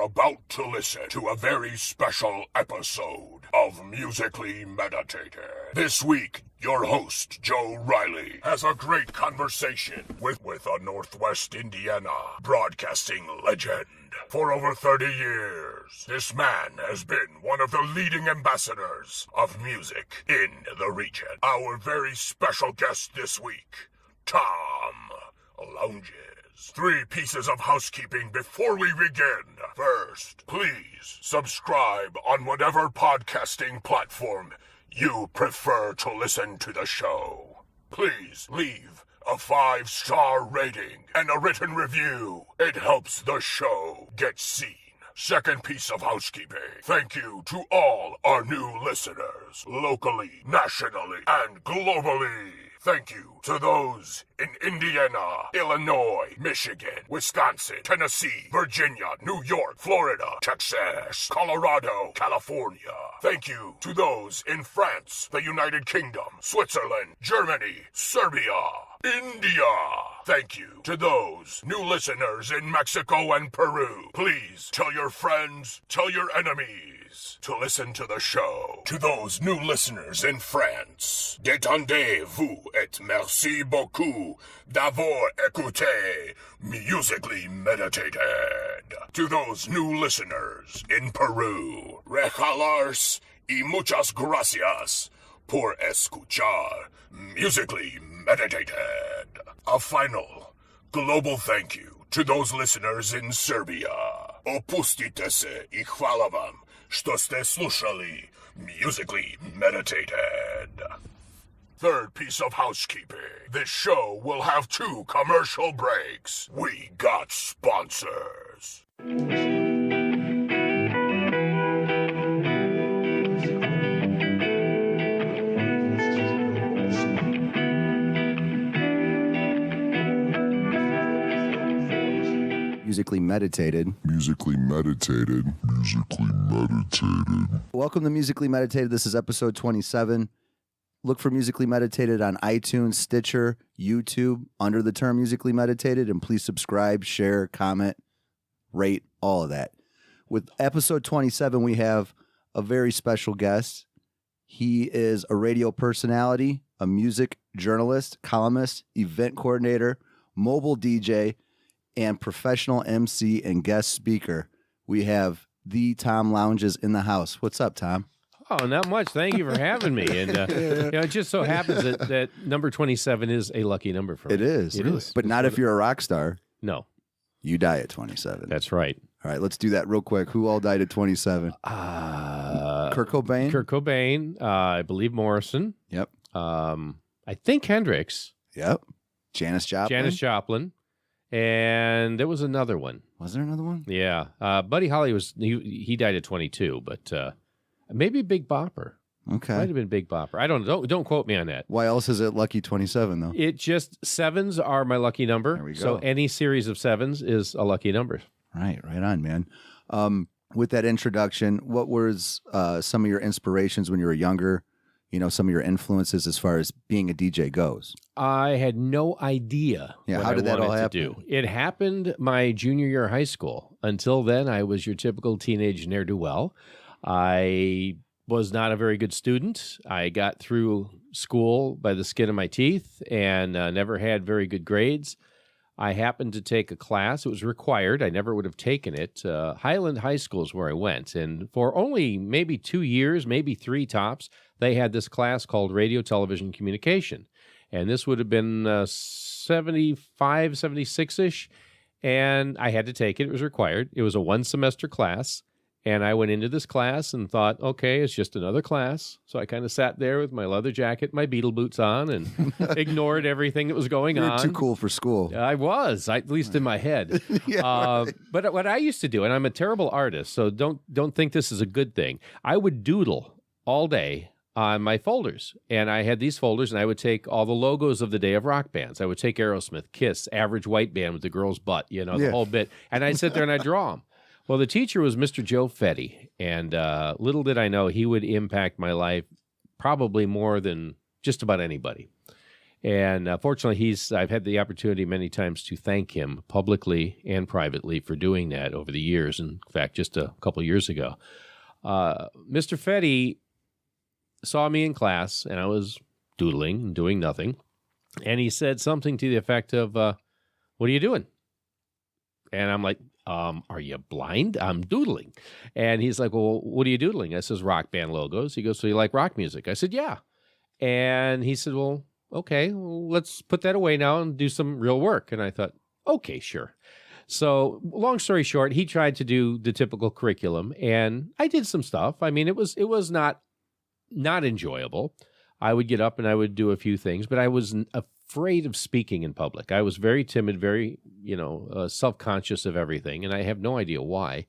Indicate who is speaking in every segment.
Speaker 1: about to listen to a very special episode of Musically Meditated. This week, your host, Joe Riley, has a great conversation with a Northwest Indiana broadcasting legend. For over 30 years, this man has been one of the leading ambassadors of music in the region. Our very special guest this week, Tom Lounges. 3 pieces of housekeeping before we begin. First, please subscribe on whatever podcasting platform you prefer to listen to the show. Please leave a 5-star rating and a written review. It helps the show get seen. Second piece of housekeeping. Thank you to all our new listeners, locally, nationally, and globally. Thank you to those in Indiana, Illinois, Michigan, Wisconsin, Tennessee, Virginia, New York, Florida, Texas, Colorado, California. Thank you to those in France, the United Kingdom, Switzerland, Germany, Serbia, India. Thank you to those new listeners in Mexico and Peru. Please tell your friends, tell your enemies to listen to the show. To those new listeners in France, détendez-vous et merci beaucoup d'avoir écouté Musically Meditated. To those new listeners in Peru, regalarse y muchas gracias por escuchar Musically Meditated. A final global thank you to those listeners in Serbia. Opustite se I hvala vam što ste slušali Musically Meditated. Third piece of housekeeping. This show will have 2 commercial breaks. We got sponsors.
Speaker 2: Musically Meditated.
Speaker 3: Musically Meditated. Musically Meditated.
Speaker 2: Welcome to Musically Meditated. This is episode 27. Look for Musically Meditated on iTunes, Stitcher, YouTube, under the term Musically Meditated, and please subscribe, share, comment, rate, all of that. With episode 27, we have a very special guest. He is a radio personality, a music journalist, columnist, event coordinator, mobile DJ, and professional MC and guest speaker. We have the Tom Lounges in the house. What's up, Tom?
Speaker 4: Oh, not much. Thank you for having me. And it just so happens that number 27 is a lucky number for me.
Speaker 2: It is.
Speaker 4: It is.
Speaker 2: But not if you're a rock star.
Speaker 4: No.
Speaker 2: You die at 27.
Speaker 4: That's right.
Speaker 2: All right, let's do that real quick. Who all died at 27? Kurt Cobain?
Speaker 4: Kurt Cobain. I believe Morrison.
Speaker 2: Yep.
Speaker 4: I think Hendrix.
Speaker 2: Yep. Janis Joplin.
Speaker 4: And there was another one.
Speaker 2: Was there another one?
Speaker 4: Yeah. Buddy Holly he died at 22, but maybe Big Bopper.
Speaker 2: Okay.
Speaker 4: Might have been Big Bopper. I don't quote me on that.
Speaker 2: Why else is it lucky 27 though?
Speaker 4: It just 7s are my lucky number.
Speaker 2: There we go.
Speaker 4: So any series of 7s is a lucky number.
Speaker 2: Right on, man. With that introduction, what was some of your inspirations when you were younger? You know, some of your influences as far as being a DJ goes.
Speaker 4: I had no idea what
Speaker 2: how did that all
Speaker 4: wanted
Speaker 2: happen?
Speaker 4: to do. It happened my junior year of high school. Until then, I was your typical teenage ne'er-do-well. I was not a very good student. I got through school by the skin of my teeth and never had very good grades. I happened to take a class. It was required. I never would have taken it. Highland High School is where I went. And for only maybe 2 years, maybe 3 tops, they had this class called Radio, Television, Communication. And this would have been 75, 76-ish. And I had to take it. It was required. It was a 1-semester class. And I went into this class and thought, okay, it's just another class. So I kind of sat there with my leather jacket, my Beatle boots on, and ignored everything that was going on.
Speaker 2: You're too cool for school.
Speaker 4: I was, at least in my head. Right. But what I used to do, and I'm a terrible artist, so don't think this is a good thing. I would doodle all day on my folders. And I had these folders, and I would take all the logos of the day of rock bands. I would take Aerosmith, Kiss, Average White Band with the girl's butt, the whole bit. And I'd sit there and I'd draw them. Well, the teacher was Mr. Joe Fetty, and little did I know he would impact my life probably more than just about anybody. And fortunately, I've had the opportunity many times to thank him publicly and privately for doing that over the years. In fact, just a couple of years ago, Mr. Fetty saw me in class, and I was doodling and doing nothing. And he said something to the effect of, what are you doing? And I'm like, are you blind? I'm doodling. And he's like, well, what are you doodling? I says, rock band logos. He goes, so you like rock music? I said, yeah. And he said, well, okay, well, let's put that away now and do some real work. And I thought, okay, sure. So long story short, he tried to do the typical curriculum, and I did some stuff. I mean, it was not enjoyable. I would get up and I would do a few things, but I was afraid of speaking in public. I was very timid, very, self-conscious of everything, and I have no idea why.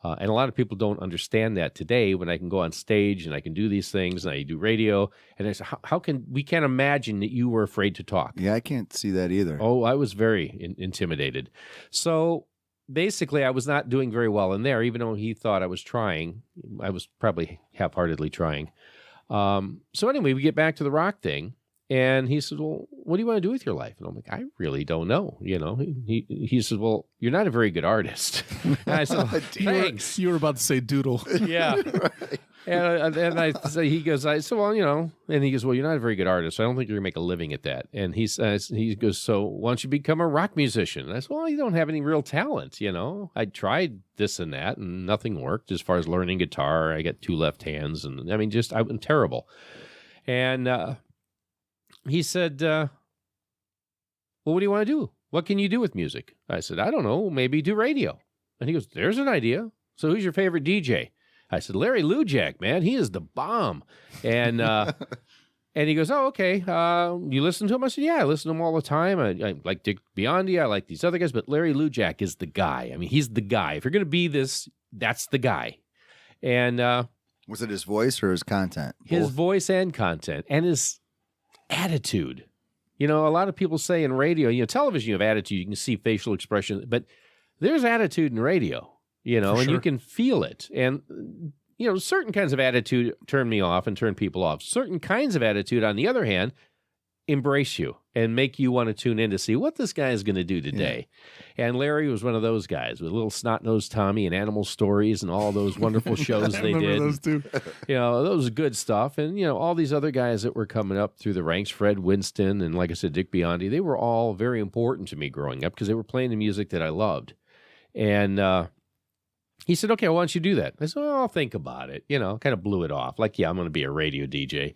Speaker 4: And a lot of people don't understand that today when I can go on stage and I can do these things and I do radio. And I say, we can't imagine that you were afraid to talk.
Speaker 2: Yeah, I can't see that either.
Speaker 4: Oh, I was very intimidated. So basically, I was not doing very well in there, even though he thought I was trying. I was probably half-heartedly trying. So anyway, we get back to the rock thing, and he said, well, what do you want to do with your life? And I'm like, I really don't know. He said, well, you're not a very good artist. And I said, well, thanks.
Speaker 5: You were about to say doodle.
Speaker 4: Yeah.
Speaker 2: Right.
Speaker 4: And I said, I said, well, and he goes, well, you're not a very good artist, so I don't think you're going to make a living at that. And he goes, so why don't you become a rock musician? And I said, well, you don't have any real talent, I tried this and that, and nothing worked as far as learning guitar. I got 2 left hands, and I'm terrible. And he said, well, what do you want to do? What can you do with music? I said, I don't know, maybe do radio. And he goes, there's an idea. So who's your favorite DJ? I said, Larry Lujak, man, he is the bomb. And and he goes, oh, okay. You listen to him? I said, yeah, I listen to him all the time. I like Dick Biondi. I like these other guys, but Larry Lujak is the guy. I mean, he's the guy. If you're going to be this, that's the guy. And
Speaker 2: was it his voice or his content?
Speaker 4: His
Speaker 2: Both?
Speaker 4: voice and content and his attitude. A lot of people say in radio, television, you have attitude. You can see facial expression, but there's attitude in radio. And you can feel it. And, certain kinds of attitude turn me off and turn people off. Certain kinds of attitude, on the other hand, embrace you and make you want to tune in to see what this guy is going to do today. Yeah. And Larry was one of those guys with little snot-nosed Tommy and Animal Stories and all those wonderful shows they did.
Speaker 5: Those too.
Speaker 4: Those good stuff. And, all these other guys that were coming up through the ranks, Fred Winston and, like I said, Dick Biondi, they were all very important to me growing up because they were playing the music that I loved. And he said, okay, why don't you do that? I said, well, I'll think about it. Kind of blew it off. Like, yeah, I'm going to be a radio DJ.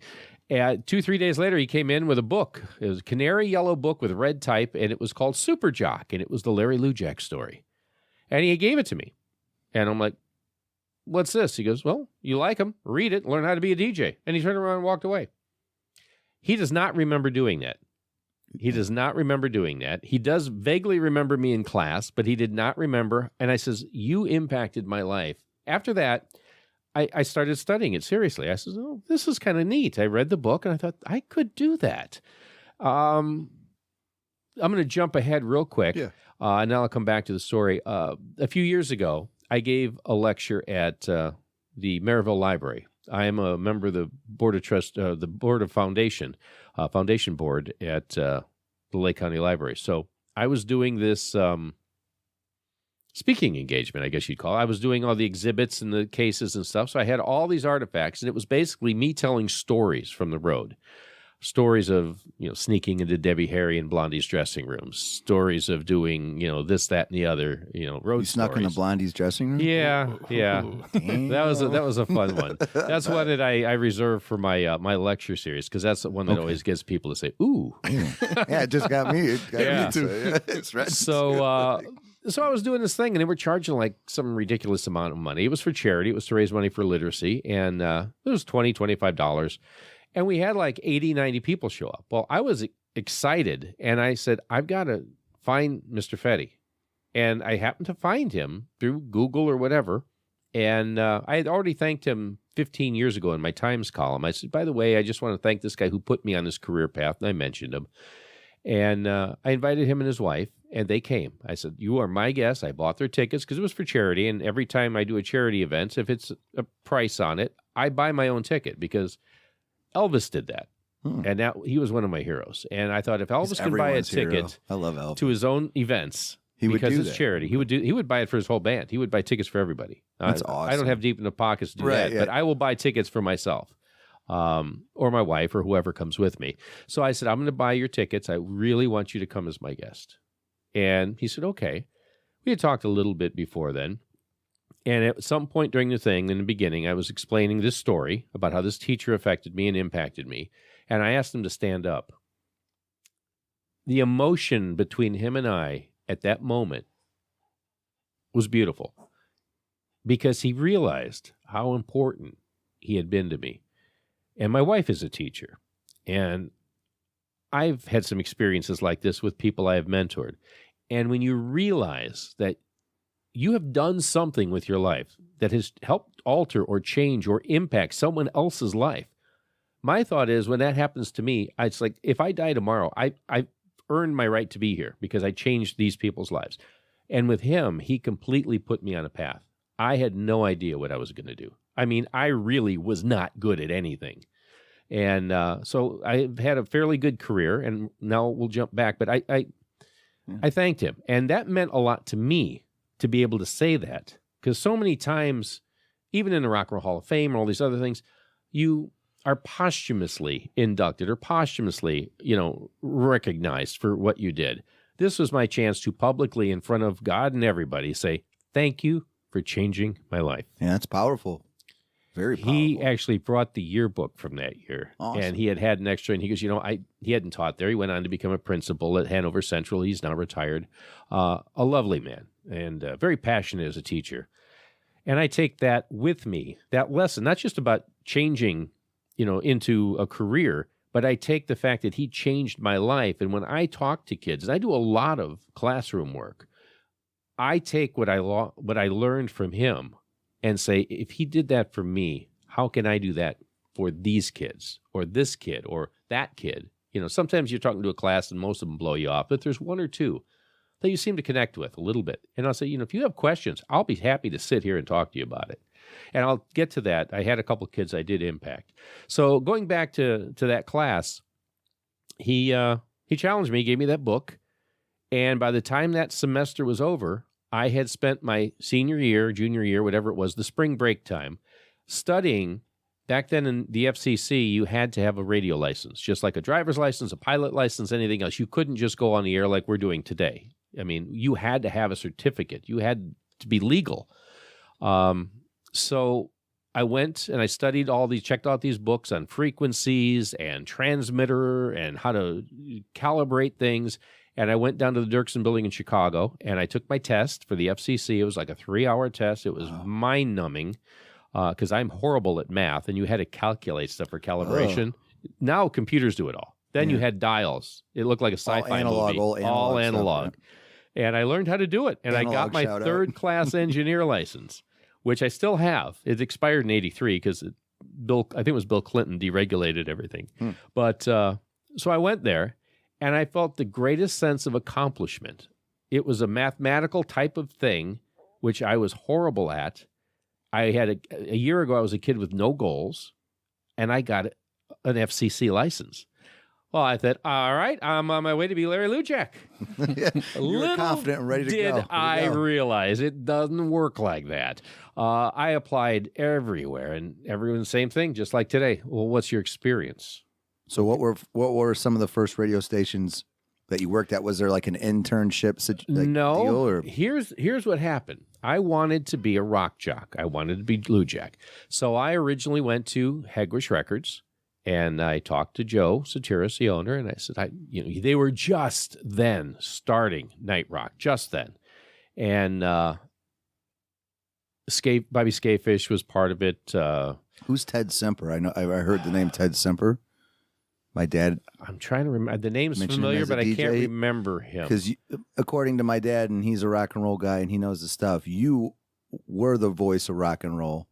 Speaker 4: 2-3 days later, he came in with a book. It was a canary yellow book with red type, and it was called Super Jock, and it was the Larry Lujak story. And he gave it to me. And I'm like, what's this? He goes, well, you like him. Read it. Learn how to be a DJ. And he turned around and walked away. He does not remember doing that. He does not remember doing that. He does vaguely remember me in class, but he did not remember. And I says, you impacted my life. After that, I started studying it seriously. I says, oh, this is kind of neat. I read the book and I thought I could do that. I'm going to jump ahead real quick. Yeah. And then I'll come back to the story. A few years ago, I gave a lecture at the Maryville Library. I am a member of the board of the board of foundation board at the Lake County Library. So I was doing this speaking engagement, I guess you'd call it. I was doing all the exhibits and the cases and stuff. So I had all these artifacts, and it was basically me telling stories from the road. Stories of, sneaking into Debbie, Harry, and Blondie's dressing rooms. Stories of doing, this, that, and the other, road.
Speaker 2: You snuck
Speaker 4: stories.
Speaker 2: into Blondie's dressing room?
Speaker 4: Yeah, yeah. That was a fun one. That's one that I reserve for my my lecture series, because that's the one that always gets people to say, "Ooh."
Speaker 2: Yeah, it just got me. It got me too. It's right.
Speaker 4: So I was doing this thing, and they were charging like some ridiculous amount of money. It was for charity. It was to raise money for literacy, and it was $20, $25. And we had like 80, 90 people show up. Well, I was excited, and I said, I've got to find Mr. Fetty. And I happened to find him through Google or whatever. And I had already thanked him 15 years ago in my Times column. I said, by the way, I just want to thank this guy who put me on this career path. And I mentioned him. And I invited him and his wife, and they came. I said, you are my guest. I bought their tickets because it was for charity. And every time I do a charity event, if it's a price on it, I buy my own ticket because Elvis did that. And that he was one of my heroes. And I thought if Elvis
Speaker 2: He's
Speaker 4: can buy a
Speaker 2: everyone's hero.
Speaker 4: ticket
Speaker 2: I love Elvis.
Speaker 4: to his own events,
Speaker 2: He would
Speaker 4: because
Speaker 2: do
Speaker 4: it's
Speaker 2: that.
Speaker 4: charity, he would buy it for his whole band. He would buy tickets for everybody.
Speaker 2: That's
Speaker 4: I
Speaker 2: awesome.
Speaker 4: don't have deep enough pockets to do
Speaker 2: Right,
Speaker 4: that, but I will buy tickets for myself. Or my wife or whoever comes with me. So I said, I'm going to buy your tickets. I really want you to come as my guest. And he said, okay. We had talked a little bit before then. And at some point during the thing, in the beginning, I was explaining this story about how this teacher affected me and impacted me. And I asked him to stand up. The emotion between him and I at that moment was beautiful because he realized how important he had been to me. And my wife is a teacher. And I've had some experiences like this with people I have mentored. And when you realize that you have done something with your life that has helped alter or change or impact someone else's life, my thought is when that happens to me, it's like if I die tomorrow, I've earned my right to be here because I changed these people's lives. And with him, he completely put me on a path. I had no idea what I was going to do. I mean, I really was not good at anything. And so I've had a fairly good career, and now we'll jump back. But I thanked him. And that meant a lot to me to be able to say that. Because so many times, even in the Rock and Roll Hall of Fame or all these other things, you are posthumously inducted or posthumously, recognized for what you did. This was my chance to publicly, in front of God and everybody, say, thank you for changing my life.
Speaker 2: Yeah, that's powerful. Very powerful.
Speaker 4: He actually brought the yearbook from that year.
Speaker 2: Awesome.
Speaker 4: And he had an extra, and he goes, he hadn't taught there. He went on to become a principal at Hanover Central. He's now retired. A lovely man and very passionate as a teacher. And I take that with me, that lesson, not just about changing, into a career, but I take the fact that he changed my life. And when I talk to kids, and I do a lot of classroom work, I take what I learned from him and say, if he did that for me, how can I do that for these kids or this kid or that kid? Sometimes you're talking to a class and most of them blow you off, but there's one or two that you seem to connect with a little bit. And I'll say, if you have questions, I'll be happy to sit here and talk to you about it. And I'll get to that. I had a couple of kids I did impact. So going back to that class, he challenged me, gave me that book. And by the time that semester was over, I had spent my senior year, junior year, whatever it was, the spring break time, studying. Back then in the FCC, you had to have a radio license, just like a driver's license, a pilot license, anything else. You couldn't just go on the air like we're doing today. I mean, you had to have a certificate. You had to be legal. So I went and I studied checked out these books on frequencies and transmitter and how to calibrate things. And I went down to the Dirksen building in Chicago, and I took my test for the FCC. It was like a 3-hour test. It was mind-numbing because I'm horrible at math, and you had to calculate stuff for calibration. Now computers do it all. Then you had dials. It looked like a sci-fi movie. All analog. Stuff, right? And I learned how to do it, and I got my third-class engineer license, which I still have. It expired in '83 because I think it was Bill Clinton deregulated everything. But so I went there. And I felt the greatest sense of accomplishment. It was a mathematical type of thing, which I was horrible at. I had a year ago, I was a kid with no goals, and I got an FCC license. Well, I thought, all right, I'm on my way to be Larry Lujak.
Speaker 2: You were confident and ready to go.
Speaker 4: Did I realize it doesn't work like that. I applied everywhere, and everyone's same thing, just like today. Well, what's your experience?
Speaker 2: So what were some of the first radio stations that you worked at? Was there like an internship
Speaker 4: no,
Speaker 2: deal? Or?
Speaker 4: Here's what happened. I wanted to be a rock jock. I wanted to be Lujak. So I originally went to Hegwish Records, and I talked to Joe Satiris, the owner, and I said, they were just then starting night rock, just then. And Bobby Scafish was part of it.
Speaker 2: Who's Ted Semper? I heard the name Ted Semper. My dad.
Speaker 4: I'm trying to remember. The name's familiar, but I can't remember him.
Speaker 2: Because according to my dad, and he's a rock and roll guy, and he knows the stuff, you were the voice of rock and roll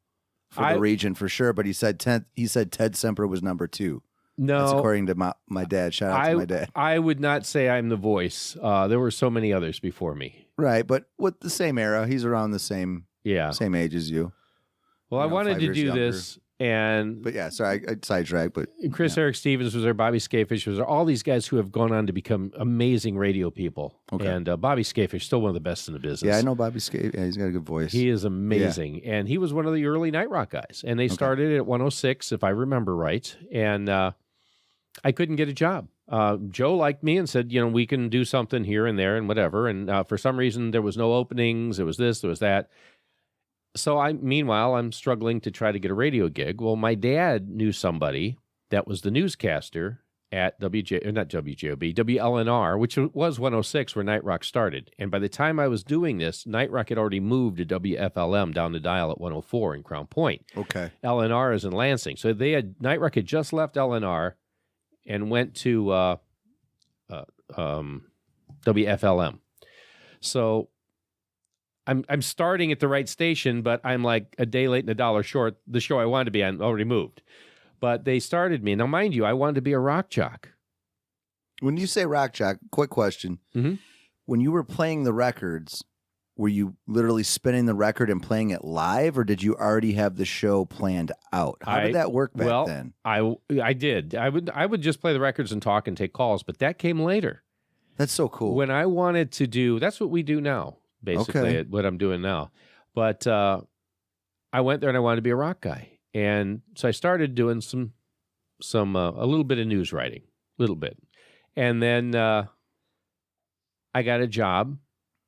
Speaker 2: for the region for sure. But he said Ted Semper was number 2.
Speaker 4: No,
Speaker 2: that's according to my dad. Shout out to my dad.
Speaker 4: I would not say I'm the voice. There were so many others before me.
Speaker 2: Right, but with the same era, he's around the same age as you.
Speaker 4: Well, I wanted to do this
Speaker 2: But yeah, sorry, I sidetracked. But
Speaker 4: Chris Eric Stevens was there. Bobby Skafish was there. All these guys who have gone on to become amazing radio people.
Speaker 2: Okay.
Speaker 4: And Bobby Skafish, still one of the best in the business.
Speaker 2: Yeah, I know Bobby Skafish. Yeah, he's got a good voice.
Speaker 4: He is amazing. Yeah. And he was one of the early night rock guys. And they started at 106, if I remember right. And I couldn't get a job. Joe liked me and said, we can do something here and there and whatever. And for some reason, there was no openings. There was this, there was that. So meanwhile, I'm struggling to try to get a radio gig. Well, my dad knew somebody that was the newscaster at WLNR, which was 106 where Night Rock started. And by the time I was doing this, Night Rock had already moved to WFLM down the dial at 104 in Crown Point.
Speaker 2: Okay.
Speaker 4: LNR is in Lansing. So Night Rock had just left LNR and went to WFLM. So I'm starting at the right station, but I'm like a day late and a dollar short. The show I wanted to be on already moved. But they started me. Now, mind you, I wanted to be a rock jock.
Speaker 2: When you say rock jock, quick question.
Speaker 4: Mm-hmm.
Speaker 2: When you were playing the records, were you literally spinning the record and playing it live, or did you already have the show planned out? How did that work back then?
Speaker 4: I did. I would just play the records and talk and take calls, but that came later.
Speaker 2: That's so cool.
Speaker 4: When I wanted to do, that's what we do now. Basically, what I'm doing now. But I went there and I wanted to be a rock guy. And so I started doing a little bit of news writing, a little bit. And then I got a job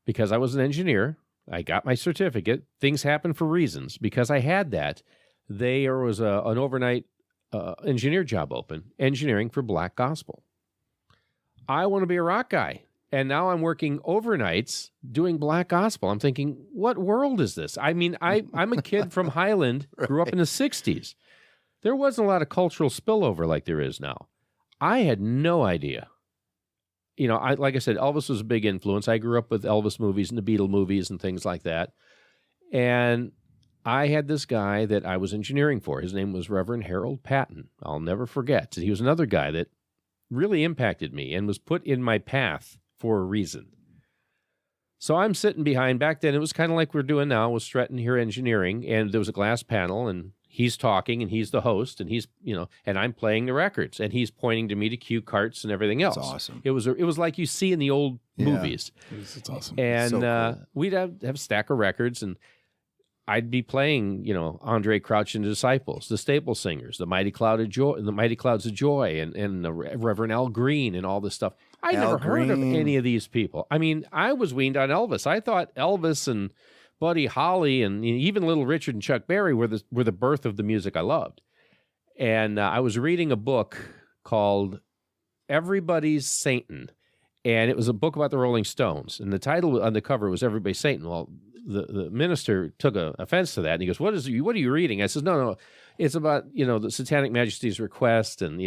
Speaker 4: because I was an engineer. I got my certificate. Things happen for reasons. Because I had that, there was an overnight engineer job open, engineering for Black Gospel. I want to be a rock guy. And now I'm working overnights doing Black Gospel. I'm thinking, what world is this? I mean, I'm a kid from Highland, grew up in the 60s. There wasn't a lot of cultural spillover like there is now. I had no idea. Like I said, Elvis was a big influence. I grew up with Elvis movies and the Beatle movies and things like that. And I had this guy that I was engineering for. His name was Reverend Harold Patton. I'll never forget. He was another guy that really impacted me and was put in my path for a reason. So I'm sitting behind. Back then, it was kind of like we're doing now with Sreten here engineering, and there was a glass panel, and he's talking, and he's the host, and he's, and I'm playing the records, and he's pointing to me to cue carts and everything else.
Speaker 2: That's awesome.
Speaker 4: It was like you see in the old movies.
Speaker 5: It's awesome.
Speaker 4: And
Speaker 2: So cool.
Speaker 4: We'd have a stack of records, and I'd be playing, Andre Crouch and the Disciples, the Staple Singers, the Mighty Clouds of Joy, and the Reverend Al Green, and all this stuff. I'd never heard of any of these people. I mean, I was weaned on Elvis. I thought Elvis and Buddy Holly and even Little Richard and Chuck Berry were the birth of the music I loved. And I was reading a book called Everybody's Satan, and it was a book about the Rolling Stones. And the title on the cover was Everybody's Satan. Well, the minister took offense to that, and he goes, "What are you reading?" I says, "No, it's about the Satanic Majesty's request and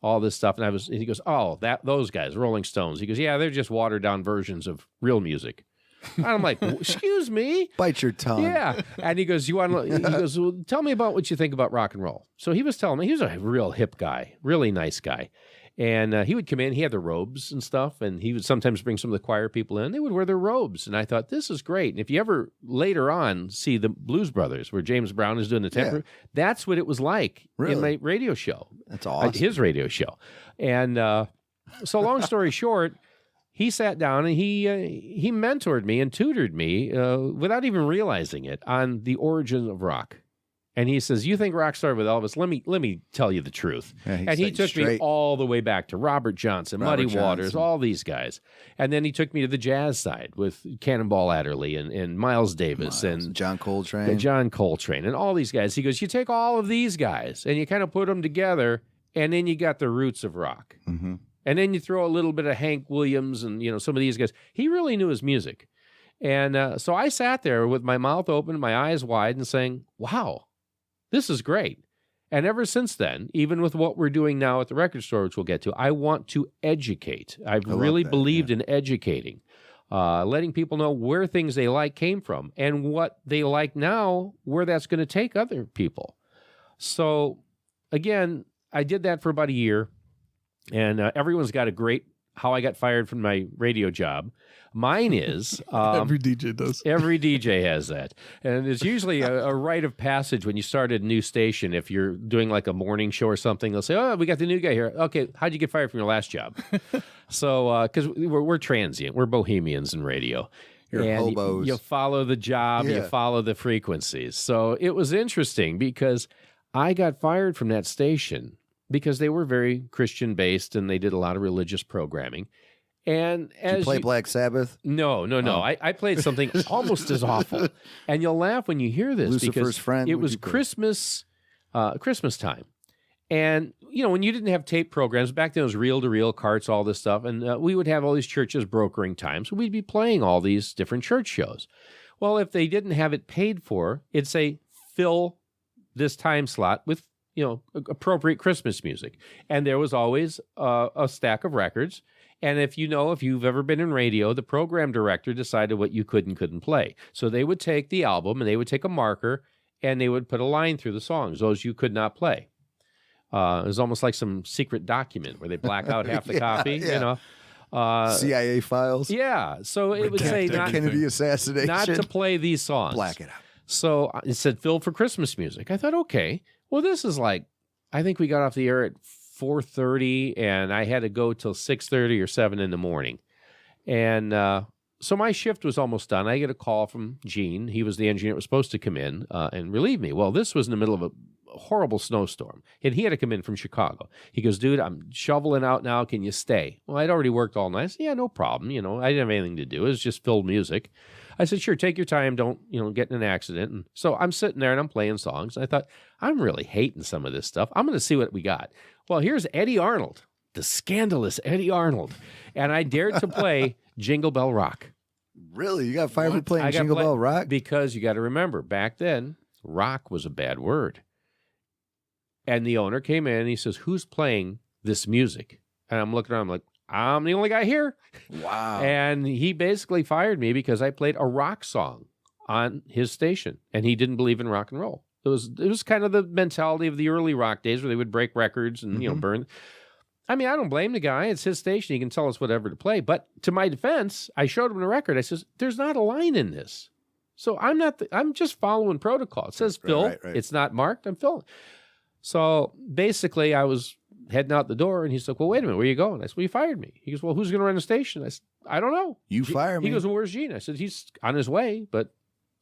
Speaker 4: all this stuff." And he goes, "Oh, those guys, Rolling Stones." He goes, "Yeah, they're just watered down versions of real music." And I'm like, "Excuse me?"
Speaker 2: Bite your tongue.
Speaker 4: Yeah. And he goes, well, "Tell me about what you think about rock and roll." So he was telling me, he was a real hip guy, really nice guy. And he would come in, he had the robes and stuff, and he would sometimes bring some of the choir people in. They would wear their robes. And I thought, this is great. And if you ever later on see the Blues Brothers, where James Brown is doing the temper, that's what it was like in my radio show.
Speaker 2: That's awesome.
Speaker 4: His radio show. And so long story short, he sat down and he mentored me and tutored me without even realizing it on the origin of rock. And he says, "You think rock started with Elvis? Let me tell you the truth."
Speaker 2: Yeah,
Speaker 4: and he took me all the way back to Robert Johnson, Muddy Waters, all these guys. And then he took me to the jazz side with Cannonball Adderley and Miles Davis and
Speaker 2: John Coltrane.
Speaker 4: And all these guys. He goes, "You take all of these guys and you kind of put them together, and then you got the roots of rock.
Speaker 2: Mm-hmm.
Speaker 4: And then you throw a little bit of Hank Williams and some of these guys." He really knew his music. And so I sat there with my mouth open, my eyes wide, and saying, "Wow, this is great." And ever since then, even with what we're doing now at the record store, which we'll get to, I want to educate. I've really believed in educating, letting people know where things they like came from and what they like now, where that's going to take other people. So again, I did that for about a year, and everyone's got a great how I got fired from my radio job. Mine is
Speaker 5: Every DJ does.
Speaker 4: Every DJ has that. And it's usually a rite of passage when you start a new station. If you're doing like a morning show or something, they'll say, oh, we got the new guy here. Okay, how'd you get fired from your last job? So, because we're transient. We're bohemians in radio.
Speaker 2: You're
Speaker 4: and
Speaker 2: hobos.
Speaker 4: you follow the job, you follow the frequencies. So it was interesting because I got fired from that station because they were very Christian-based and they did a lot of religious programming. And as
Speaker 2: Did you play Black Sabbath?
Speaker 4: No.
Speaker 2: Oh.
Speaker 4: I played something almost as awful. And you'll laugh when you hear this
Speaker 2: Lucifer's
Speaker 4: because
Speaker 2: Friend,
Speaker 4: it
Speaker 2: what'd
Speaker 4: was
Speaker 2: you play?
Speaker 4: Christmas time. And, when you didn't have tape programs, back then it was reel-to-reel carts, all this stuff, and we would have all these churches brokering time, so we'd be playing all these different church shows. Well, if they didn't have it paid for, it'd say, fill this time slot with, appropriate Christmas music. And there was always a stack of records. And if you've ever been in radio, the program director decided what you could and couldn't play. So they would take the album and they would take a marker and they would put a line through the songs, those you could not play. It was almost like some secret document where they black out half the copy,
Speaker 2: CIA files.
Speaker 4: Yeah. So it would say
Speaker 2: The Kennedy assassination.
Speaker 4: not to play these songs.
Speaker 2: Black it out.
Speaker 4: So it said fill for Christmas music. I thought, okay, well, this is like, I think we got off the air at 4:30 and I had to go till 6:30 or 7 in the morning. And so my shift was almost done. I get a call from Gene. He was the engineer that was supposed to come in and relieve me. Well, this was in the middle of a horrible snowstorm. And he had to come in from Chicago. He goes, dude, I'm shoveling out now. Can you stay? Well, I'd already worked all night. I said, yeah, no problem. I didn't have anything to do. It was just filled music. I said, sure, take your time. Don't, get in an accident. And so I'm sitting there and I'm playing songs. And I thought, I'm really hating some of this stuff. I'm going to see what we got. Well, here's Eddie Arnold, the scandalous Eddie Arnold. And I dared to play Jingle Bell Rock.
Speaker 2: Really? You got fired for playing Jingle Bell Rock?
Speaker 4: Because you got to remember, back then, rock was a bad word. And the owner came in and he says, who's playing this music? And I'm looking around, I'm like, I'm the only guy here.
Speaker 2: Wow.
Speaker 4: And he basically fired me because I played a rock song on his station. And he didn't believe in rock and roll. It was kind of the mentality of the early rock days where they would break records and, burn. I mean, I don't blame the guy. It's his station. He can tell us whatever to play. But to my defense, I showed him the record. I says, there's not a line in this. So I'm just following protocol. It says fill.
Speaker 2: Right.
Speaker 4: It's not marked. I'm filling. So basically, I was heading out the door, and he's like, well, wait a minute. Where are you going? I said, well, you fired me. He goes, well, who's going to run the station? I said, I don't know.
Speaker 2: You fired me.
Speaker 4: He goes, well, where's Gene? I said, he's on his way, but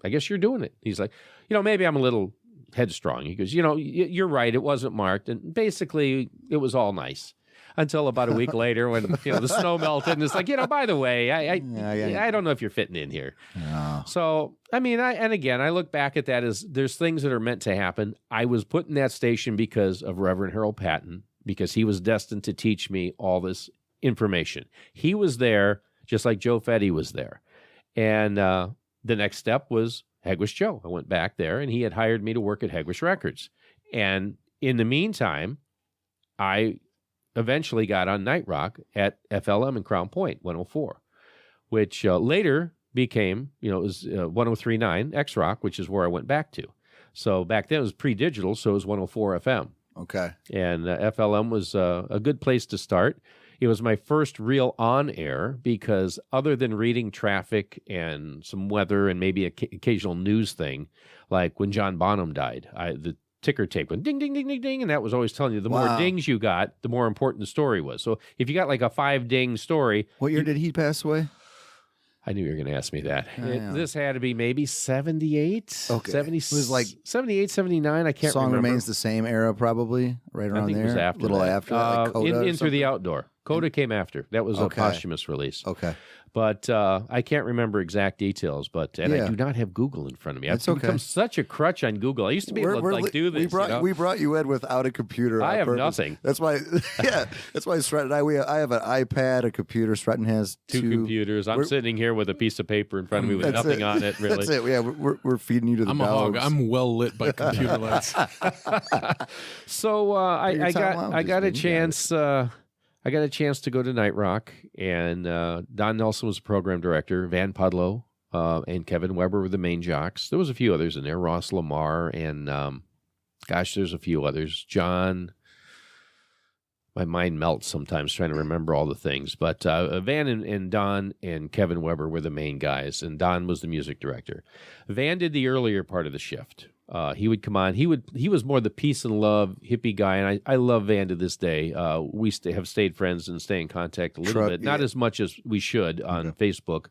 Speaker 4: I guess you're doing it. He's like, maybe I'm a little headstrong. He goes, you're right. It wasn't marked. And basically, it was all nice. Until about a week later when the snow melted and it's like, by the way, I don't know if you're fitting in here.
Speaker 2: No.
Speaker 4: So, I mean, I look back at that as there's things that are meant to happen. I was put in that station because of Reverend Harold Patton, because he was destined to teach me all this information. He was there just like Joe Fetty was there. And the next step was Hegwish Joe. I went back there and he had hired me to work at Hegwish Records. And in the meantime, I eventually got on Night Rock at FLM in Crown Point, 104, which later became, it was 103.9 X Rock, which is where I went back to. So back then it was pre-digital, so it was 104 FM.
Speaker 2: Okay.
Speaker 4: And FLM was a good place to start. It was my first real on-air because other than reading traffic and some weather and maybe an occasional news thing, like when John Bonham died, the ticker tape went ding, ding, ding, ding, ding. And that was always telling you the more dings you got, the more important the story was. So if you got like a 5-ding story.
Speaker 2: What year did he pass away?
Speaker 4: I knew you were going to ask me that.
Speaker 2: Yeah.
Speaker 4: This had to be maybe 78,
Speaker 2: Okay.
Speaker 4: 70,
Speaker 2: It was like
Speaker 4: 78, 79. I can't
Speaker 2: Song
Speaker 4: remember.
Speaker 2: Remains the Same era, probably, right around
Speaker 4: I think
Speaker 2: there.
Speaker 4: it was after
Speaker 2: a little
Speaker 4: that.
Speaker 2: after that, like Coda or
Speaker 4: In Through the
Speaker 2: something?
Speaker 4: Outdoor. Coda came after. That was a
Speaker 2: Okay.
Speaker 4: posthumous release.
Speaker 2: Okay.
Speaker 4: But I can't remember exact details. But I do not have Google in front of me. I've
Speaker 2: That's okay.
Speaker 4: become such a crutch on Google. I used to be able to do this.
Speaker 2: We brought you in without a computer.
Speaker 4: I
Speaker 2: on
Speaker 4: have
Speaker 2: purpose.
Speaker 4: nothing.
Speaker 2: That's why. That's why Sreten and I have an iPad, a computer. Sreten has
Speaker 4: Two computers. I'm sitting here with a piece of paper in front of me with
Speaker 2: That's
Speaker 4: nothing
Speaker 2: it.
Speaker 4: on it, really.
Speaker 2: That's it. Yeah, we're feeding you to the
Speaker 5: I'm a hog.
Speaker 2: dogs.
Speaker 5: I'm well lit by computer lights.
Speaker 4: So I got a
Speaker 2: man.
Speaker 4: chance. I got a chance to go to Night Rock, and Don Nelson was the program director. Van Pudlow and Kevin Weber were the main jocks. There was a few others in there. Ross Lamar and there's a few others. John. my mind melts sometimes trying to remember all the things. But Van and Don and Kevin Weber were the main guys, and Don was the music director. Van did the earlier part of the shift. He would come on. He was more the peace and love hippie guy, and I love Van to this day. We have stayed friends and stay in contact a little bit, not as much as we should on Facebook.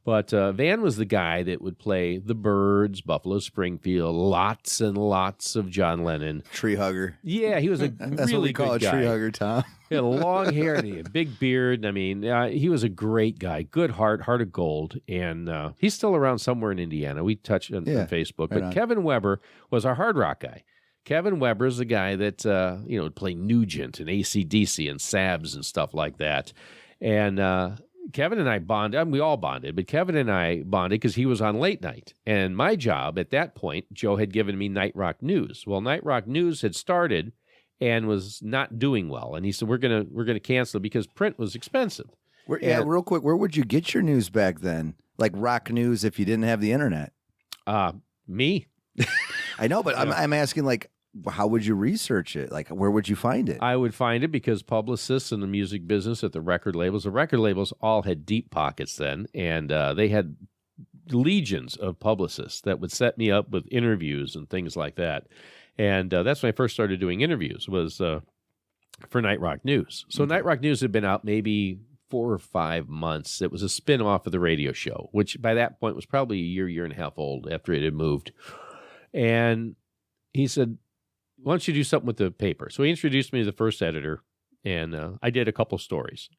Speaker 4: But Van was the guy that would play the Byrds, Buffalo Springfield, lots and lots of John Lennon.
Speaker 2: Tree hugger.
Speaker 4: Yeah, he was a
Speaker 2: That's
Speaker 4: really
Speaker 2: what we call
Speaker 4: good
Speaker 2: a
Speaker 4: guy.
Speaker 2: tree hugger, Tom.
Speaker 4: He had long hair and he had a big beard. I mean, he was a great guy, good heart of gold. And he's still around somewhere in Indiana. We touched on Facebook. But Kevin Weber was our hard rock guy. Kevin Weber is the guy that, would play Nugent and AC/DC and Sabs and stuff like that. And Kevin and I bonded. I mean, we all bonded, but Kevin and I bonded because he was on late night. And my job at that point, Joe had given me Night Rock News. Well, Night Rock News had started and was not doing well. And he said, we're gonna cancel it because print was expensive.
Speaker 2: Real quick, where would you get your news back then? Like rock news if you didn't have the internet?
Speaker 4: Me.
Speaker 2: I know, but I'm asking, like, how would you research it? Like, where would you find it?
Speaker 4: I would find it because publicists in the music business at the record labels all had deep pockets then, and they had legions of publicists that would set me up with interviews and things like that. And that's when I first started doing interviews, was for Night Rock News. So Night Rock News had been out maybe 4 or 5 months. It was a spin-off of the radio show, which by that point was probably a year and a half old after it had moved. And he said, why don't you do something with the paper? So he introduced me to the first editor, and I did a couple stories.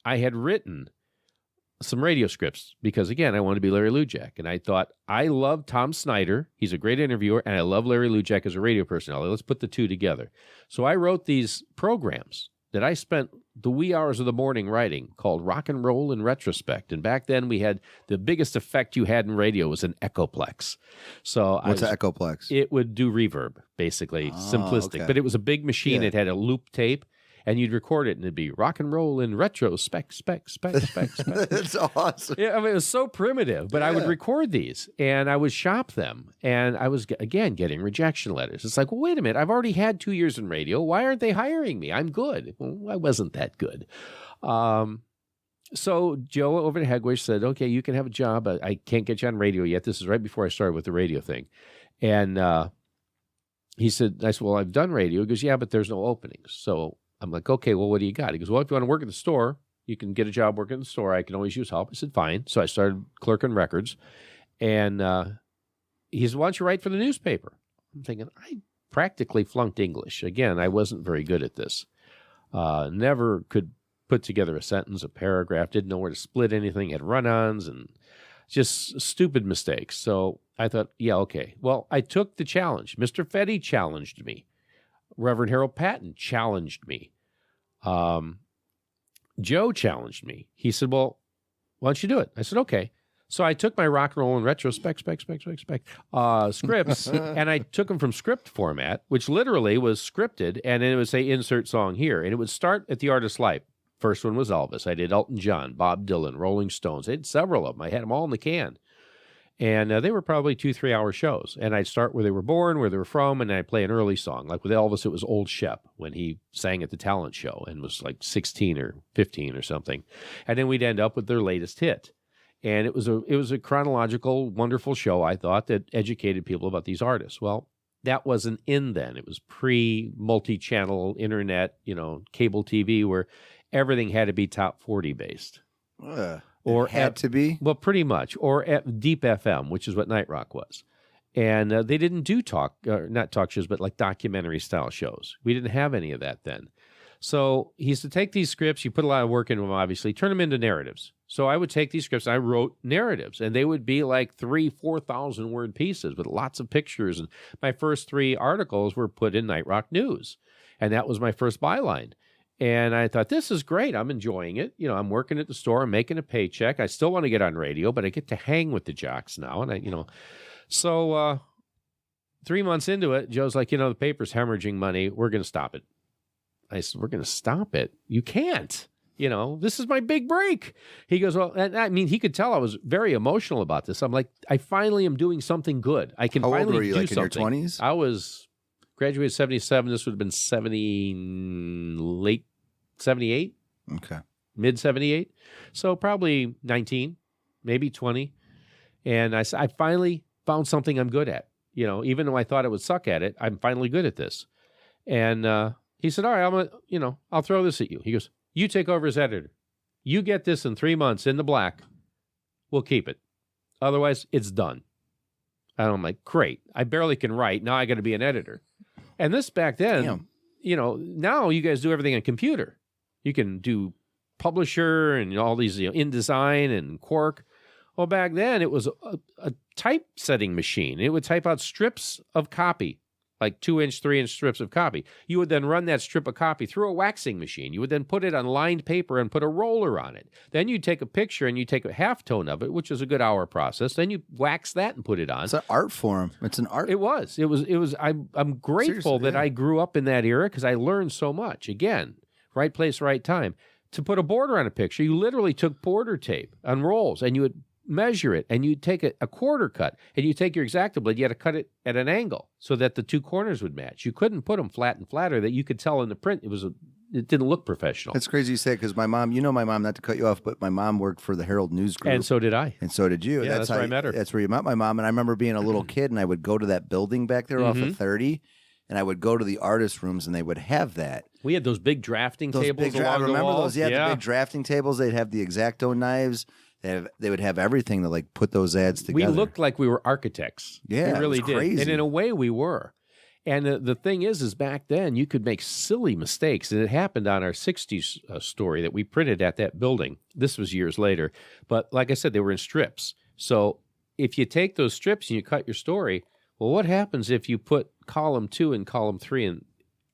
Speaker 4: I had written some radio scripts because, again, I wanted to be Larry Lujak. And I thought, I love Tom Snyder. He's a great interviewer, and I love Larry Lujak as a radio personality. Let's put the two together. So I wrote these programs that I spent the wee hours of the morning writing called Rock and Roll in Retrospect. And back then we had the biggest effect you had in radio was an Echoplex. So
Speaker 2: What's an Echoplex?
Speaker 4: It would do reverb, basically, simplistic.
Speaker 2: Okay.
Speaker 4: But it was a big machine. It had a loop tape, and you'd record it, and it'd be Rock and Roll in Retrospect, spec.
Speaker 2: That's awesome.
Speaker 4: Yeah, I mean, it was so primitive, but I would record these, and I would shop them, and I was, again, getting rejection letters. It's like, well, wait a minute, I've already had 2 years in radio. Why aren't they hiring me? I'm good. Well, I wasn't that good. So Joe over at Hegwish said, okay, you can have a job. I can't get you on radio yet. This is right before I started with the radio thing. And I said, well, I've done radio. He goes, yeah, but there's no openings. So I'm like, okay, well, what do you got? He goes, well, if you want to work at the store, you can get a job working at the store. I can always use help. I said, fine. So I started clerking records. And he said, why don't you write for the newspaper? I'm thinking, I practically flunked English. Again, I wasn't very good at this. Never could put together a sentence, a paragraph, didn't know where to split anything, had run-ons, and just stupid mistakes. So I thought, yeah, okay. Well, I took the challenge. Mr. Fetty challenged me. Reverend Harold Patton challenged me. Joe challenged me. He said, well, why don't you do it? I said, okay. So I took my rock and roll and retrospect scripts, and I took them from script format, which literally was scripted, and it would say insert song here, and it would start at the artist's life. First one was Elvis. I did Elton John, Bob Dylan, Rolling Stones. I had several of them. I had them all in the can. And they were probably 2-3 hour shows. And I'd start where they were born, where they were from, and I'd play an early song. Like with Elvis, it was Old Shep when he sang at the talent show and was like 16 or 15 or something. And then we'd end up with their latest hit. And it was a chronological, wonderful show, I thought, that educated people about these artists. Well, that wasn't in then. It was pre-multi-channel internet, cable TV, where everything had to be top 40 based.
Speaker 2: Or had to be?
Speaker 4: Well, pretty much. Or at Deep FM, which is what Night Rock was. And they didn't do not talk shows, but like documentary style shows. We didn't have any of that then. So he used to take these scripts, you put a lot of work into them, obviously, turn them into narratives. So I would take these scripts, and I wrote narratives, and they would be like 3,000-4,000 word pieces with lots of pictures. And my first 3 articles were put in Night Rock News. And that was my first byline. And I thought, this is great. I'm enjoying it. I'm working at the store. I'm making a paycheck. I still want to get on radio, but I get to hang with the jocks now. And So 3 months into it, Joe's like, the paper's hemorrhaging money. We're going to stop it. I said, we're going to stop it? You can't. This is my big break. He goes, well, and I mean, he could tell I was very emotional about this. I'm like, I finally am doing something good. I can finally do something. How old were you,
Speaker 2: in your 20s?
Speaker 4: I was graduated 77. This would have been late 78,
Speaker 2: Okay.
Speaker 4: mid 78. So probably 19, maybe 20. And I finally found something I'm good at. You know, even though I thought I would suck at it, I'm finally good at this. And he said, all right, I'll throw this at you. He goes, you take over as editor. You get this in 3 months in the black. We'll keep it. Otherwise, it's done. And I'm like, great. I barely can write. Now I got to be an editor. And this back then,
Speaker 2: Damn.
Speaker 4: you know, now you guys do everything on computer. You can do Publisher and all these, you know, InDesign and Quark. Well, back then it was a typesetting machine. It would type out strips of copy, like 2-inch, 3-inch strips of copy. You would then run that strip of copy through a waxing machine. You would then put it on lined paper and put a roller on it. Then you take a picture and you take a halftone of it, which is a good hour process. Then you wax that and put it on.
Speaker 2: It's an art form. It's an art.
Speaker 4: It was. I'm grateful
Speaker 2: Seriously,
Speaker 4: that
Speaker 2: yeah.
Speaker 4: I grew up in that era because I learned so much. Again, right place, right time. To put a border on a picture, you literally took border tape on rolls and you would measure it and you'd take a quarter cut and you take your X-Acto blade, you had to cut it at an angle so that the two corners would match. You couldn't put them flat and flatter that you could tell in the print it didn't look professional.
Speaker 2: It's crazy you say it because my mom, not to cut you off, but my mom worked for the Herald News Group.
Speaker 4: And so did I.
Speaker 2: And so did you.
Speaker 4: Yeah, that's where I met her.
Speaker 2: That's where you met my mom. And I remember being a little kid and I would go to that building back there off of 30 and I would go to the artist rooms and they would have that.
Speaker 4: We had those big drafting tables
Speaker 2: I
Speaker 4: along the
Speaker 2: remember
Speaker 4: wall.
Speaker 2: those. Yeah, the big drafting tables. They'd have the X-Acto knives. They would have everything to like put those ads together.
Speaker 4: We looked like we were architects.
Speaker 2: Yeah,
Speaker 4: we really
Speaker 2: it was
Speaker 4: did.
Speaker 2: crazy.
Speaker 4: And in a way we were. And the thing is back then you could make silly mistakes. And it happened on our 60s story that we printed at that building. This was years later. But like I said, they were in strips. So if you take those strips and you cut your story, well, what happens if you put column 2 and column 3 and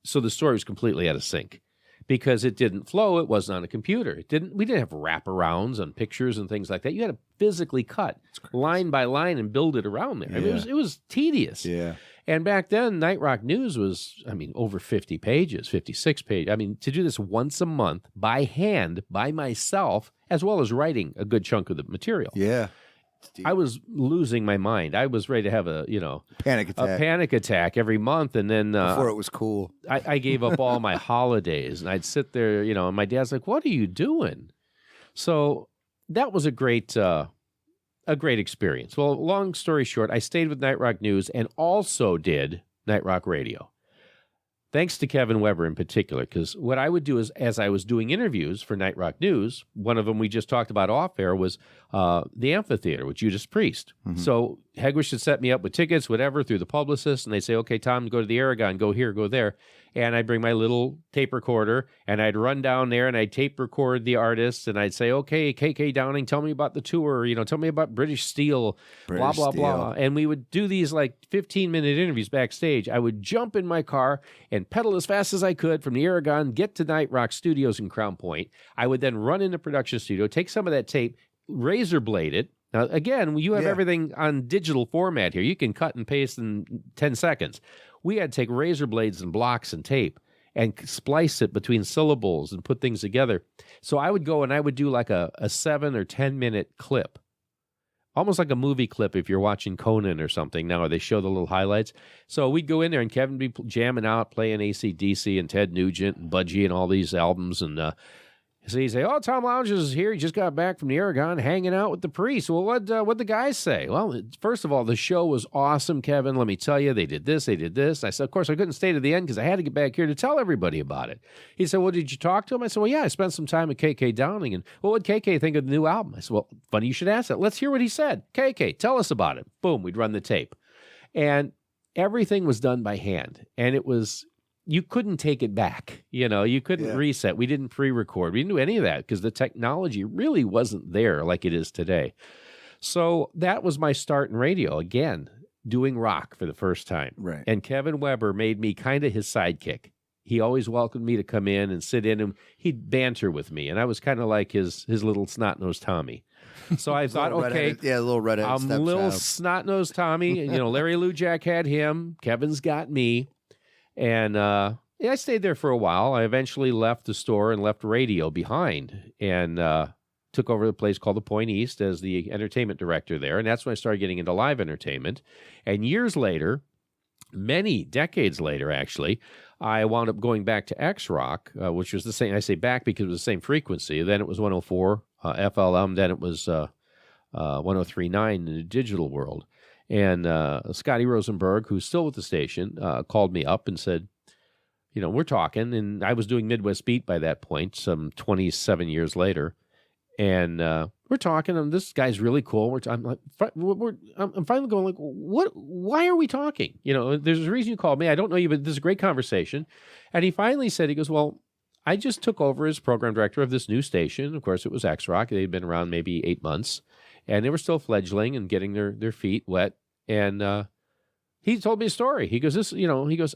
Speaker 4: so the story was completely out of sync because it didn't flow. It wasn't on a computer. We didn't have wraparounds on pictures and things like that. You had to physically cut line by line and build it around there. I mean, it was tedious.
Speaker 2: Yeah.
Speaker 4: And back then, Night Rock News was, over 50 pages, 56 pages. To do this once a month by hand, by myself, as well as writing a good chunk of the material.
Speaker 2: Yeah.
Speaker 4: I was losing my mind. I was ready to have a panic attack every month. And then
Speaker 2: before it was cool.
Speaker 4: I gave up all my holidays and I'd sit there, and my dad's like, what are you doing? So that was a great experience. Well, long story short, I stayed with Night Rock News and also did Night Rock Radio. Thanks to Kevin Weber in particular, because what I would do is, as I was doing interviews for Night Rock News, one of them we just talked about off air was the amphitheater with Judas Priest. Mm-hmm. So Hegwish would set me up with tickets, whatever, through the publicist, and they'd say, okay, Tom, go to the Aragon, go here, go there. And I'd bring my little tape recorder, and I'd run down there, and I'd tape record the artists, and I'd say, okay, KK Downing, tell me about the tour, tell me about British Steel, blah, blah, blah. And we would do these like 15-minute interviews backstage. I would jump in my car and pedal as fast as I could from the Aragon, get to Night Rock Studios in Crown Point. I would then run in the production studio, take some of that tape, razor blade it. Now, again, you have everything on digital format here. You can cut and paste in 10 seconds. We had to take razor blades and blocks and tape and splice it between syllables and put things together. So I would go and I would do like a 7 or 10 minute clip, almost like a movie clip if you're watching Conan or something now, where they show the little highlights. So we'd go in there and Kevin would be jamming out, playing AC/DC and Ted Nugent and Budgie and all these albums. And so he'd say, oh, Tom Lounge is here. He just got back from the Aragon hanging out with the priest. Well, what'd the guys say? Well, first of all, the show was awesome, Kevin. Let me tell you, they did this, they did this. I said, of course, I couldn't stay to the end because I had to get back here to tell everybody about it. He said, well, did you talk to him? I said, well, yeah, I spent some time with KK Downing. And what would KK think of the new album? I said, well, funny you should ask that. Let's hear what he said. KK, tell us about it. Boom, we'd run the tape. And everything was done by hand. And it was... you couldn't take it back. You couldn't reset. We didn't pre-record. We didn't do any of that because the technology really wasn't there like it is today. So that was my start in radio, again, doing rock for the first time.
Speaker 2: Right.
Speaker 4: And Kevin Weber made me kind of his sidekick. He always welcomed me to come in and sit in, and he'd banter with me. And I was kind of like his little snot-nosed Tommy. So I thought, okay,
Speaker 2: a little redhead.
Speaker 4: I'm little snot-nosed Tommy. Larry Lujak had him. Kevin's got me. And I stayed there for a while. I eventually left the store and left radio behind and took over the place called the Point East as the entertainment director there. And that's when I started getting into live entertainment. And years later, many decades later, actually, I wound up going back to X-Rock, which was the same. I say back because it was the same frequency. Then it was 104 FLM. Then it was 103.9 in the digital world. And Scotty Rosenberg, who's still with the station, called me up and said, you know, we're talking. And I was doing Midwest Beat by that point, some 27 years later. And we're talking, and this guy's really cool. I'm finally going like, what? Why are we talking? You know, there's a reason you called me. I don't know you, but this is a great conversation. And he finally said, he goes, well, I just took over as program director of this new station. Of course, it was X-Rock. They'd been around maybe 8 months, and they were still fledgling and getting their feet wet. And he told me a story. He goes,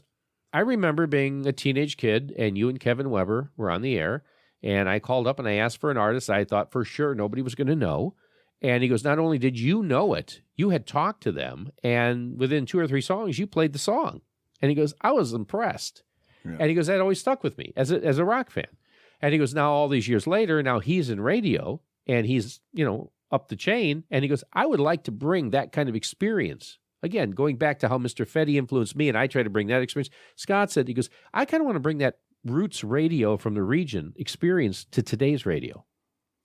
Speaker 4: I remember being a teenage kid, and you and Kevin Weber were on the air. And I called up and I asked for an artist I thought for sure nobody was going to know. And he goes, not only did you know it, you had talked to them. And within 2 or 3 songs, you played the song. And he goes, I was impressed. Yeah. And he goes, that always stuck with me as a rock fan. And he goes, now all these years later, now he's in radio and he's, up the chain. And he goes, I would like to bring that kind of experience. Again, going back to how Mr. Fetty influenced me and I try to bring that experience. Scott said, he goes, I kind of want to bring that roots radio from the region experience to today's radio.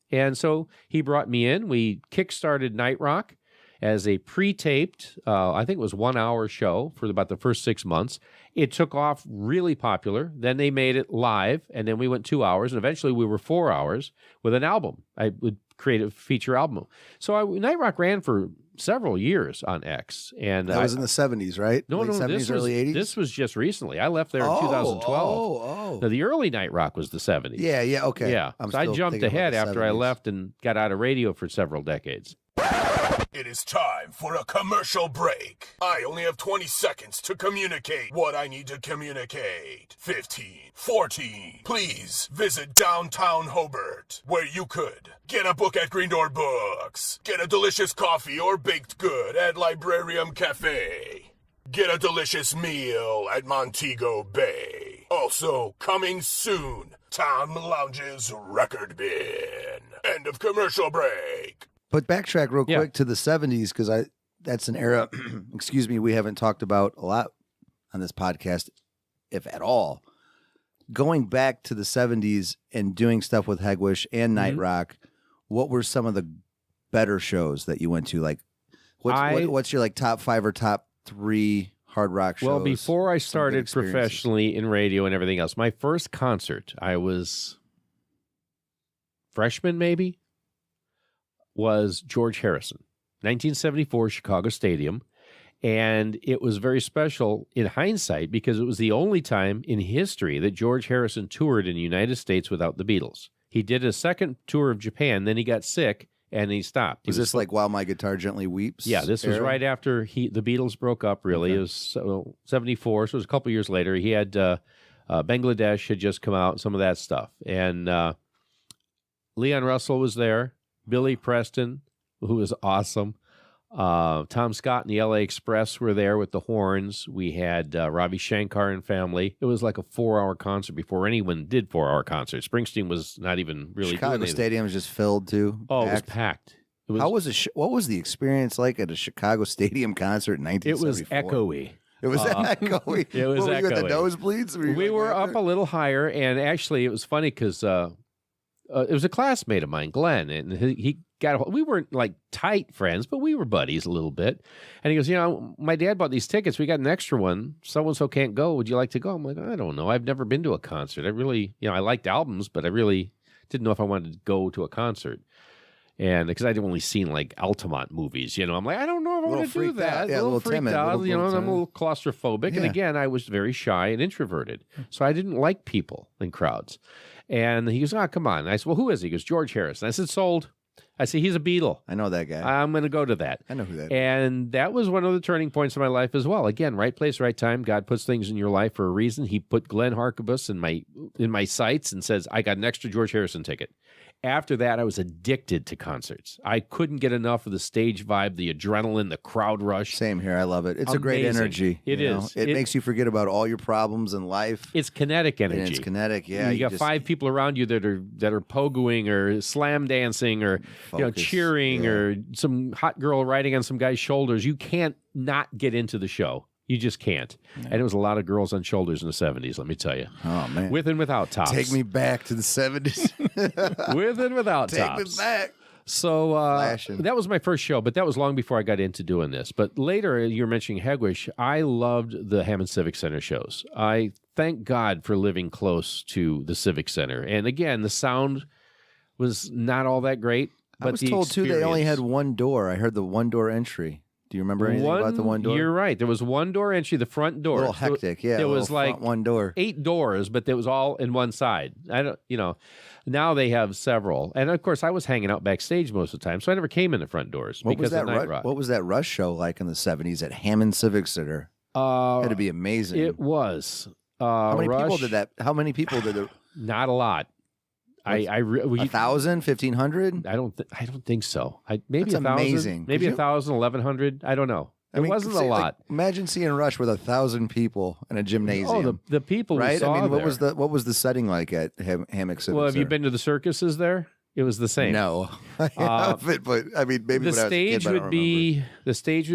Speaker 4: And so he brought me in. We kickstarted Night Rock as a pre-taped, I think it was 1 hour show for about the first 6 months. It took off really popular. Then they made it live, and then we went 2 hours, and eventually we were 4 hours with an album. I would create a feature album. So Night Rock ran for several years on X. And
Speaker 2: that was in the 70s, right?
Speaker 4: No,
Speaker 2: late 70s, early 80s?
Speaker 4: This was just recently. I left there in 2012. Now, the early Night Rock was the 70s.
Speaker 2: Yeah, okay.
Speaker 4: Yeah. So I jumped ahead after I left and got out of radio for several decades.
Speaker 1: It is time for a commercial break. I only have 20 seconds to communicate what I need to communicate. 15, 14. Please visit downtown Hobart, where you could get a book at Green Door Books, get a delicious coffee or baked good at Librarium Cafe, get a delicious meal at Montego Bay. Also, coming soon, Tom Lounge's Record Bin. End of commercial break.
Speaker 2: But backtrack real quick to the 70s, because that's an era, excuse me, we haven't talked about a lot on this podcast, if at all. Going back to the 70s and doing stuff with Hegwish and Night Rock, what were some of the better shows that you went to? Like, what's your top 5 or top 3 hard rock shows?
Speaker 4: Well, before I started professionally in radio and everything else, my first concert, I was freshman maybe, was George Harrison, 1974 Chicago Stadium. And it was very special in hindsight because it was the only time in history that George Harrison toured in the United States without the Beatles. He did a second tour of Japan, then he got sick and he stopped.
Speaker 2: Was this like While My Guitar Gently Weeps?
Speaker 4: Yeah, this was right after the Beatles broke up, really. Okay. It was 74, so it was a couple years later. He had Bangladesh had just come out, some of that stuff. And Leon Russell was there. Billy Preston, who was awesome. Tom Scott and the LA Express were there with the horns. We had Ravi Shankar and family. It was like a 4-hour concert before anyone did 4-hour concerts. Springsteen was not even really
Speaker 2: Chicago
Speaker 4: doing anything.
Speaker 2: Stadium was just filled too.
Speaker 4: Oh, it was packed.
Speaker 2: How was it? What was the experience like at a Chicago Stadium concert in 1974?
Speaker 4: It was echoey.
Speaker 2: It was echoey.
Speaker 4: It was
Speaker 2: echoey.
Speaker 4: Were
Speaker 2: you at the nosebleeds?
Speaker 4: We were up a little higher, and actually, it was funny because it was a classmate of mine, Glenn, and he got. We weren't like tight friends, but we were buddies a little bit. And he goes, my dad bought these tickets. We got an extra one. So-and-so can't go. Would you like to go? I'm like, I don't know. I've never been to a concert. I really, I liked albums, but I really didn't know if I wanted to go to a concert. And because I'd only seen like Altamont movies, I'm like, I don't know if I want to do that.
Speaker 2: Yeah, a little
Speaker 4: freaked
Speaker 2: timid,
Speaker 4: out,
Speaker 2: and
Speaker 4: I'm a little claustrophobic.
Speaker 2: Yeah.
Speaker 4: And again, I was very shy and introverted. So I didn't like people in crowds. And he goes, come on. I said, well, who is he? He goes, George Harrison. I said, sold. I said, he's a Beatle.
Speaker 2: I know that guy.
Speaker 4: I'm going to go to that.
Speaker 2: I know who that is.
Speaker 4: And that was one of the turning points of my life as well. Again, right place, right time. God puts things in your life for a reason. He put Glenn Harkabus in my sights and says, I got an extra George Harrison ticket. After that, I was addicted to concerts. I couldn't get enough of the stage vibe, the adrenaline, the crowd rush.
Speaker 2: Same here. I love it. It's
Speaker 4: Amazing.
Speaker 2: A great energy.
Speaker 4: It is.
Speaker 2: It makes you forget about all your problems in life.
Speaker 4: It's kinetic energy.
Speaker 2: And it's kinetic, yeah.
Speaker 4: You got 5 people around you that are pogoing or slam dancing or cheering or some hot girl riding on some guy's shoulders. You can't not get into the show. You just can't. And it was a lot of girls on shoulders in the 70s, let me tell you.
Speaker 2: Oh, man.
Speaker 4: With and without tops.
Speaker 2: Take me back to the 70s.
Speaker 4: With and without
Speaker 2: Take
Speaker 4: tops.
Speaker 2: me back.
Speaker 4: So
Speaker 2: Flashing.
Speaker 4: that was my first show, but that was long before I got into doing this. But later, you were mentioning Hegwish. I loved the Hammond Civic Center shows. I thank God for living close to the Civic Center. And again, the sound was not all that great. But
Speaker 2: I was told, too, they only had one door. I heard the one-door entry. Do you remember anything about the one door?
Speaker 4: You're right. There was one door entry, the front door.
Speaker 2: A little hectic, yeah.
Speaker 4: There was like
Speaker 2: one door.
Speaker 4: 8 doors, but it was all in one side. I don't, now they have several. And of course, I was hanging out backstage most of the time, so I never came in the front doors because of Night Rock.
Speaker 2: What was that Rush show like in the 70s at Hammond Civic Center? Had to be amazing.
Speaker 4: It was.
Speaker 2: How many
Speaker 4: Rush,
Speaker 2: people did that? How many people did it?
Speaker 4: Not a lot.
Speaker 2: 1,000, 1,500?
Speaker 4: I don't think so. Maybe
Speaker 2: That's
Speaker 4: 1,000.
Speaker 2: amazing.
Speaker 4: Maybe
Speaker 2: Could you-
Speaker 4: 1,000, 1,100. I don't know. It wasn't a lot.
Speaker 2: Imagine seeing Rush with 1,000 people in a gymnasium.
Speaker 4: Oh, the people we
Speaker 2: right?
Speaker 4: saw
Speaker 2: I mean,
Speaker 4: there.
Speaker 2: what was the setting like at Hammock Civic
Speaker 4: Well, have you
Speaker 2: Center?
Speaker 4: been to the circuses there? It was the same.
Speaker 2: No, I haven't, but I mean, maybe
Speaker 4: The
Speaker 2: when I was a kid,
Speaker 4: stage
Speaker 2: but I don't
Speaker 4: would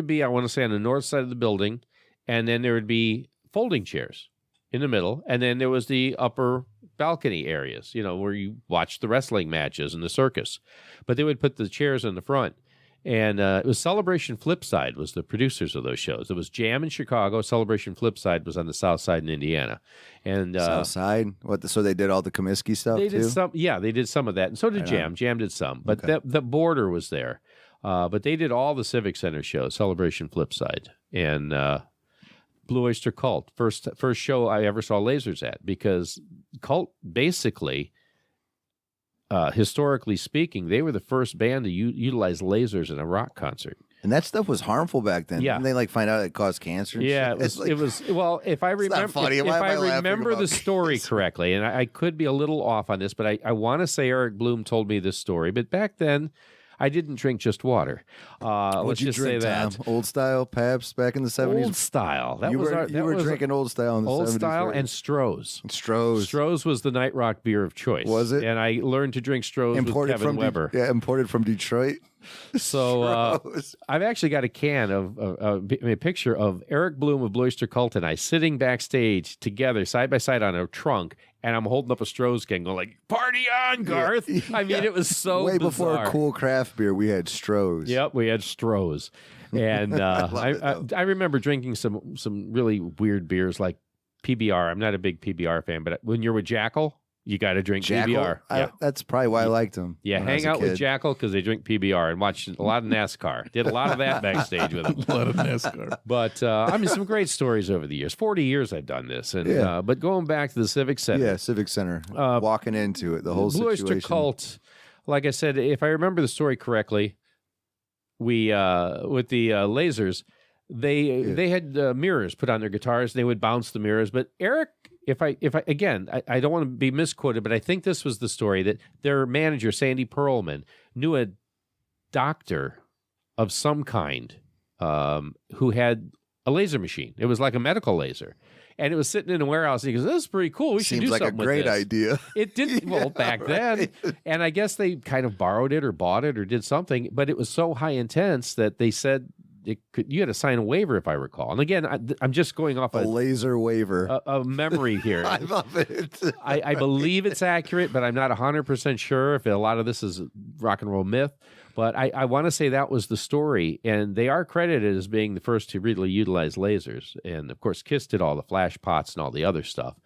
Speaker 4: be I want to say on the north side of the building, and then there would be folding chairs in the middle, and then there was the upper balcony areas, where you watch the wrestling matches and the circus. But they would put the chairs in the front. And it was Celebration Flipside was the producers of those shows. It was Jam in Chicago. Celebration Flipside was on the south side in Indiana. And
Speaker 2: South Side. So they did all the Comiskey stuff
Speaker 4: they
Speaker 2: too.
Speaker 4: did some, yeah, they did some of that, and so did Jam. Jam did some, but the border was there. But they did all the Civic Center shows. Celebration Flipside and Blue Oyster Cult. First show I ever saw lasers at, because Cult basically. Historically speaking, they were the first band to utilize lasers in a rock concert.
Speaker 2: And that stuff was harmful back then.
Speaker 4: Yeah.
Speaker 2: Didn't they find out it caused cancer? And
Speaker 4: Yeah,
Speaker 2: shit?
Speaker 4: it was. Well, if I remember,
Speaker 2: funny.
Speaker 4: if
Speaker 2: Why am
Speaker 4: I
Speaker 2: I laughing
Speaker 4: remember
Speaker 2: about
Speaker 4: the
Speaker 2: this?
Speaker 4: story correctly, and I could be a little off on this, but I want to say Eric Bloom told me this story. But back then, I didn't drink just water. Let's
Speaker 2: What'd you
Speaker 4: just
Speaker 2: drink,
Speaker 4: say that.
Speaker 2: Tom? Old style Pabst back in the 70s?
Speaker 4: Old style. That
Speaker 2: you
Speaker 4: was
Speaker 2: were drinking old style in the 70s.
Speaker 4: old style
Speaker 2: right?
Speaker 4: and Stroh's.
Speaker 2: Stroh's.
Speaker 4: Stroh's was the night rock beer of choice.
Speaker 2: Was it?
Speaker 4: And I learned to drink Stroh's with Kevin Weber.
Speaker 2: Imported from Detroit.
Speaker 4: So
Speaker 2: Stroh's.
Speaker 4: I've actually got a can of a picture of Eric Bloom of Blue Oyster Cult and I sitting backstage together, side by side on a trunk, and I'm holding up a Stroh's can, going like, "Party on, Garth!" I mean, it was so
Speaker 2: way
Speaker 4: bizarre.
Speaker 2: before cool craft beer. We had Stroh's.
Speaker 4: Yep, we had Stroh's, and I remember drinking some really weird beers like PBR. I'm not a big PBR fan, but when you're with Jackal, you got to drink
Speaker 2: Jackal?
Speaker 4: PBR. Yeah.
Speaker 2: That's probably why I liked them.
Speaker 4: Yeah,
Speaker 2: when I was
Speaker 4: hang
Speaker 2: a
Speaker 4: out with
Speaker 2: kid.
Speaker 4: Jackal because they drink PBR and watch a lot of NASCAR. Did a lot of that backstage with them.
Speaker 5: A lot of NASCAR.
Speaker 4: But I mean, some great stories over the years. 40 years I've done this, and
Speaker 2: Yeah.
Speaker 4: but going back to the Civic Center,
Speaker 2: Yeah, Civic Center. Walking into it, the whole
Speaker 4: Blue
Speaker 2: situation.
Speaker 4: Oyster Cult. Like I said, if I remember the story correctly, we with the lasers, they had mirrors put on their guitars. They would bounce the mirrors. But Eric, if I again, I don't want to be misquoted, but I think this was the story that their manager Sandy Perlman knew a doctor of some kind who had a laser machine. It was like a medical laser. And it was sitting in a warehouse. And he goes, "This is pretty cool. We should
Speaker 2: Seems
Speaker 4: do
Speaker 2: like a
Speaker 4: something with
Speaker 2: great
Speaker 4: this."
Speaker 2: idea.
Speaker 4: It didn't, well, back then. And I guess they kind of borrowed it or bought it or did something. But it was so high intense that they said you had to sign a waiver, if I recall. And again, I'm just going off
Speaker 2: A laser waiver.
Speaker 4: a memory here.
Speaker 2: I love it.
Speaker 4: I believe it's accurate, but I'm not 100% sure if a lot of this is rock and roll myth. But I want to say that was the story. And they are credited as being the first to really utilize lasers. And, of course, Kiss did all the flash pots and all the other stuff.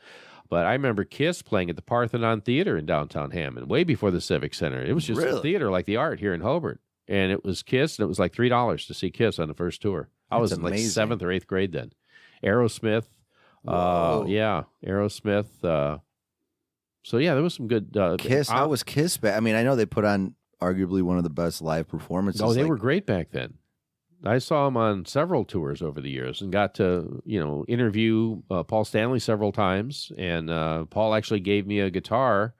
Speaker 4: But I remember Kiss playing at the Parthenon Theater in downtown Hammond, way before the Civic Center. It was just a
Speaker 2: Really?
Speaker 4: theater like the Art here in Hobart. And it was Kiss, and it was like $3 to see Kiss on the first tour. I was
Speaker 2: That's
Speaker 4: in like
Speaker 2: amazing.
Speaker 4: 7th or 8th grade then. Aerosmith.
Speaker 2: Whoa.
Speaker 4: Yeah, Aerosmith. So, yeah, there was some good...
Speaker 2: Kiss. How was Kiss back? I mean, I know they put on arguably one of the best live performances.
Speaker 4: Oh, they
Speaker 2: like-
Speaker 4: were great back then. I saw them on several tours over the years and got to, interview Paul Stanley several times. And Paul actually gave me a guitar,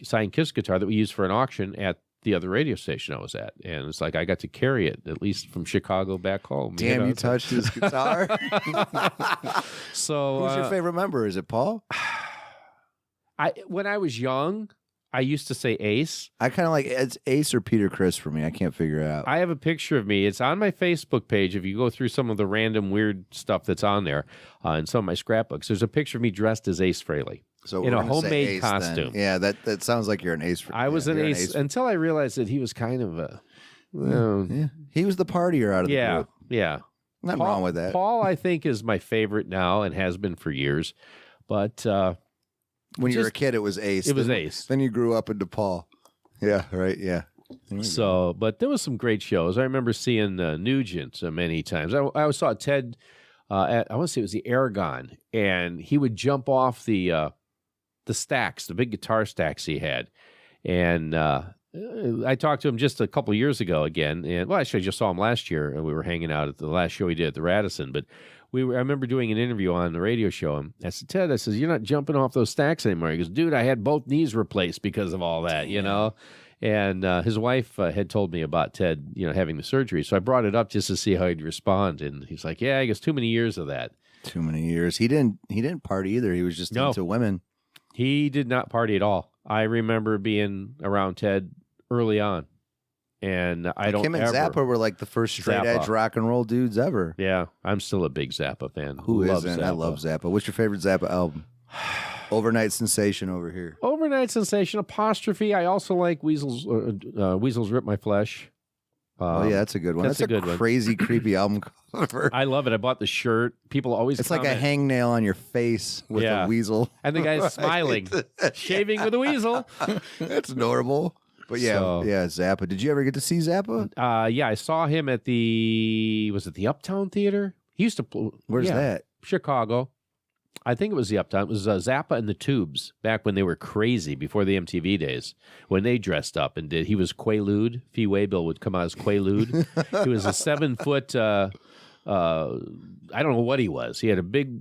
Speaker 4: signed Kiss guitar that we used for an auction at the other radio station I was at. And it's like I got to carry it, at least from Chicago back home.
Speaker 2: Damn, you touched his guitar.
Speaker 4: So
Speaker 2: Who's your favorite member? Is it Paul?
Speaker 4: when I was young, I used to say Ace.
Speaker 2: I kind of like it's Ace or Peter Criss for me. I can't figure it out.
Speaker 4: I have a picture of me. It's on my Facebook page. If you go through some of the random weird stuff that's on there in some of my scrapbooks, there's a picture of me dressed as Ace Frehley.
Speaker 2: So
Speaker 4: in
Speaker 2: we're
Speaker 4: a
Speaker 2: gonna say
Speaker 4: homemade
Speaker 2: Ace,
Speaker 4: costume.
Speaker 2: then. Yeah, that sounds like you're an Ace.
Speaker 4: I was an
Speaker 2: you're
Speaker 4: ace until I realized that he was kind of a.
Speaker 2: Yeah, he was the partier out of the group.
Speaker 4: Yeah.
Speaker 2: Nothing
Speaker 4: Paul,
Speaker 2: wrong with that.
Speaker 4: Paul, I think, is my favorite now and has been for years. But
Speaker 2: when you were a kid, it was Ace.
Speaker 4: It was
Speaker 2: then,
Speaker 4: Ace.
Speaker 2: Then you grew up into Paul. Yeah, right. Yeah.
Speaker 4: So, but there was some great shows. I remember seeing Nugent many times. I saw Ted at, I want to say it was the Aragon, and he would jump off the stacks, the big guitar stacks he had. And I talked to him just a couple years ago again. And well, actually, I just saw him last year. And we were hanging out at the last show he did at the Radisson. But I remember doing an interview on the radio show. And I said, Ted, I says, you're not jumping off those stacks anymore. He goes, dude, I had both knees replaced because of all that, you know. And his wife had told me about Ted, having the surgery. So I brought it up just to see how he'd respond. And he's like, yeah, I guess too many years of that.
Speaker 2: Too many years. He didn't party either. He was just into women.
Speaker 4: He did not party at all. I remember being around Ted early on. And I don't
Speaker 2: him and Zappa were like the first straight edge rock and roll dudes ever.
Speaker 4: Yeah, I'm still a big Zappa fan.
Speaker 2: Who isn't? I love Zappa. What's your favorite Zappa album? Overnight Sensation over here.
Speaker 4: Overnight Sensation, Apostrophe. I also like Weasels Rip My Flesh.
Speaker 2: Oh, yeah, that's a good one. That's a
Speaker 4: good
Speaker 2: crazy, creepy album cover.
Speaker 4: I love it. I bought the shirt. People always
Speaker 2: It's
Speaker 4: comment.
Speaker 2: like a hangnail on your face with a weasel.
Speaker 4: And the guy's smiling, shaving with a weasel.
Speaker 2: That's adorable. But yeah, Zappa. Did you ever get to see Zappa?
Speaker 4: Yeah, I saw him at was it the Uptown Theater? He used to.
Speaker 2: Where's that?
Speaker 4: Chicago. I think it was the Uptown. It was Zappa and the Tubes back when they were crazy before the MTV days when they dressed up and did. He was Quaalude. Fee Waybill would come out as Quaalude. He was a 7-foot. I don't know what he was. He had a big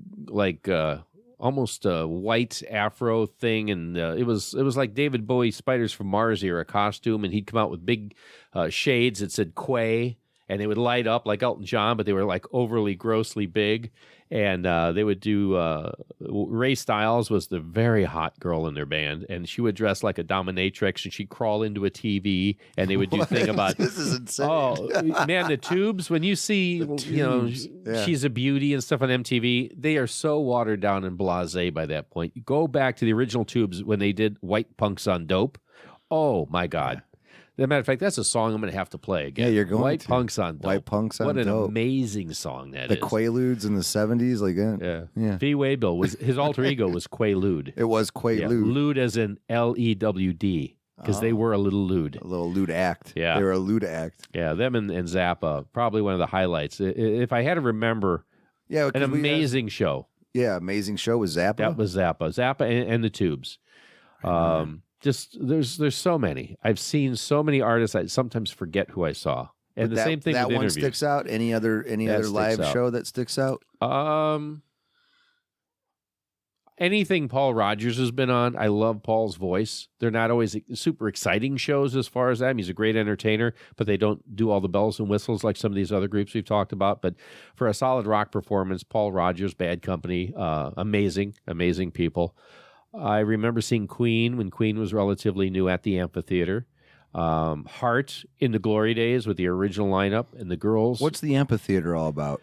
Speaker 4: almost a white afro thing, and it was like David Bowie Spiders from Mars era costume, and he'd come out with big shades that said Quay, and they would light up like Elton John, but they were like overly grossly big. And they would do Ray Stiles was the very hot girl in their band, and she would dress like a dominatrix, and she'd crawl into a TV, and they would do thing about
Speaker 2: this is insane.
Speaker 4: Oh man, the Tubes. When you see She's a Beauty and stuff on MTV, they are so watered down and blasé by that point. You go back to the original Tubes when they did White Punks on Dope. Oh my God. As a matter of fact, that's a song I'm going to have to play again.
Speaker 2: Yeah, you're going
Speaker 4: White
Speaker 2: to.
Speaker 4: Punks on Dope.
Speaker 2: White Punks on
Speaker 4: What an
Speaker 2: Dope.
Speaker 4: amazing song that
Speaker 2: the
Speaker 4: is.
Speaker 2: The Quaaludes in the 70s, like that.
Speaker 4: Yeah. Fee Waybill was his alter ego was Quaalude.
Speaker 2: It was Quaalude.
Speaker 4: Yeah, lewd as in LEWD, because they were a little lewd.
Speaker 2: A little lewd act.
Speaker 4: Yeah.
Speaker 2: They were a lewd act.
Speaker 4: Yeah, them and Zappa, probably one of the highlights. If I had to remember, an amazing show.
Speaker 2: Yeah, amazing show with Zappa.
Speaker 4: That was Zappa. Zappa and the Tubes. Just there's so many. I've seen so many artists. I sometimes forget who I saw. And the same thing with interviews.
Speaker 2: That one sticks out. Any other live show that sticks out?
Speaker 4: Anything Paul Rogers has been on. I love Paul's voice. They're not always super exciting shows as far as that. He's a great entertainer, but they don't do all the bells and whistles like some of these other groups we've talked about. But for a solid rock performance, Paul Rogers, Bad Company, amazing people. I remember seeing Queen when Queen was relatively new at the amphitheater. Heart in the glory days with the original lineup and the girls.
Speaker 2: What's the amphitheater all about?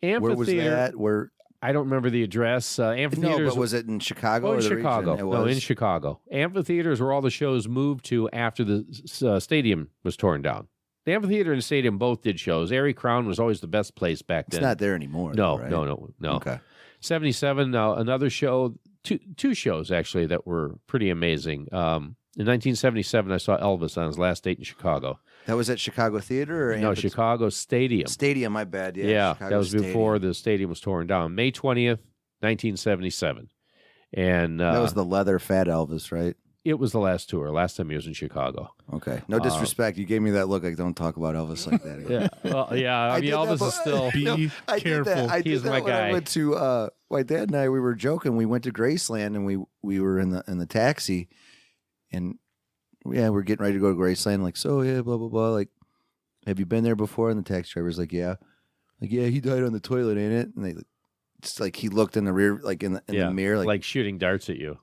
Speaker 4: Amphitheater.
Speaker 2: Where was that? Where
Speaker 4: I don't remember the address. Amphitheaters.
Speaker 2: No, but was it in Chicago?
Speaker 4: Oh,
Speaker 2: or
Speaker 4: in
Speaker 2: the
Speaker 4: Chicago.
Speaker 2: Region?
Speaker 4: No, in Chicago. Amphitheaters were all the shows moved to after the stadium was torn down. The amphitheater and the stadium both did shows. Airy Crown was always the best place back then.
Speaker 2: It's not there anymore.
Speaker 4: No,
Speaker 2: though, right?
Speaker 4: no.
Speaker 2: Okay.
Speaker 4: 77. Another show. Two shows actually that were pretty amazing. In 1977, I saw Elvis on his last date in Chicago.
Speaker 2: That was at Chicago Theater or
Speaker 4: no, Chicago Stadium.
Speaker 2: Stadium, my bad. Yeah,
Speaker 4: that was before the stadium was torn down. May 20th, 1977, and
Speaker 2: that was the leather fat Elvis, right?
Speaker 4: It was the last tour. Last time he was in Chicago.
Speaker 2: Okay, no disrespect. You gave me that look like don't talk about Elvis like that.
Speaker 4: Yeah, well, yeah. I mean, Elvis is still.
Speaker 5: Be careful.
Speaker 2: He's
Speaker 4: my guy.
Speaker 2: I went to my dad and I. We were joking. We went to Graceland and we were in the taxi, and we're getting ready to go to Graceland. Like, so blah blah blah. Like, have you been there before? And the taxi driver's like, yeah. Like, yeah, he died on the toilet, ain't it? And it's like he looked in the rear, like in the mirror,
Speaker 4: like shooting darts at you.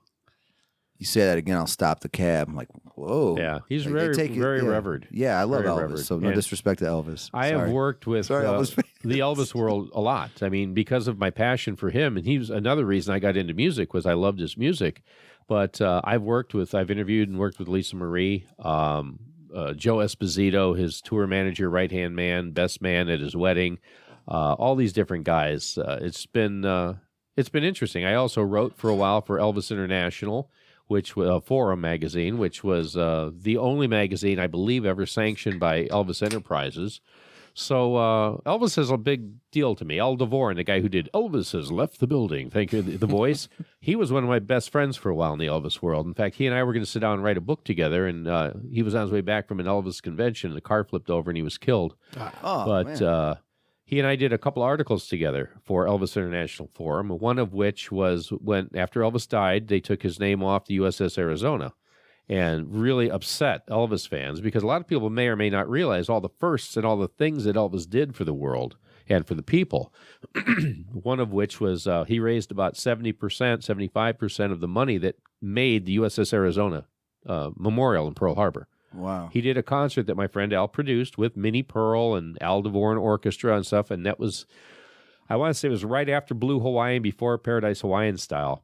Speaker 2: you say that again, I'll stop the cab. I'm like, whoa.
Speaker 4: Yeah, he's
Speaker 2: Like,
Speaker 4: very,
Speaker 2: they take it-
Speaker 4: very
Speaker 2: yeah.
Speaker 4: revered.
Speaker 2: Yeah, I love
Speaker 4: Very
Speaker 2: Elvis.
Speaker 4: revered.
Speaker 2: So no
Speaker 4: And
Speaker 2: disrespect to Elvis.
Speaker 4: I have worked with
Speaker 2: Sorry, Elvis fans.
Speaker 4: the Elvis world a lot. I mean, because of my passion for him, and he was another reason I got into music was I loved his music. But I've interviewed and worked with Lisa Marie, Joe Esposito, his tour manager, right-hand man, best man at his wedding, all these different guys. It's been interesting. I also wrote for a while for Elvis International, which was Forum magazine, which was the only magazine I believe ever sanctioned by Elvis Enterprises. So Elvis is a big deal to me. Al Devoren, the guy who did Elvis Has Left the Building, thank you, the voice, he was one of my best friends for a while in the Elvis world. In fact, he and I were going to sit down and write a book together, and he was on his way back from an Elvis convention, and the car flipped over, and he was killed.
Speaker 2: Oh,
Speaker 4: But
Speaker 2: man.
Speaker 4: he and I did a couple articles together for Elvis International Forum, one of which was when, after Elvis died, they took his name off the USS Arizona, and really upset Elvis fans because a lot of people may or may not realize all the firsts and all the things that Elvis did for the world and for the people. One of which was he raised about 70%, 75% of the money that made the USS Arizona Memorial in Pearl Harbor.
Speaker 2: Wow.
Speaker 4: He did a concert that my friend Al produced with Minnie Pearl and Al Devoren Orchestra and stuff, and that was, I want to say it was right after Blue Hawaiian, before Paradise Hawaiian style.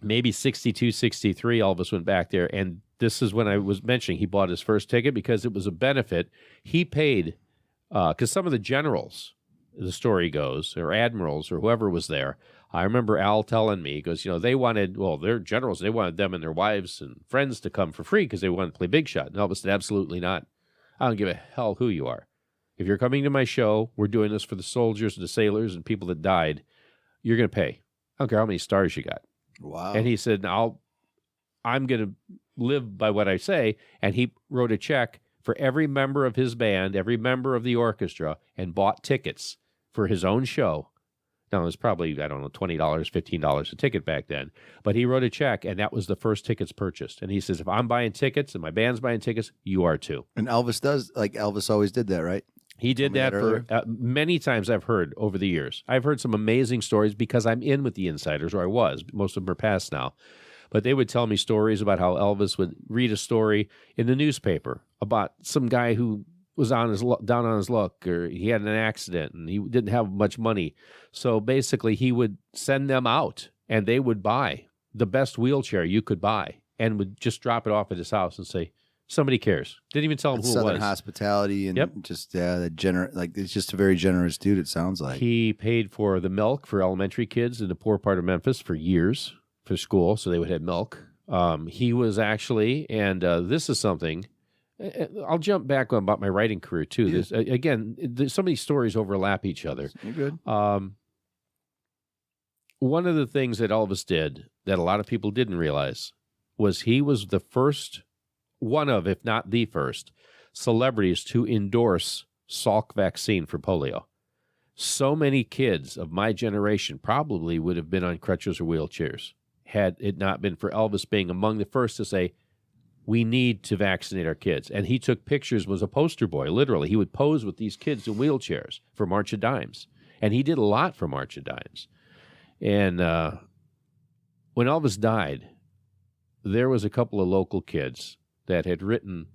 Speaker 4: Maybe 62, 63, Elvis went back there, and this is when I was mentioning he bought his first ticket because it was a benefit. He paid, because some of the generals, the story goes, or admirals, or whoever was there, I remember Al telling me, he goes, they wanted, well, they're generals, they wanted them and their wives and friends to come for free because they wanted to play big shot. And Elvis said, absolutely not. I don't give a hell who you are. If you're coming to my show, we're doing this for the soldiers and the sailors and people that died. You're going to pay. I don't care how many stars you got.
Speaker 2: Wow.
Speaker 4: And he said, I'm going to live by what I say. And he wrote a check for every member of his band, every member of the orchestra, and bought tickets for his own show. Now, it was probably, I don't know, $20, $15 a ticket back then. But he wrote a check, and that was the first tickets purchased. And he says, if I'm buying tickets and my band's buying tickets, you are too.
Speaker 2: And Elvis does, like Elvis always did that, right?
Speaker 4: He did that for many times I've heard over the years. I've heard some amazing stories because I'm in with the insiders, or I was. Most of them are past now. But they would tell me stories about how Elvis would read a story in the newspaper about some guy who was down on his luck, or he had an accident and he didn't have much money. So basically he would send them out and they would buy the best wheelchair you could buy and would just drop it off at his house and say, somebody cares. Didn't even tell him who it
Speaker 2: Southern
Speaker 4: was.
Speaker 2: hospitality and just it's just a very generous dude, it sounds like.
Speaker 4: He paid for the milk for elementary kids in the poor part of Memphis for years for school, so they would have milk. He was actually, and this is something, I'll jump back about my writing career too.
Speaker 2: Yeah.
Speaker 4: Again, some of these stories overlap each other.
Speaker 2: You're good.
Speaker 4: One of the things that Elvis did that a lot of people didn't realize was he was the first, one of, if not the first, celebrities to endorse Salk vaccine for polio. So many kids of my generation probably would have been on crutches or wheelchairs had it not been for Elvis being among the first to say, we need to vaccinate our kids. And he took pictures, was a poster boy, literally. He would pose with these kids in wheelchairs for March of Dimes. And he did a lot for March of Dimes. And when Elvis died, there was a couple of local kids that had written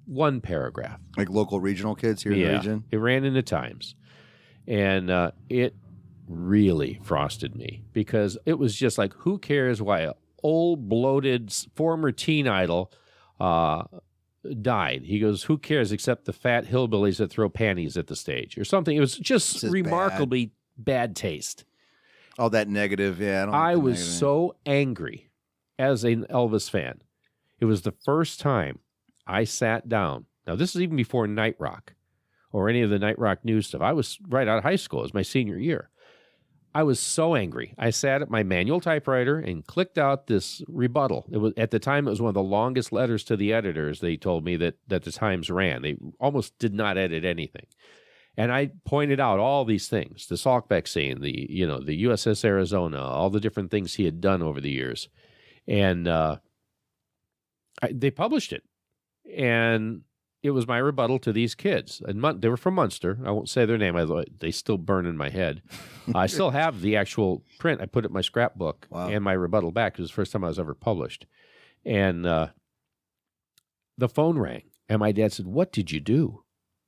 Speaker 4: one paragraph.
Speaker 2: Like local regional kids here in the region?
Speaker 4: It ran in the Times. And it really frosted me because it was just like, who cares why an old, bloated, former teen idol died? He goes, who cares except the fat hillbillies that throw panties at the stage or something. It was just remarkably bad taste.
Speaker 2: All that negative, yeah.
Speaker 4: I was so angry as an Elvis fan. It was the first time I sat down. Now, this is even before Night Rock or any of the Night Rock news stuff. I was right out of high school. It was my senior year. I was so angry. I sat at my manual typewriter and clicked out this rebuttal. It was, at the time, it was one of the longest letters to the editors. They told me that the Times ran. They almost did not edit anything. And I pointed out all these things, the Salk vaccine, the USS Arizona, all the different things he had done over the years. And they published it. And it was my rebuttal to these kids. And they were from Munster. I won't say their name. They still burn in my head. I still have the actual print. I put it in my scrapbook and my rebuttal back. It was the first time I was ever published. And the phone rang, and my dad said, "What did you do?"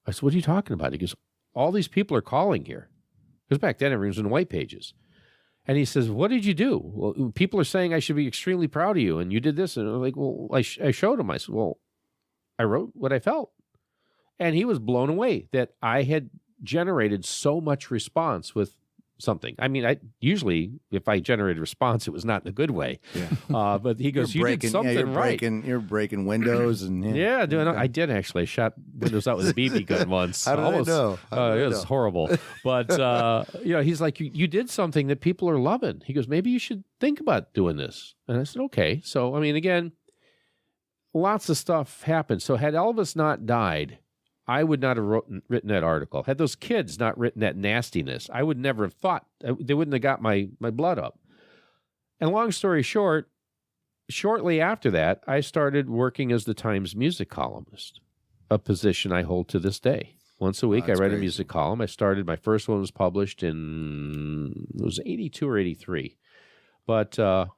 Speaker 4: I said, "What are you talking about?" He goes, "All these people are calling here." Because back then, everyone was in white pages. And he says, "What did you do?" "Well, people are saying I should be extremely proud of you, and you did this." And I'm like, "Well, I showed him." I said, "Well, I wrote what I felt." And he was blown away that I had generated so much response with something. I mean, usually if I generated response, it was not in a good way.
Speaker 2: Yeah.
Speaker 4: But he goes, "You did something right."
Speaker 2: You're breaking windows and
Speaker 4: Yeah, I did actually. I shot windows out with a BB gun once.
Speaker 2: How did I know?
Speaker 4: It was horrible. But he's like, you did something that people are loving. He goes, "Maybe you should think about doing this." And I said, "Okay." So I mean, again, lots of stuff happened. So had Elvis not died, I would not have written that article. Had those kids not written that nastiness, I would never have thought. They wouldn't have got my blood up. And long story short, shortly after that, I started working as the Times music columnist, a position I hold to this day. Once a week, I write a music column. My first one was published it was 82 or 83. But, and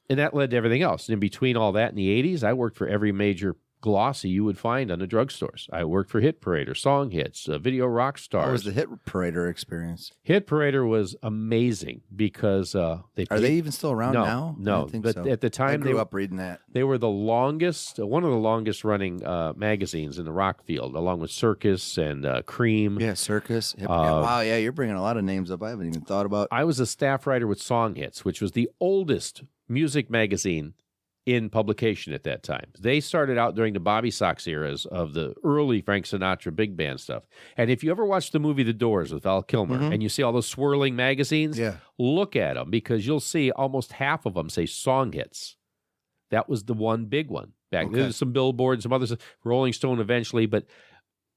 Speaker 4: that led to everything else. And in between all that in the 80s, I worked for every major glossy you would find on the drugstores. I worked for Hit Parader, Song Hits, Video Rock Stars.
Speaker 2: How was the Hit Parader experience?
Speaker 4: Hit Parader was amazing because
Speaker 2: Are they even still around now?
Speaker 4: No,
Speaker 2: I don't think
Speaker 4: but
Speaker 2: so.
Speaker 4: at the time
Speaker 2: I grew up reading that.
Speaker 4: They were the longest, one of the longest running magazines in the rock field, along with Circus and Cream.
Speaker 2: Yeah, Circus. Wow, yeah, you're bringing a lot of names up I haven't even thought about.
Speaker 4: I was a staff writer with Song Hits, which was the oldest music magazine in publication at that time. They started out during the Bobby Sox eras of the early Frank Sinatra big band stuff. And if you ever watch the movie The Doors with Val Kilmer and you see all those swirling magazines, look at them because you'll see almost half of them say Song Hits. That was the one big one. There's some Billboard, some others, Rolling Stone eventually, but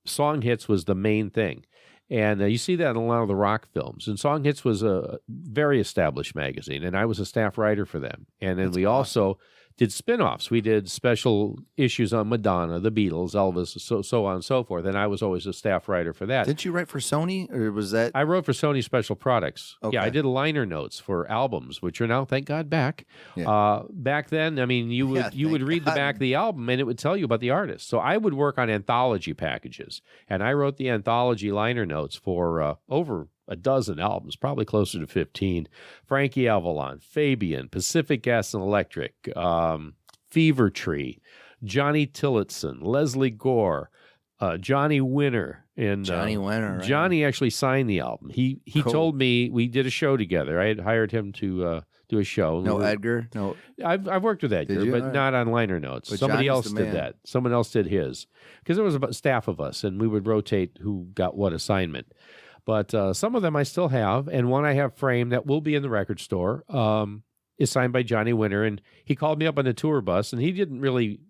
Speaker 4: Song Hits was the main thing. And you see that in a lot of the rock films. And Song Hits was a very established magazine, and I was a staff writer for them. And then we also did spin-offs. We did special issues on Madonna, the Beatles, Elvis, so on and so forth. And I was always a staff writer for that.
Speaker 2: Didn't you write for Sony, or was that?
Speaker 4: I wrote for Sony Special Products.
Speaker 2: Okay.
Speaker 4: Yeah, I did liner notes for albums, which are now, thank God, back.
Speaker 2: Yeah.
Speaker 4: Back then, I mean, you would read the back of the album, and it would tell you about the artist. So I would work on anthology packages, and I wrote the anthology liner notes for over a dozen albums, probably closer to 15. Frankie Avalon, Fabian, Pacific Gas and Electric, Fever Tree, Johnny Tillotson, Leslie Gore, Johnny Winter. And
Speaker 2: Johnny Winter, right?
Speaker 4: Johnny actually signed the album. He told me, we did a show together. I had hired him to do a show.
Speaker 2: No Edgar? No.
Speaker 4: I've worked with Edgar, but not on liner notes.
Speaker 2: But
Speaker 4: Somebody
Speaker 2: Johnny's
Speaker 4: else
Speaker 2: the
Speaker 4: did
Speaker 2: man.
Speaker 4: that. Someone else did his. Because there was a staff of us, and we would rotate who got what assignment. But some of them I still have, and one I have framed that will be in the record store is signed by Johnny Winter, and he called me up on the tour bus, and he didn't really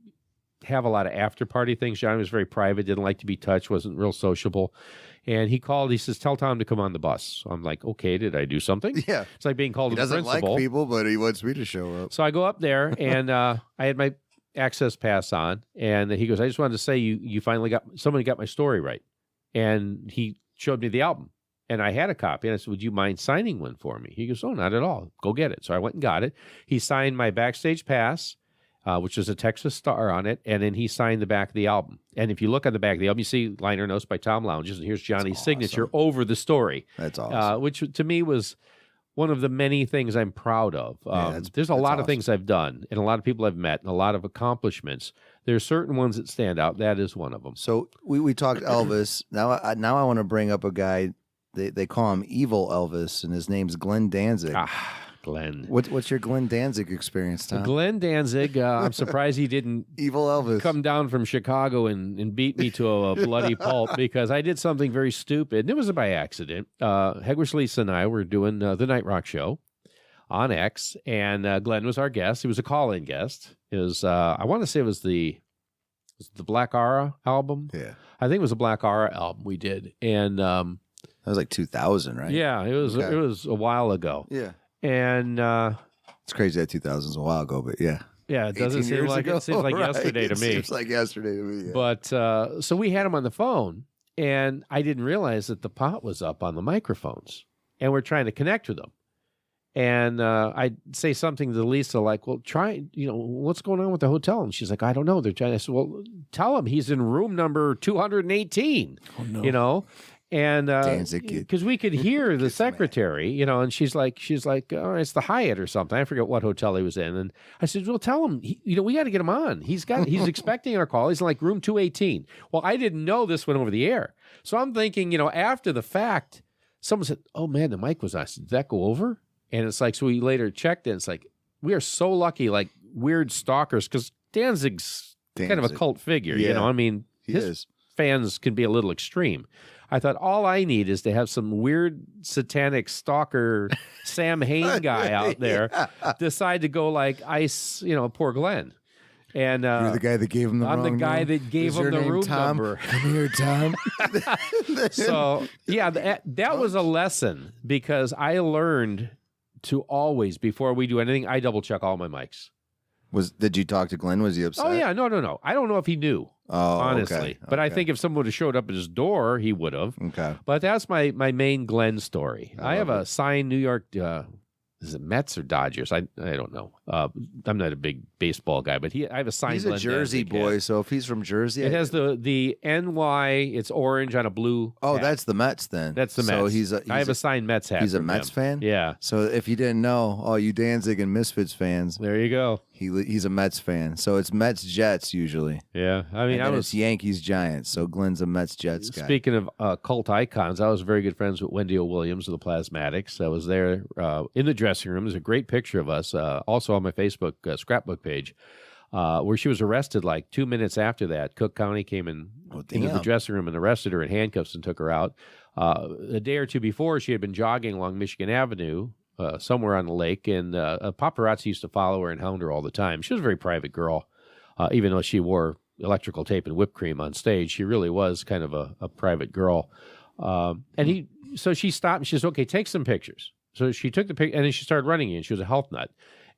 Speaker 4: have a lot of after-party things. Johnny was very private, didn't like to be touched, wasn't real sociable, and he called, he says, "Tell Tom to come on the bus." So I'm like, okay, did I do something?
Speaker 2: Yeah.
Speaker 4: It's like being called
Speaker 2: He
Speaker 4: to the
Speaker 2: doesn't
Speaker 4: principal.
Speaker 2: like people, but he wants me to show up.
Speaker 4: So I go up there, and I had my access pass on, and he goes, "I just wanted to say you finally somebody got my story right." And he showed me the album, and I had a copy, and I said, "Would you mind signing one for me?" He goes, "Oh, not at all. Go get it." So I went and got it. He signed my backstage pass, which was a Texas Star on it, and then he signed the back of the album. And if you look on the back of the album, you see liner notes by Tom Lounges, and here's Johnny's signature over the story.
Speaker 2: That's awesome.
Speaker 4: Which to me was one of the many things I'm proud of. There's a lot of things I've done, and a lot of people I've met, and a lot of accomplishments. There are certain ones that stand out. That is one of them.
Speaker 2: So we talked Elvis. Now I want to bring up a guy. They call him Evil Elvis, and his name's Glenn Danzig.
Speaker 4: Glenn.
Speaker 2: What's your Glenn Danzig experience, Tom?
Speaker 4: Glenn Danzig, I'm surprised he didn't
Speaker 2: Evil Elvis
Speaker 4: come down from Chicago and beat me to a bloody pulp, because I did something very stupid. And it was by accident. Hegwish Lisa and I were doing the Night Rock show on X, and Glenn was our guest. He was a call-in guest. It was, I want to say it was the Black Aura album.
Speaker 2: Yeah.
Speaker 4: I think it was a Black Aura album we did. And
Speaker 2: that was like 2000, right?
Speaker 4: yeah, it was a while ago.
Speaker 2: Yeah.
Speaker 4: And
Speaker 2: It's crazy that 2000 is a while ago, but yeah.
Speaker 4: yeah, it doesn't
Speaker 2: 18
Speaker 4: seem
Speaker 2: years
Speaker 4: like
Speaker 2: ago?
Speaker 4: it seems like
Speaker 2: Right.
Speaker 4: yesterday to
Speaker 2: It
Speaker 4: me.
Speaker 2: seems like yesterday to me. Yeah.
Speaker 4: But so we had him on the phone, and I didn't realize that the pot was up on the microphones, and we're trying to connect with him. And I'd say something to Lisa like, well, try, what's going on with the hotel? And she's like, I don't know. They're trying. I said, well, tell him he's in room number 218, and because we could hear the secretary, and she's like, oh, it's the Hyatt or something. I forget what hotel he was in. And I said, well, tell him, we got to get him on. He's expecting our call. He's in like room 218. Well, I didn't know this went over the air. So I'm thinking, after the fact, someone said, oh man, the mic was on. Did that go over? And it's like, so we later checked it. It's like, we are so lucky, like weird stalkers, because Danzig's kind of a cult figure,
Speaker 2: Yeah.
Speaker 4: His fans can be a little extreme. I thought all I need is to have some weird satanic stalker Sam Hain guy out there decide to go like ice, poor Glenn. And
Speaker 2: you're the guy that gave him the
Speaker 4: I'm
Speaker 2: wrong
Speaker 4: the guy
Speaker 2: room?
Speaker 4: that gave
Speaker 2: Is
Speaker 4: him
Speaker 2: your
Speaker 4: the
Speaker 2: name
Speaker 4: room
Speaker 2: Tom?
Speaker 4: number.
Speaker 2: Come here, Tom.
Speaker 4: So, yeah, that was a lesson, because I learned to always, before we do anything, I double check all my mics.
Speaker 2: Did you talk to Glenn? Was he upset?
Speaker 4: Oh, yeah. No. I don't know if he knew, honestly.
Speaker 2: Okay.
Speaker 4: But I think if someone would have showed up at his door, he would have.
Speaker 2: Okay.
Speaker 4: But that's my main Glenn story. I have a signed New York, is it Mets or Dodgers? I don't know. I'm not a big baseball guy, but I have a signed
Speaker 2: He's a
Speaker 4: Glenn
Speaker 2: Jersey
Speaker 4: Danzig
Speaker 2: boy,
Speaker 4: hat.
Speaker 2: so if he's from Jersey...
Speaker 4: It has the NY, it's orange on a blue hat.
Speaker 2: that's the Mets then.
Speaker 4: That's the Mets.
Speaker 2: So
Speaker 4: I have a signed Mets hat.
Speaker 2: He's a
Speaker 4: from
Speaker 2: Mets
Speaker 4: him.
Speaker 2: fan?
Speaker 4: Yeah.
Speaker 2: So if you didn't know, all you Danzig and Misfits fans,
Speaker 4: There you go.
Speaker 2: he's a Mets fan. So it's Mets Jets usually.
Speaker 4: Yeah. I mean,
Speaker 2: And then it's Yankees Giants. So Glenn's a Mets Jets guy.
Speaker 4: Speaking of cult icons, I was very good friends with Wendy O. Williams of the Plasmatics. I was there in the dressing room. There's a great picture of us, also on my Facebook scrapbook page, where she was arrested like 2 minutes after that. Cook County came into the dressing room and arrested her in handcuffs and took her out. A day or two before, she had been jogging along Michigan Avenue, somewhere on the lake, and paparazzi used to follow her and hound her all the time. She was a very private girl, even though she wore electrical tape and whipped cream on stage. She really was kind of a private girl. So she stopped and she says, okay, take some pictures. So she took the picture, and then she started running in. She was a health nut.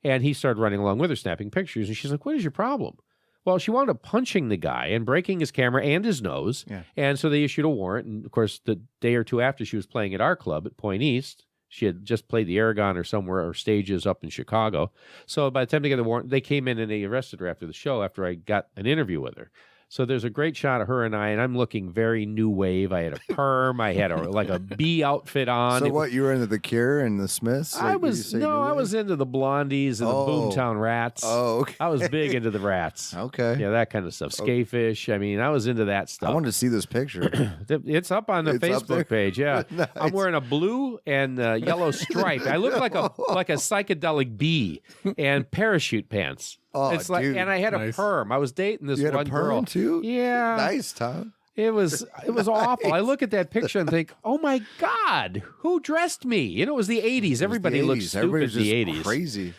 Speaker 4: And he started running along with her, snapping pictures. And she's like, what is your problem? Well, she wound up punching the guy and breaking his camera and his nose. Yeah. And so they issued a warrant. And, of course, the day or two after, she was playing at our club at Point East. She had just played the Aragon or somewhere, or stages up in Chicago. So by the time they got the warrant, they came in and they arrested her after the show, after I got an interview with her. So there's a great shot of her and I'm looking very new wave. I had a perm. I had a bee outfit on.
Speaker 2: So what, you were into the Cure and the Smiths?
Speaker 4: I was into the Blondies and the Boomtown Rats.
Speaker 2: Oh, okay.
Speaker 4: I was big into the Rats.
Speaker 2: Okay.
Speaker 4: Yeah, that kind of stuff. Skafish. I mean, I was into that stuff.
Speaker 2: I wanted to see this picture.
Speaker 4: It's up on the Facebook page. Yeah.
Speaker 2: Nice.
Speaker 4: I'm wearing a blue and yellow stripe. I look like a psychedelic bee, and parachute pants.
Speaker 2: Oh,
Speaker 4: it's like,
Speaker 2: dude.
Speaker 4: and I had a
Speaker 5: Nice.
Speaker 4: perm. I was dating this
Speaker 2: You had
Speaker 4: one
Speaker 2: a perm
Speaker 4: girl
Speaker 2: too?
Speaker 4: Yeah,
Speaker 2: Nice, Tom.
Speaker 4: It was awful. I look at that picture and think, oh my God, who dressed me? It was the 80s. Everybody looked stupid in the 80s.
Speaker 2: Crazy.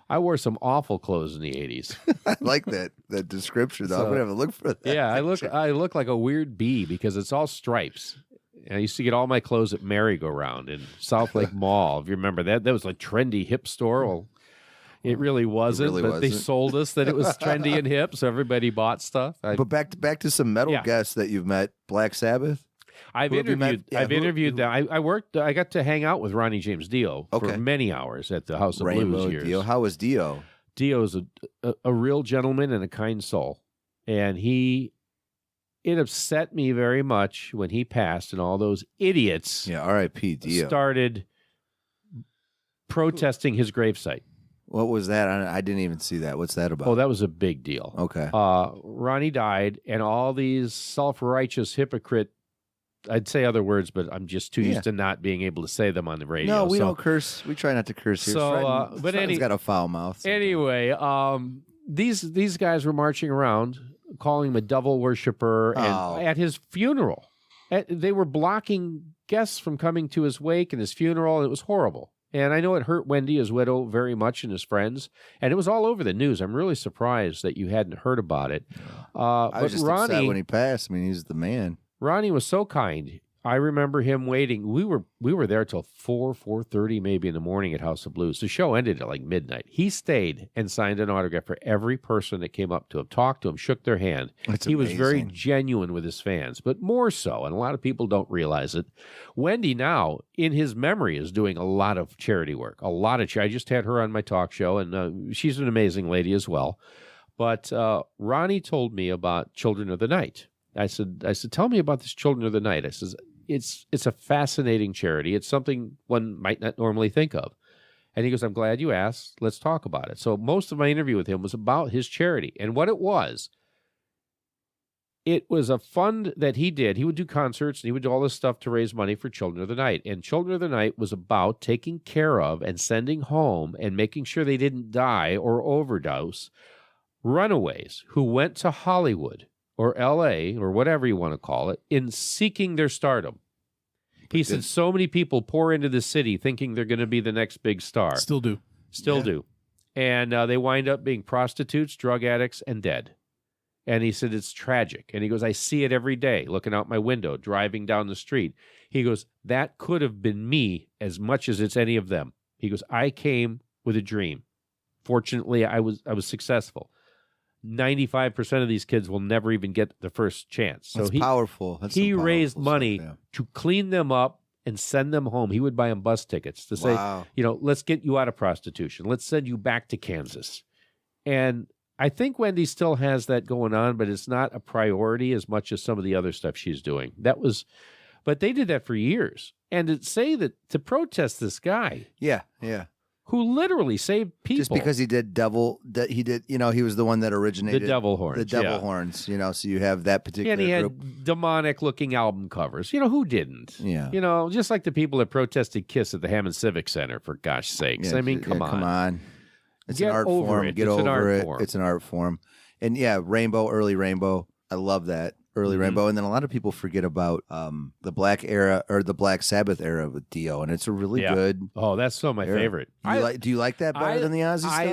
Speaker 4: I wore some awful clothes in the 80s.
Speaker 2: I like that description though. I'm gonna have to look for that.
Speaker 4: Yeah, I look like a weird bee because it's all stripes. And I used to get all my clothes at Merry-Go-Round in South Lake Mall. If you remember that, that was a trendy hip store. Well, it really wasn't, but they sold us that it was trendy and hip, so everybody bought stuff.
Speaker 2: But back to some metal guests that you've met. Black Sabbath.
Speaker 4: I've interviewed them. I got to hang out with Ronnie James Dio for many hours at the House of Blues years.
Speaker 2: Dio. How was Dio?
Speaker 4: Dio's a real gentleman and a kind soul. And it upset me very much when he passed and all those idiots
Speaker 2: R.I.P. Dio
Speaker 4: started protesting his gravesite.
Speaker 2: What was that? I didn't even see that. What's that about?
Speaker 4: Oh, that was a big deal.
Speaker 2: Okay.
Speaker 4: Ronnie died, and all these self-righteous hypocrite, I'd say other words, but I'm just too used to not being able to say them on the radio.
Speaker 2: No, we don't curse. We try not to curse here.
Speaker 4: So,
Speaker 2: Fred's got a foul mouth.
Speaker 4: Anyway, these guys were marching around, calling him a devil worshiper, and at his funeral. They were blocking guests from coming to his wake and his funeral, and it was horrible. And I know it hurt Wendy, his widow, very much, and his friends. And it was all over the news. I'm really surprised that you hadn't heard about it.
Speaker 2: I was just upset when he passed. I mean, he's the man.
Speaker 4: Ronnie was so kind. I remember him waiting. We were there till 4:30 maybe in the morning at House of Blues. The show ended at like midnight. He stayed and signed an autograph for every person that came up to him, talked to him, shook their hand.
Speaker 2: That's
Speaker 4: He was very
Speaker 2: amazing.
Speaker 4: genuine with his fans, but more so, and a lot of people don't realize it. Wendy now, in his memory, is doing a lot of charity work. I just had her on my talk show, and she's an amazing lady as well. But Ronnie told me about Children of the Night. I said, tell me about this Children of the Night. I says, it's a fascinating charity. It's something one might not normally think of. And he goes, I'm glad you asked. Let's talk about it. So most of my interview with him was about his charity. And what it was a fund that he did. He would do concerts and he would do all this stuff to raise money for Children of the Night. And Children of the Night was about taking care of and sending home and making sure they didn't die or overdose runaways who went to Hollywood or L.A. or whatever you want to call it, in seeking their stardom. He said so many people pour into the city thinking they're going to be the next big star.
Speaker 5: Still do.
Speaker 4: Do. And they wind up being prostitutes, drug addicts, and dead. And he said, it's tragic. And he goes, I see it every day, looking out my window, driving down the street. He goes, that could have been me as much as it's any of them. He goes, I came with a dream. Fortunately, I was successful. 95% of these kids will never even get the first chance. So
Speaker 2: That's powerful. That's
Speaker 4: he
Speaker 2: some powerful
Speaker 4: raised
Speaker 2: stuff,
Speaker 4: money
Speaker 2: yeah.
Speaker 4: to clean them up and send them home. He would buy them bus tickets to say,
Speaker 2: Wow.
Speaker 4: let's get you out of prostitution. Let's send you back to Kansas. And I think Wendy still has that going on, but it's not a priority as much as some of the other stuff she's doing. But they did that for years. And to protest this guy
Speaker 2: Yeah.
Speaker 4: who literally saved people.
Speaker 2: Just because he was the one that originated
Speaker 4: the devil horns.
Speaker 2: The devil
Speaker 4: yeah.
Speaker 2: horns, so you have that particular
Speaker 4: And he had
Speaker 2: group.
Speaker 4: demonic looking album covers. Who didn't?
Speaker 2: Yeah.
Speaker 4: Just like the people that protested Kiss at the Hammond Civic Center, for gosh sakes.
Speaker 2: Yeah,
Speaker 4: I mean, come on.
Speaker 2: It's
Speaker 4: Get
Speaker 2: an art
Speaker 4: over
Speaker 2: form.
Speaker 4: it.
Speaker 2: Get
Speaker 4: It's an
Speaker 2: over
Speaker 4: art
Speaker 2: it.
Speaker 4: form.
Speaker 2: It's an art form. And yeah, early Rainbow. I love that. Early
Speaker 4: Mm-hmm.
Speaker 2: Rainbow. And then a lot of people forget about the Black era or the Black Sabbath era with Dio. And it's a really good.
Speaker 4: Oh, that's still my
Speaker 2: era.
Speaker 4: favorite.
Speaker 2: Do you like that better than the Ozzy stuff?
Speaker 4: I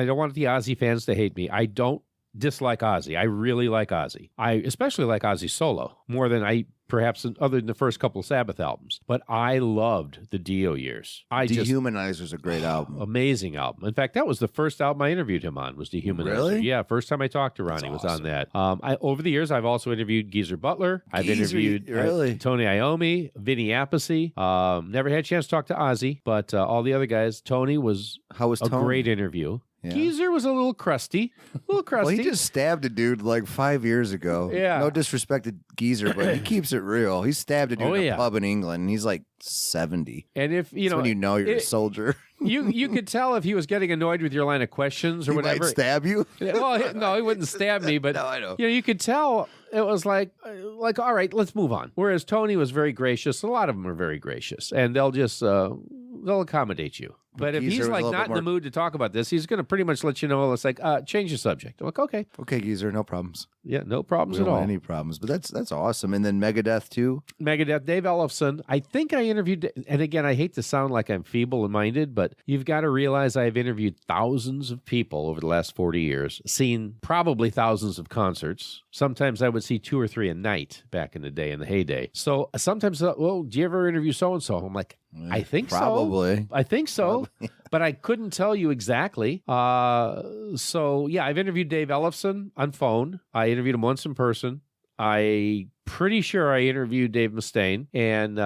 Speaker 4: don't want the Ozzy fans to hate me. I don't dislike Ozzy. I really like Ozzy. I especially like Ozzy solo more than other than the first couple of Sabbath albums. But I loved the Dio years.
Speaker 2: Dehumanizer's a great album.
Speaker 4: Amazing album. In fact, that was the first album I interviewed him on, was Dehumanizer.
Speaker 2: Really?
Speaker 4: Yeah, first time I talked to Ronnie was on that. Over the years, I've also interviewed Geezer Butler. I've interviewed Tony Iommi, Vinny Appice. Never had a chance to talk to Ozzy, but all the other guys. Tony was
Speaker 2: How was
Speaker 4: a
Speaker 2: Tony?
Speaker 4: great interview.
Speaker 2: Yeah.
Speaker 4: Geezer was a little crusty.
Speaker 2: Well, he just stabbed a dude like 5 years ago.
Speaker 4: Yeah.
Speaker 2: No disrespect to Geezer, but he keeps it real. He stabbed a dude in a
Speaker 4: yeah.
Speaker 2: pub in England, and he's like 70.
Speaker 4: And if
Speaker 2: That's when you're a soldier.
Speaker 4: you could tell if he was getting annoyed with your line of questions or
Speaker 2: He
Speaker 4: whatever.
Speaker 2: might stab you.
Speaker 4: Well, no, he wouldn't stab me, but
Speaker 2: No, I know.
Speaker 4: you could tell it was like, all right, let's move on. Whereas Tony was very gracious. A lot of them are very gracious, and they'll just they'll accommodate you. But if
Speaker 2: Geezer
Speaker 4: he's
Speaker 2: was a
Speaker 4: like
Speaker 2: little
Speaker 4: not
Speaker 2: bit
Speaker 4: in the
Speaker 2: more-
Speaker 4: mood to talk about this, he's going to pretty much let you know. It's like, change the subject. I'm like, okay,
Speaker 2: Okay, Geezer, no problems.
Speaker 4: yeah, no problems
Speaker 2: We
Speaker 4: at
Speaker 2: don't
Speaker 4: all.
Speaker 2: want any problems. But that's awesome. And then Megadeth too.
Speaker 4: Megadeth, Dave Ellefson. I think I interviewed, and again, I hate to sound like I'm feeble-minded, but you've got to realize I've interviewed thousands of people over the last 40 years, seen probably thousands of concerts. Sometimes I would see 2 or 3 a night back in the day, in the heyday. So sometimes, do you ever interview so-and-so? I'm like, I think
Speaker 2: Probably.
Speaker 4: so. I think so. But I couldn't tell you exactly. So, yeah, I've interviewed Dave Ellefson on phone. I interviewed him once in person. I pretty sure I interviewed Dave Mustaine and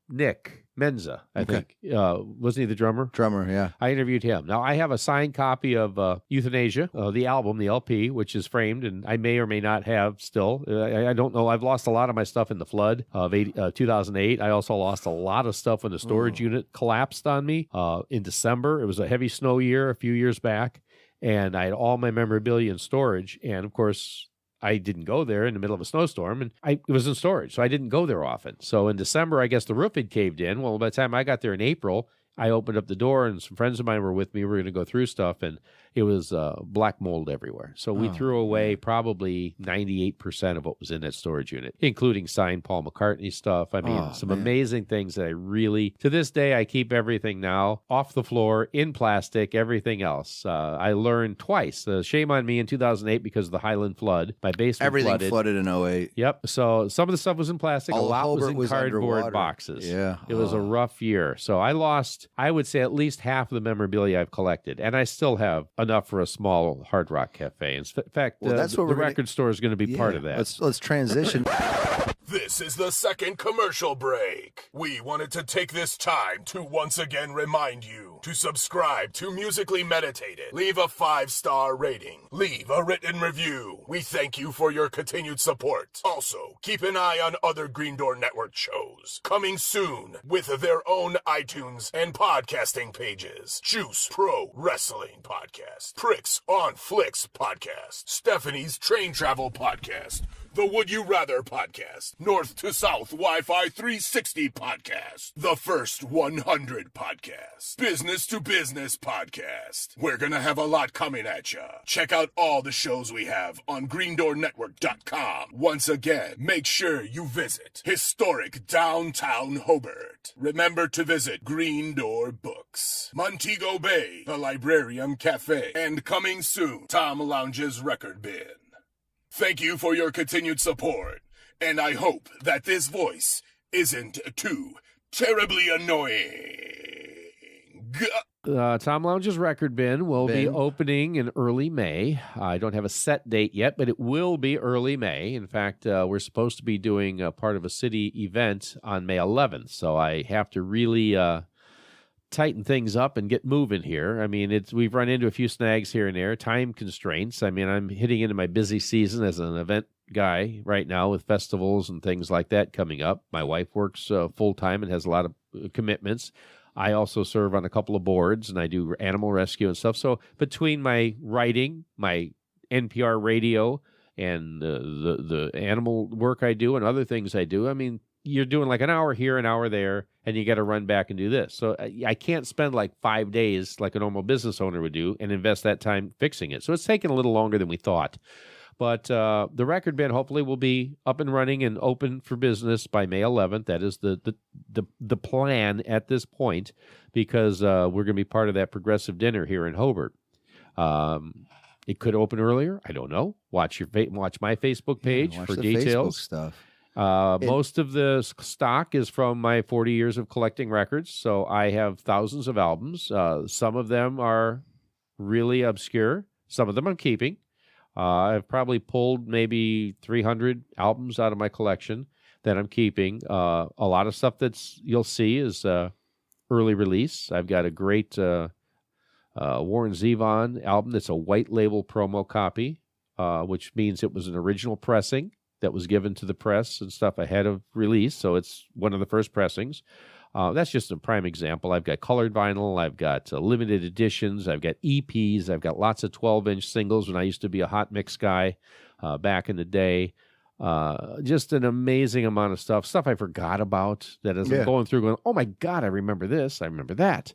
Speaker 4: Nick Menza, I think. Wasn't he the drummer?
Speaker 2: Drummer, yeah.
Speaker 4: I interviewed him. Now, I have a signed copy of Euthanasia, the album, the LP, which is framed, and I may or may not have still. I don't know. I've lost a lot of my stuff in the flood of 2008. I also lost a lot of stuff when the storage unit collapsed on me in December. It was a heavy snow year a few years back, and I had all my memorabilia in storage. And, of course, I didn't go there in the middle of a snowstorm, and it was in storage, so I didn't go there often. So in December, I guess the roof had caved in. Well, by the time I got there in April, I opened up the door, and some friends of mine were with me. We were going to go through stuff, and it was black mold everywhere. So we threw away probably 98% of what was in that storage unit, including signed Paul McCartney stuff. I mean, some amazing things that I really, to this day, I keep everything now off the floor, in plastic, everything else. I learned twice. Shame on me in 2008 because of the Highland flood. My basement
Speaker 2: Everything flooded in 08.
Speaker 4: Yep. So some of the stuff was in plastic.
Speaker 2: All
Speaker 4: a lot was
Speaker 2: Hobart
Speaker 4: in
Speaker 2: was
Speaker 4: cardboard
Speaker 2: underwater.
Speaker 4: boxes.
Speaker 2: Yeah.
Speaker 4: It was a rough year. So I lost, I would say, at least half of the memorabilia I've collected. And I still have enough for a small Hard Rock Cafe. In fact,
Speaker 2: that's what
Speaker 4: the
Speaker 2: we're gonna-
Speaker 4: record store is going to be part of that.
Speaker 2: Let's transition.
Speaker 1: This is the second commercial break. We wanted to take this time to once again remind you to subscribe to Musically Meditated. Leave a 5-star rating. Leave a written review. We thank you for your continued support. Also, keep an eye on other Green Door Network shows. Coming soon with their own iTunes and podcasting pages. Juice Pro Wrestling Podcast. Pricks on Flicks Podcast. Stephanie's Train Travel Podcast. The Would You Rather Podcast. North to South Wi-Fi 360 Podcast. The First 100 Podcast. Business to Business Podcast. We're gonna have a lot coming at ya. Check out all the shows we have on greendoornetwork.com. Once again, make sure you visit historic downtown Hobart. Remember to visit Green Door Books, Montego Bay, the Librarium Cafe, and coming soon, Tom Lounge's Record Bin. Thank you for your continued support, and I hope that this voice isn't too terribly annoying.
Speaker 4: Tom Lounge's Record Bin will be opening in early May. I don't have a set date yet, but it will be early May. In fact, we're supposed to be doing part of a city event on May 11th, so I have to really tighten things up and get moving here. I mean, we've run into a few snags here and there, time constraints. I mean, I'm hitting into my busy season as an event guy right now with festivals and things like that coming up. My wife works full-time and has a lot of commitments. I also serve on a couple of boards, and I do animal rescue and stuff. So between my writing, my NPR radio, and the animal work I do and other things I do, I mean, you're doing like an hour here, an hour there, and you got to run back and do this. So I can't spend like 5 days like a normal business owner would do and invest that time fixing it. So it's taken a little longer than we thought. But the Record Bin hopefully will be up and running and open for business by May 11th. That is the plan at this point, because we're going to be part of that progressive dinner here in Hobart. It could open earlier. I don't know. Watch my Facebook page
Speaker 2: watch
Speaker 4: for
Speaker 2: the
Speaker 4: details.
Speaker 2: Facebook stuff.
Speaker 4: Most of the stock is from my 40 years of collecting records, so I have thousands of albums. Some of them are really obscure. Some of them I'm keeping. I've probably pulled maybe 300 albums out of my collection that I'm keeping. A lot of stuff you'll see is early release. I've got a great Warren Zevon album that's a white label promo copy, which means it was an original pressing that was given to the press and stuff ahead of release, so it's one of the first pressings. That's just a prime example. I've got colored vinyl, I've got limited editions, I've got EPs, I've got lots of 12-inch singles when I used to be a hot mix guy back in the day. Just an amazing amount of stuff I forgot about that as I'm going through going, oh my God, I remember this, I remember that.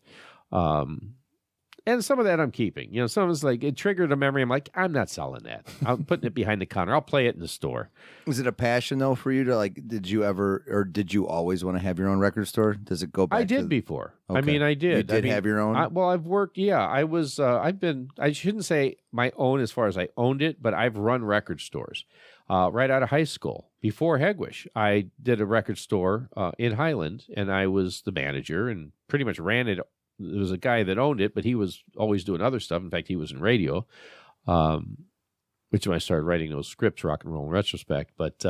Speaker 4: And some of that I'm keeping. You know, some of it's like, it triggered a memory. I'm like, I'm not selling that. I'm putting it behind the counter. I'll play it in the store.
Speaker 2: Was it a passion, though, for you to, like, did you always want to have your own record store? Does it go back
Speaker 4: I did before.
Speaker 2: Okay.
Speaker 4: I mean, I did.
Speaker 2: You did have your own?
Speaker 4: I've worked, I shouldn't say my own as far as I owned it, but I've run record stores. Right out of high school. Before Hegwish, I did a record store in Highland, and I was the manager and pretty much ran it. There was a guy that owned it, but he was always doing other stuff. In fact, he was in radio, which when I started writing those scripts, rock and roll in retrospect. But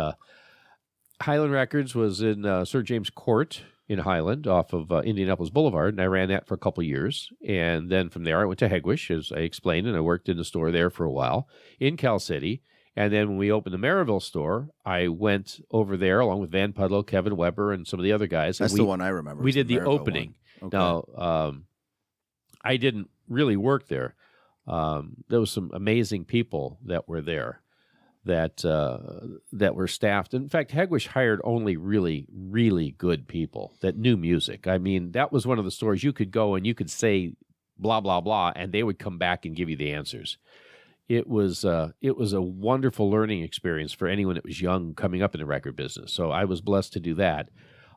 Speaker 4: Highland Records was in Sir James Court in Highland off of Indianapolis Boulevard, and I ran that for a couple years. And then from there, I went to Hegwish, as I explained, and I worked in the store there for a while in Cal City. And then when we opened the Maryville store, I went over there along with Van Pudlow, Kevin Weber, and some of the other guys.
Speaker 2: That's the one I remember.
Speaker 4: We did the opening.
Speaker 2: Okay.
Speaker 4: Now, I didn't really work there. There was some amazing people that were there that were staffed. In fact, Hegwish hired only really, really good people that knew music. I mean, that was one of the stores you could go and you could say blah, blah, blah, and they would come back and give you the answers. It was a wonderful learning experience for anyone that was young coming up in the record business. So I was blessed to do that.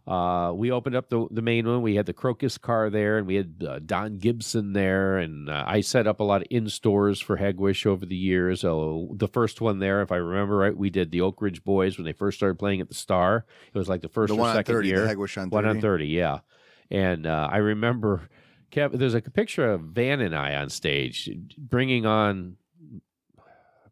Speaker 4: We opened up the main one. We had the Crocus car there, and we had Don Gibson there, and I set up a lot of in-stores for Hegwish over the years. The first one there, if I remember right, we did the Oak Ridge Boys when they first started playing at the Star. It was like the first or second year.
Speaker 2: The Hegwish on 30.
Speaker 4: One on 30, yeah. And I remember, there's a picture of Van and I on stage bringing on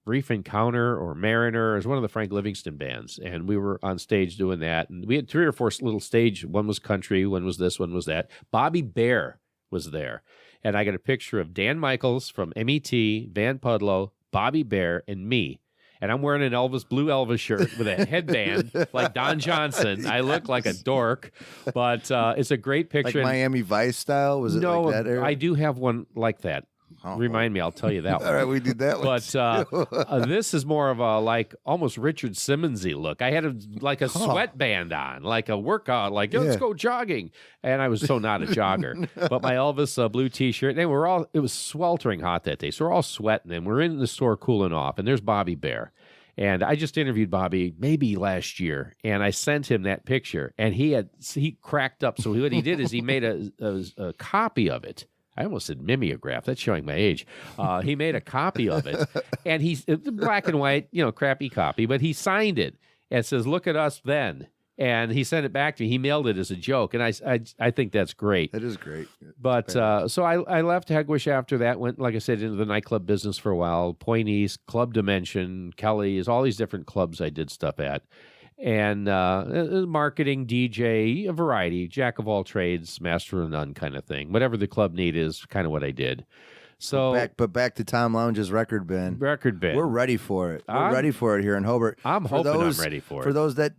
Speaker 4: Brief Encounter or Mariner. It was one of the Frank Livingston bands, and we were on stage doing that. And we had 3 or 4 little stage. One was country, one was this, one was that. Bobby Bear was there, and I got a picture of Dan Michaels from MET, Van Pudlow, Bobby Bear, and me. And I'm wearing an blue Elvis shirt with a headband like Don Johnson. I look like a dork, but it's a great picture.
Speaker 2: Like Miami Vice style? Was it like that era?
Speaker 4: I do have one like that.
Speaker 2: Oh.
Speaker 4: Remind me, I'll tell you that one.
Speaker 2: All right, we did that one.
Speaker 4: But this is more of a almost Richard Simmons-y look. I had a sweatband on, like a workout, let's go jogging. And I was so not a jogger. But my Elvis blue T-shirt, and it was sweltering hot that day. So we're all sweating, and we're in the store cooling off. And there's Bobby Bear. And I just interviewed Bobby maybe last year, and I sent him that picture. And he cracked up. So what he did is he made a copy of it. I almost said mimeograph. That's showing my age. He made a copy of it, and it's black and white, crappy copy, but he signed it and says, "Look at us then." And he sent it back to me. He mailed it as a joke, and I think that's great.
Speaker 2: That is great.
Speaker 4: But so I left Hegwish after that. Went, like I said, into the nightclub business for a while. Point East, Club Dimension, Kelly's, all these different clubs I did stuff at. And marketing, DJ, a variety, jack of all trades, master of none kind of thing. Whatever the club need is kind of what I did. So
Speaker 2: back to Tom Lounge's record bin. We're ready for it. We're ready for it here in Hobart.
Speaker 4: I'm hoping I'm ready for it.
Speaker 2: For those that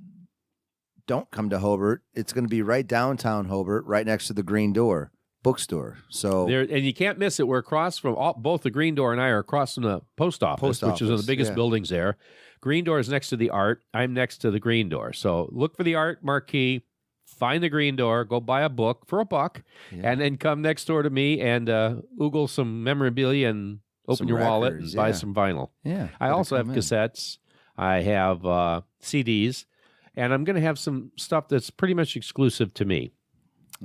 Speaker 2: don't come to Hobart, it's going to be right downtown Hobart, right next to the Green Door bookstore. So
Speaker 4: and you can't miss it. We're across from both the Green Door and I are across from the post office, which is one of the biggest buildings there. Green Door is next to the Art. I'm next to the Green Door. So look for the Art marquee, find the Green Door, go buy a book for $1, and then come next door to me and oogle some memorabilia and open your wallet and buy some vinyl.
Speaker 2: Yeah.
Speaker 4: I also have cassettes. I have CDs, and I'm going to have some stuff that's pretty much exclusive to me.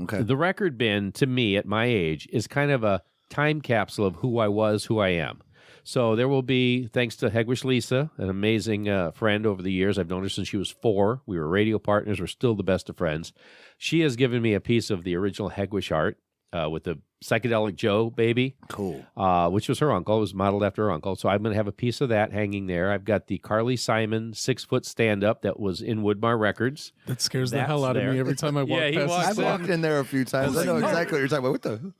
Speaker 2: Okay.
Speaker 4: The record bin, to me, at my age, is kind of a time capsule of who I was, who I am. So there will be, thanks to Hegwish Lisa, an amazing friend over the years. I've known her since she was 4. We were radio partners. We're still the best of friends. She has given me a piece of the original Hegwish art with the Psychedelic Joe baby.
Speaker 2: Cool.
Speaker 4: Which was her uncle. It was modeled after her uncle. So I'm going to have a piece of that hanging there. I've got the Carly Simon 6-foot stand-up that was in Woodmar Records.
Speaker 5: That scares the hell out of me every time I walk past.
Speaker 2: I've walked in there a few times. I know exactly what you're talking about. What the...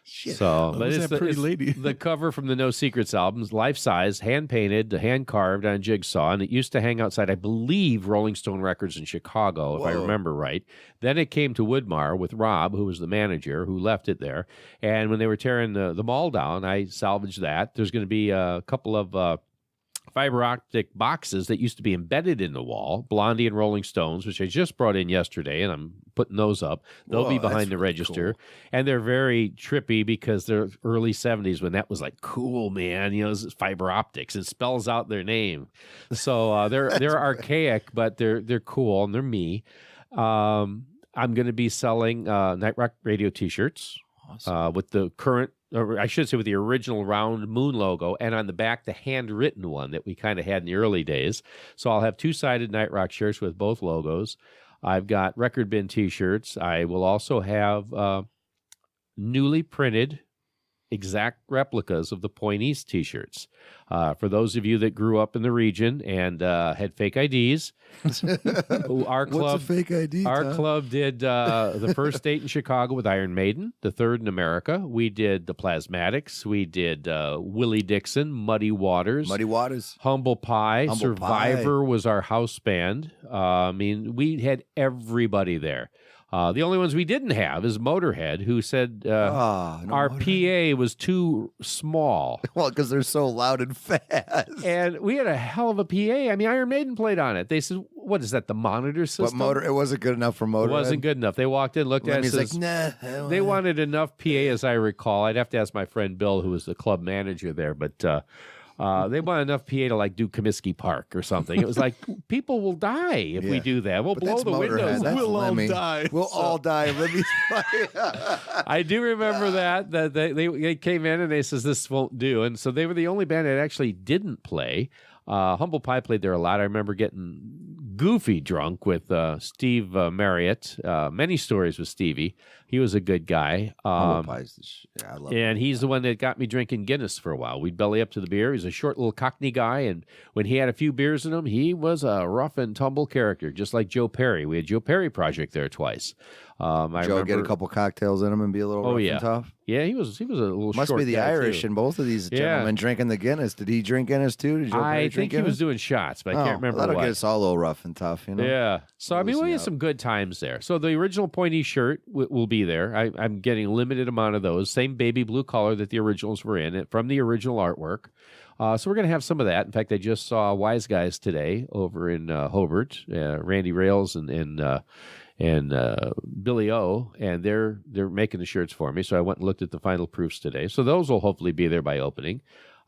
Speaker 2: Shit.
Speaker 4: So, but it's
Speaker 5: pretty lady.
Speaker 4: The cover from the No Secrets albums, life size, hand painted, hand carved on jigsaw, and it used to hang outside, I believe, Rolling Stone Records in Chicago, if I remember right. Then it came to Woodmar with Rob, who was the manager, who left it there. And when they were tearing the mall down, I salvaged that. There's going to be a couple of fiber optic boxes that used to be embedded in the wall, Blondie and Rolling Stones, which I just brought in yesterday, and I'm putting those up. They'll be behind the register. Cool. And they're very trippy because they're early 70s when that was like cool, man. This is fiber optics. It spells out their name. So they're archaic, but they're cool, and they're me. I'm going to be selling Night Rock Radio T-shirts with the current, or I should say with the original round moon logo, and on the back, the handwritten one that we kind of had in the early days. So I'll have 2-sided Night Rock shirts with both logos. I've got record bin T-shirts. I will also have newly printed exact replicas of the Point East T-shirts. For those of you that grew up in the region and had fake IDs, our club,
Speaker 2: what's a fake ID?
Speaker 4: Our club did the first date in Chicago with Iron Maiden, the third in America. We did the Plasmatics. We did Willie Dixon, Muddy Waters, Humble Pie, Survivor was our house band. I mean, we had everybody there. The only ones we didn't have is Motorhead, who said our
Speaker 2: Motorhead.
Speaker 4: PA was too small.
Speaker 2: Well, because they're so loud and fast.
Speaker 4: And we had a hell of a PA. I mean, Iron Maiden played on it. They said, what is that, the monitor system?
Speaker 2: It wasn't good enough for Motorhead?
Speaker 4: It wasn't good enough. They walked in, looked at us.
Speaker 2: He's like, nah.
Speaker 4: They wanted enough PA, as I recall. I'd have to ask my friend Bill, who was the club manager there, but they wanted enough PA to like do Comiskey Park or something. It was like, people will die if we do that. We'll blow the windows.
Speaker 5: We'll all die.
Speaker 2: We'll all die.
Speaker 4: I do remember that they came in and they says this won't do, and so they were the only band that actually didn't play. Humble Pie played there a lot. I remember getting goofy drunk with Steve Marriott. Many stories with Stevie. He was a good guy.
Speaker 2: Humble Pie's the shit. I love
Speaker 4: and he's the one that got me drinking Guinness for a while. We'd belly up to the beer. He's a short little Cockney guy, and when he had a few beers in him, he was a rough and tumble character, just like Joe Perry. We had Joe Perry Project there twice.
Speaker 2: Joe get a couple cocktails in him and be a little rough and tough.
Speaker 4: Yeah, he was a little
Speaker 2: Must
Speaker 4: short
Speaker 2: be the
Speaker 4: guy
Speaker 2: Irish
Speaker 4: too.
Speaker 2: in both of these gentlemen drinking the Guinness. Did he drink Guinness too? Did Joe Perry
Speaker 4: I
Speaker 2: drink
Speaker 4: think he
Speaker 2: Guinness?
Speaker 4: was doing shots, but I can't remember
Speaker 2: that'll
Speaker 4: what.
Speaker 2: get us all a little rough and tough, you know?
Speaker 4: Yeah. So, I mean, we had some good times there. So the original pointy shirt will be there. I'm getting a limited amount of those. Same baby blue color that the originals were in, from the original artwork. So we're going to have some of that. In fact, I just saw Wise Guys today over in Hobart, Randy Rails and Billy O, and they're making the shirts for me. So I went and looked at the final proofs today. So those will hopefully be there by opening.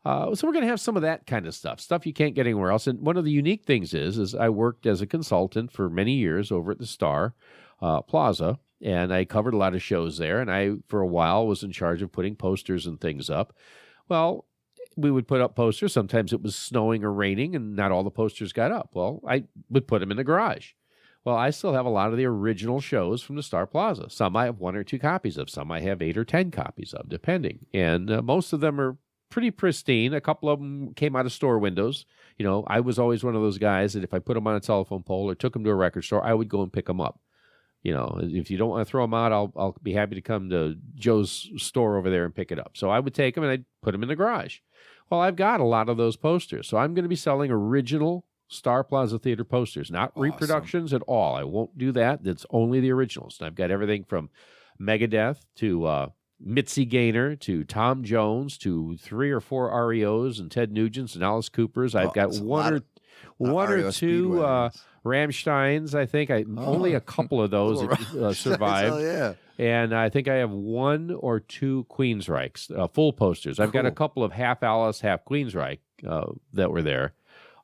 Speaker 4: So we're going to have some of that kind of stuff you can't get anywhere else. And one of the unique things is I worked as a consultant for many years over at the Star Plaza, and I covered a lot of shows there. And I, for a while, was in charge of putting posters and things up. Well, we would put up posters. Sometimes it was snowing or raining, and not all the posters got up. Well, I would put them in the garage. Well, I still have a lot of the original shows from the Star Plaza. Some I have 1 or 2 copies of. Some I have 8 or 10 copies of, depending. And most of them are pretty pristine. A couple of them came out of store windows. You know, I was always one of those guys that if I put them on a telephone pole or took them to a record store, I would go and pick them up. You know, if you don't want to throw them out, I'll be happy to come to Joe's store over there and pick it up. So I would take them and I'd put them in the garage. Well, I've got a lot of those posters. So I'm going to be selling original Star Plaza Theater posters, not reproductions at all. I won't do that. That's only the originals. And I've got everything from Megadeth to Mitzi Gaynor to Tom Jones to 3 or 4 REOs and Ted Nugents and Alice Coopers. I've got one or two Rammsteins. I think only a couple of those survived.
Speaker 2: Yeah.
Speaker 4: And I think I have 1 or 2 Queensryches, full posters. I've got a couple of half Alice, half Queensryche that were there.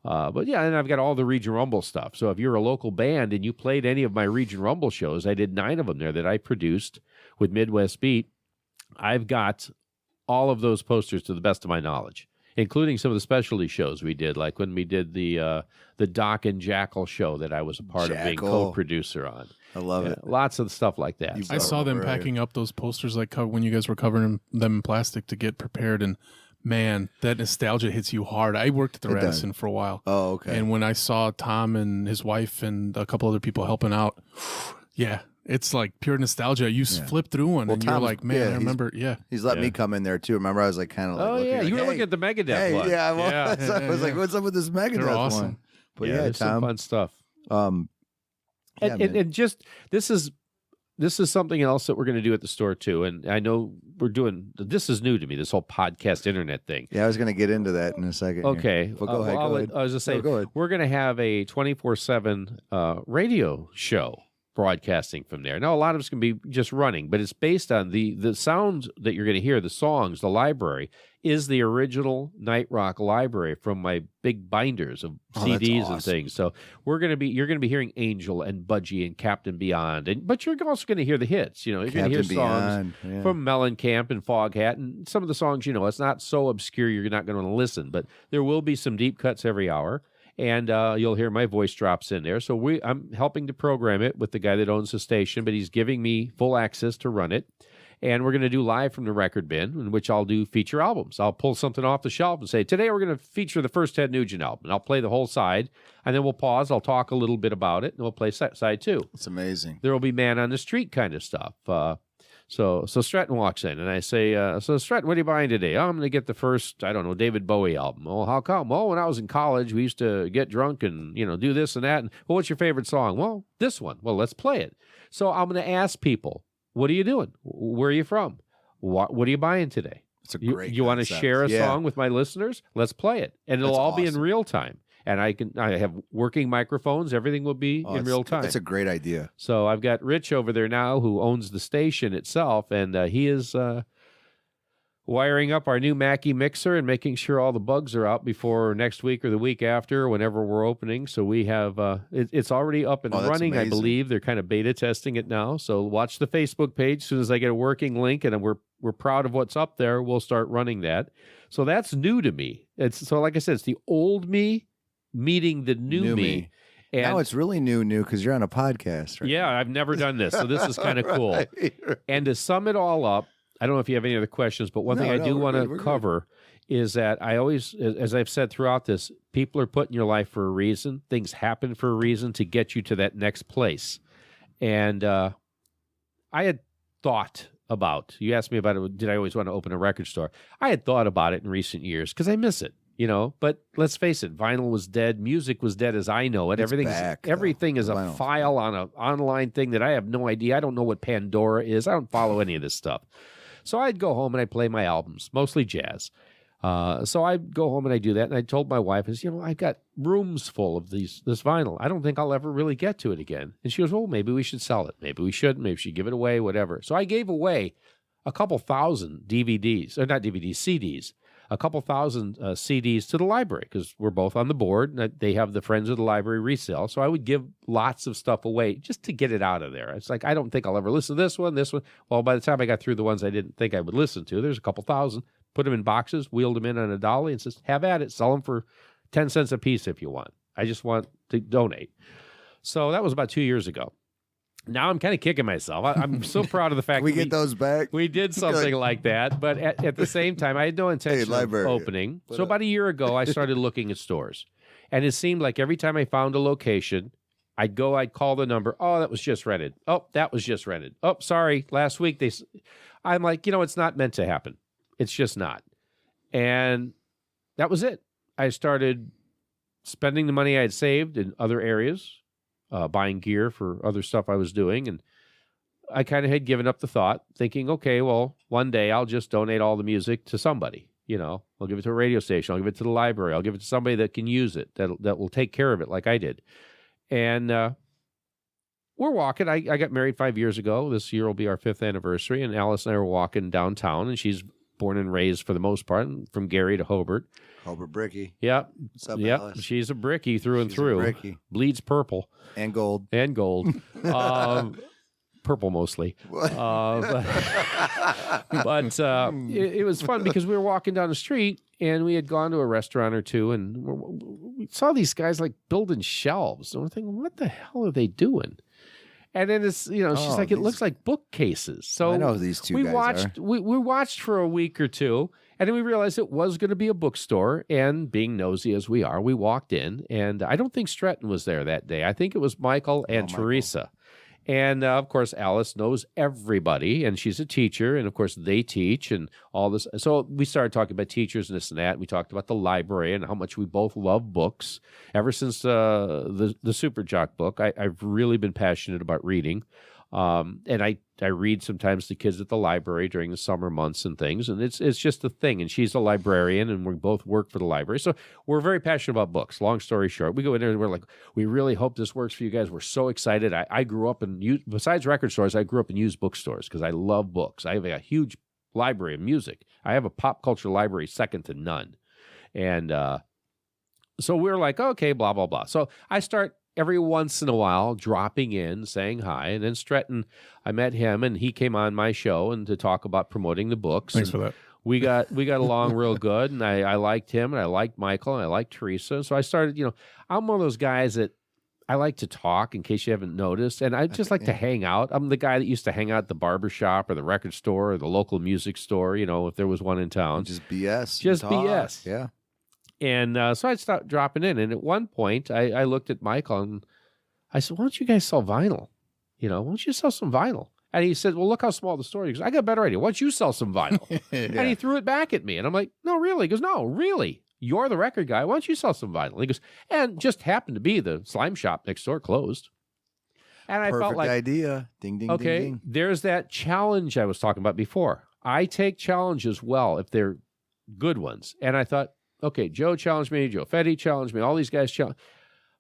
Speaker 4: But yeah, and I've got all the Region Rumble stuff. So if you're a local band and you played any of my Region Rumble shows, I did 9 of them there that I produced with Midwest Beat. I've got all of those posters to the best of my knowledge, including some of the specialty shows we did, like when we did the Doc and Jackal show that I was a part of being co-producer on.
Speaker 2: I love it.
Speaker 4: Lots of stuff like that.
Speaker 5: I saw them packing up those posters like when you guys were covering them in plastic to get prepared, and man, that nostalgia hits you hard. I worked at the Radisson for a while.
Speaker 2: Oh, okay.
Speaker 5: And when I saw Tom and his wife and a couple other people helping out, yeah, it's like pure nostalgia. You flip through one and you're like, man, I remember.
Speaker 2: He's let me come in there too. Remember, I was like kind of like,
Speaker 4: you were looking at the Megadeth one.
Speaker 2: Yeah, I was like, what's up with this Megadeth one? But yeah,
Speaker 4: Tom, some fun stuff.
Speaker 2: And
Speaker 4: just this is something else that we're going to do at the store too. And I know this is new to me, this whole podcast internet thing.
Speaker 2: Yeah, I was going to get into that in a second.
Speaker 4: Okay.
Speaker 2: Well, go ahead.
Speaker 4: I was just saying,
Speaker 2: go ahead.
Speaker 4: We're going to have a 24/7 radio show broadcasting from there. Now, a lot of it's going to be just running, but it's based on the sounds that you're going to hear, the songs, the library is the original Night Rock library from my big binders of CDs and things. So you're going to be hearing Angel and Budgie and Captain Beyond, but you're also going to hear the hits. You know, you're going to hear songs from Mellencamp and Foghat, and some of the songs, you know, it's not so obscure you're not going to listen, but there will be some deep cuts every hour. And you'll hear my voice drops in there. So I'm helping to program it with the guy that owns the station, but he's giving me full access to run it. And we're going to do live from the record bin, in which I'll do feature albums. I'll pull something off the shelf and say, today we're going to feature the first Ted Nugent album. And I'll play the whole side, and then we'll pause. I'll talk a little bit about it, and we'll play side 2.
Speaker 2: It's amazing.
Speaker 4: There will be man on the street kind of stuff. So Sreten walks in, and I say, so Sreten, what are you buying today? Oh, I'm going to get the first, I don't know, David Bowie album. Oh, how come? Well, when I was in college, we used to get drunk and, you know, do this and that. And, well, what's your favorite song? Well, this one. Well, let's play it. So I'm going to ask people, what are you doing? Where are you from? What are you buying today?
Speaker 2: It's a great
Speaker 4: You want to
Speaker 2: concept.
Speaker 4: share a
Speaker 2: Yeah.
Speaker 4: song with my listeners? Let's play it. And it'll
Speaker 2: That's
Speaker 4: all be in
Speaker 2: awesome.
Speaker 4: real time. And I have working microphones. Everything will be in real time.
Speaker 2: That's a great idea.
Speaker 4: So I've got Rich over there now who owns the station itself, and he is wiring up our new Mackie mixer and making sure all the bugs are out before next week or the week after, whenever we're opening. So we have it's already up and
Speaker 2: Oh, that's
Speaker 4: running. I
Speaker 2: amazing.
Speaker 4: believe they're kind of beta testing it now. So watch the Facebook page. As soon as I get a working link, and we're proud of what's up there, we'll start running that. So that's new to me. So like I said, it's the old me meeting the new me. And
Speaker 2: now it's really new because you're on a podcast, right?
Speaker 4: yeah, I've never done this, so this is kind of cool.
Speaker 2: Right.
Speaker 4: And to sum it all up, I don't know if you have any other questions, but one thing I do want to cover is that I always, as I've said throughout this, people are put in your life for a reason. Things happen for a reason to get you to that next place. And I had thought about, you asked me about it, did I always want to open a record store? I had thought about it in recent years because I miss it. But let's face it, vinyl was dead. Music was dead as I know it.
Speaker 2: It's back, though.
Speaker 4: Everything is a
Speaker 2: Vinyl.
Speaker 4: file on an online thing that I have no idea. I don't know what Pandora is. I don't follow any of this stuff. So I'd go home and I'd play my albums, mostly jazz. So I'd go home and I'd do that. And I told my wife, I've got rooms full of this vinyl. I don't think I'll ever really get to it again. And she goes, well, maybe we should sell it. Maybe we shouldn't. Maybe we should give it away, whatever. So I gave away a couple thousand DVDs, or not DVDs, CDs. A couple thousand CDs to the library because we're both on the board and they have the Friends of the Library resale. So I would give lots of stuff away just to get it out of there. It's like, I don't think I'll ever listen to this one. Well, by the time I got through the ones I didn't think I would listen to, there's a couple thousand, put them in boxes, wheeled them in on a dolly and says, have at it. Sell them for 10 cents a piece if you want. I just want to donate. So that was about 2 years ago. Now I'm kind of kicking myself. I'm so proud of the fact
Speaker 2: we
Speaker 4: that
Speaker 2: get those back.
Speaker 4: we did something like that, but at the same time, I had no intention of opening. So about a year ago, I started looking at stores. And it seemed like every time I found a location, I'd call the number. Oh, that was just rented. Oh, that was just rented. Oh, sorry, last week I'm like, it's not meant to happen. It's just not. And that was it. I started spending the money I had saved in other areas. Buying gear for other stuff I was doing. And I kind of had given up the thought, thinking, okay, well, one day I'll just donate all the music to somebody. I'll give it to a radio station. I'll give it to the library. I'll give it to somebody that can use it, that will take care of it like I did. And we're walking. I got married 5 years ago. This year will be our 5th anniversary. And Alice and I were walking downtown, and she's born and raised, for the most part, from Gary to Hobart.
Speaker 2: Hobart Bricky.
Speaker 4: Yep.
Speaker 2: What's up,
Speaker 4: Yep.
Speaker 2: Alice?
Speaker 4: She's a brickie through and
Speaker 2: She's a
Speaker 4: through.
Speaker 2: brickie.
Speaker 4: Bleeds purple.
Speaker 2: And gold.
Speaker 4: And gold. Purple mostly. But it was fun because we were walking down the street and we had gone to a restaurant or two and we saw these guys like building shelves. And we're thinking, what the hell are they doing? And then it's, she's like, it looks like bookcases. So
Speaker 2: I know who these two guys are.
Speaker 4: We watched for a week or two, and then we realized it was going to be a bookstore. And being nosy as we are, we walked in, and I don't think Sreten was there that day. I think it was Michael and Teresa. And, of course, Alice knows everybody, and she's a teacher, and, of course, they teach and all this. So we started talking about teachers and this and that. We talked about the library and how much we both love books. Ever since the Super Jock book, I've really been passionate about reading. And I read sometimes to kids at the library during the summer months and things, and it's just a thing. And she's a librarian, and we both work for the library, so we're very passionate about books. Long story short, we go in there and we're like, we really hope this works for you guys. We're so excited. I grew up besides record stores, I grew up in used bookstores because I love books. I have a huge library of music. I have a pop culture library second to none, and so we're like, okay, blah blah blah. So I start every once in a while dropping in, saying hi. And then Sreten, I met him and he came on my show and to talk about promoting the books.
Speaker 5: Thanks
Speaker 4: and
Speaker 5: for that.
Speaker 4: We got along real good, and I liked him, and I liked Michael, and I liked Teresa. So I started, I'm one of those guys that I like to talk, in case you haven't noticed, and I just like to hang out. I'm the guy that used to hang out at the barber shop or the record store or the local music store, if there was one in town.
Speaker 2: Just BS.
Speaker 4: Just
Speaker 2: Talk.
Speaker 4: BS.
Speaker 2: Yeah.
Speaker 4: And so I'd start dropping in. And at one point, I looked at Michael and I said, why don't you guys sell vinyl? Why don't you sell some vinyl? And he said, well, look how small the store is. He goes, I got a better idea. Why don't you sell some vinyl? And he threw it back at me. And I'm like, no, really? He goes, no, really? You're the record guy. Why don't you sell some vinyl? He goes, and just happened to be the slime shop next door closed. And I
Speaker 2: Perfect
Speaker 4: felt like,
Speaker 2: idea. Ding, ding,
Speaker 4: okay,
Speaker 2: ding, ding.
Speaker 4: there's that challenge I was talking about before. I take challenges well if they're good ones. And I thought, okay, Joe challenged me, Joe Fetty challenged me, all these guys challenged.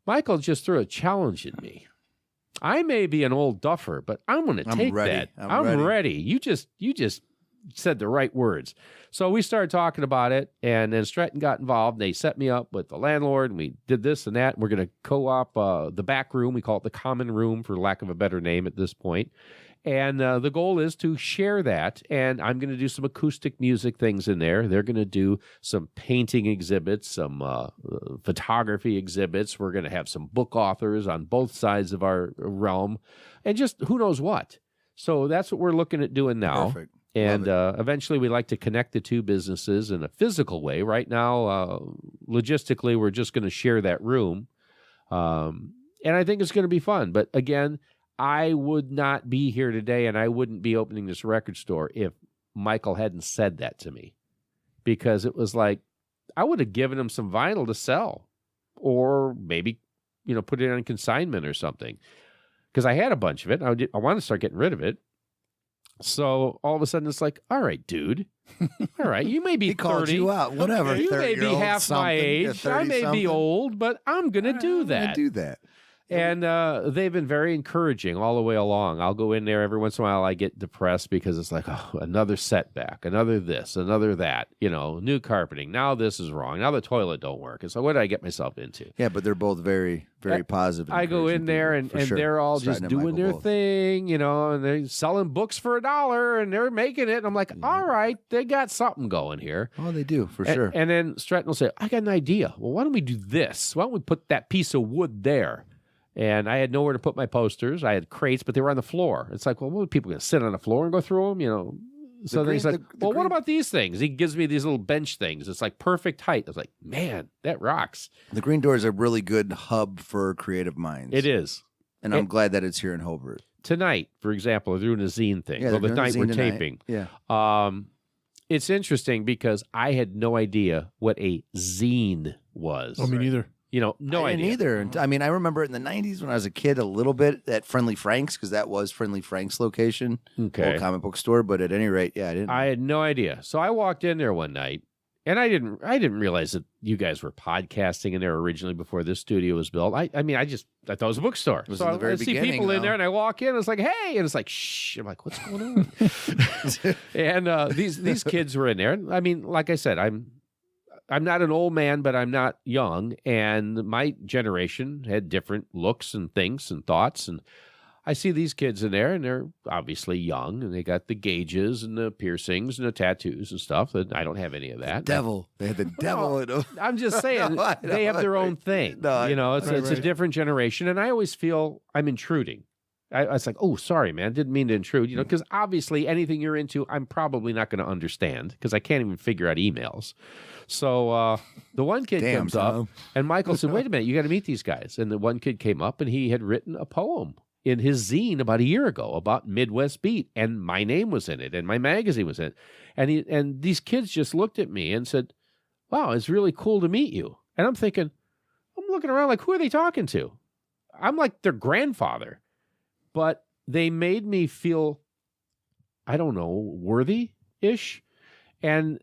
Speaker 4: Michael just threw a challenge at me. I may be an old duffer, but I'm going to take
Speaker 2: ready.
Speaker 4: that.
Speaker 2: I'm
Speaker 4: ready. You just said the right words. So we started talking about it, and then Sreten got involved. They set me up with the landlord, and we did this and that. And we're going to co-op the back room. We call it the common room, for lack of a better name at this point. And the goal is to share that, and I'm going to do some acoustic music things in there. They're going to do some painting exhibits, some photography exhibits. We're going to have some book authors on both sides of our realm, and just who knows what. So that's what we're looking at doing now.
Speaker 2: Perfect.
Speaker 4: And eventually we like to connect the two businesses in a physical way. Right now, logistically, we're just going to share that room. And I think it's going to be fun. But again, I would not be here today, and I wouldn't be opening this record store if Michael hadn't said that to me. Because it was like, I would have given him some vinyl to sell, or maybe, put it on consignment or something. Because I had a bunch of it. I want to start getting rid of it. So all of a sudden it's like, all right, dude. All right, you may be
Speaker 2: He
Speaker 4: 30.
Speaker 2: called you out. Whatever.
Speaker 4: You may be
Speaker 2: 30-year-old
Speaker 4: half my
Speaker 2: something,
Speaker 4: age. I may
Speaker 2: 30-something.
Speaker 4: be old, but I'm going to do
Speaker 2: I'm gonna
Speaker 4: that.
Speaker 2: do that.
Speaker 4: And they've been very encouraging all the way along. I'll go in there every once in a while. I get depressed because it's like, oh, another setback, another this, another that. New carpeting. Now this is wrong. Now the toilet don't work. And so what did I get myself into?
Speaker 2: Yeah, but they're both very, very positive.
Speaker 4: I go in there and they're all just doing their thing, and they're selling books for $1 and they're making it. And I'm like, all right, they got something going here.
Speaker 2: Oh, they do, for sure.
Speaker 4: And then Sreten will say, I got an idea. Well, why don't we do this? Why don't we put that piece of wood there? And I had nowhere to put my posters. I had crates, but they were on the floor. It's like, well, what are people going to sit on the floor and go through them? So then he's like, what about these things? He gives me these little bench things. It's like perfect height. I was like, man, that rocks.
Speaker 2: The Green Door is a really good hub for creative minds.
Speaker 4: It is.
Speaker 2: And I'm glad that it's here in Hobart.
Speaker 4: Tonight, for example, they're doing a zine thing.
Speaker 2: Yeah,
Speaker 4: Well, the
Speaker 2: they're doing
Speaker 4: night
Speaker 2: a
Speaker 4: we're
Speaker 2: zine tonight.
Speaker 4: taping.
Speaker 2: Yeah.
Speaker 4: It's interesting because I had no idea what a zine was.
Speaker 5: Oh, me neither.
Speaker 4: No
Speaker 2: I
Speaker 4: idea.
Speaker 2: didn't either. I mean, I remember it in the 90s when I was a kid a little bit at Friendly Frank's, because that was Friendly Frank's location,
Speaker 4: Okay.
Speaker 2: old comic book store. But at any rate, yeah, I didn't.
Speaker 4: I had no idea. So I walked in there one night, and I didn't realize that you guys were podcasting in there originally before this studio was built. I thought it was a bookstore.
Speaker 2: It was
Speaker 4: So
Speaker 2: in the very
Speaker 4: I see
Speaker 2: beginning,
Speaker 4: people in
Speaker 2: though.
Speaker 4: there, and I walk in, and it's like, hey, and it's like, shh. I'm like, what's going on? And these kids were in there. I mean, like I said, I'm not an old man, but I'm not young, and my generation had different looks and things and thoughts, and I see these kids in there, and they're obviously young, and they got the gauges and the piercings and the tattoos and stuff, and I don't have any of that.
Speaker 2: Devil. They had the devil in them.
Speaker 4: I'm just saying,
Speaker 2: No, I
Speaker 4: they have their own thing.
Speaker 2: No,
Speaker 4: It's a different generation, and I always feel I'm intruding. I was like, oh, sorry, man, didn't mean to intrude, because obviously anything you're into, I'm probably not going to understand, because I can't even figure out emails. So the one kid comes up, and Michael said, wait a minute, you got to meet these guys. And the one kid came up, and he had written a poem in his zine about a year ago about Midwest Beat, and my name was in it, and my magazine was in it. And these kids just looked at me and said, wow, it's really cool to meet you. And I'm thinking, I'm looking around like, who are they talking to? I'm like their grandfather. But they made me feel, I don't know, worthy-ish. And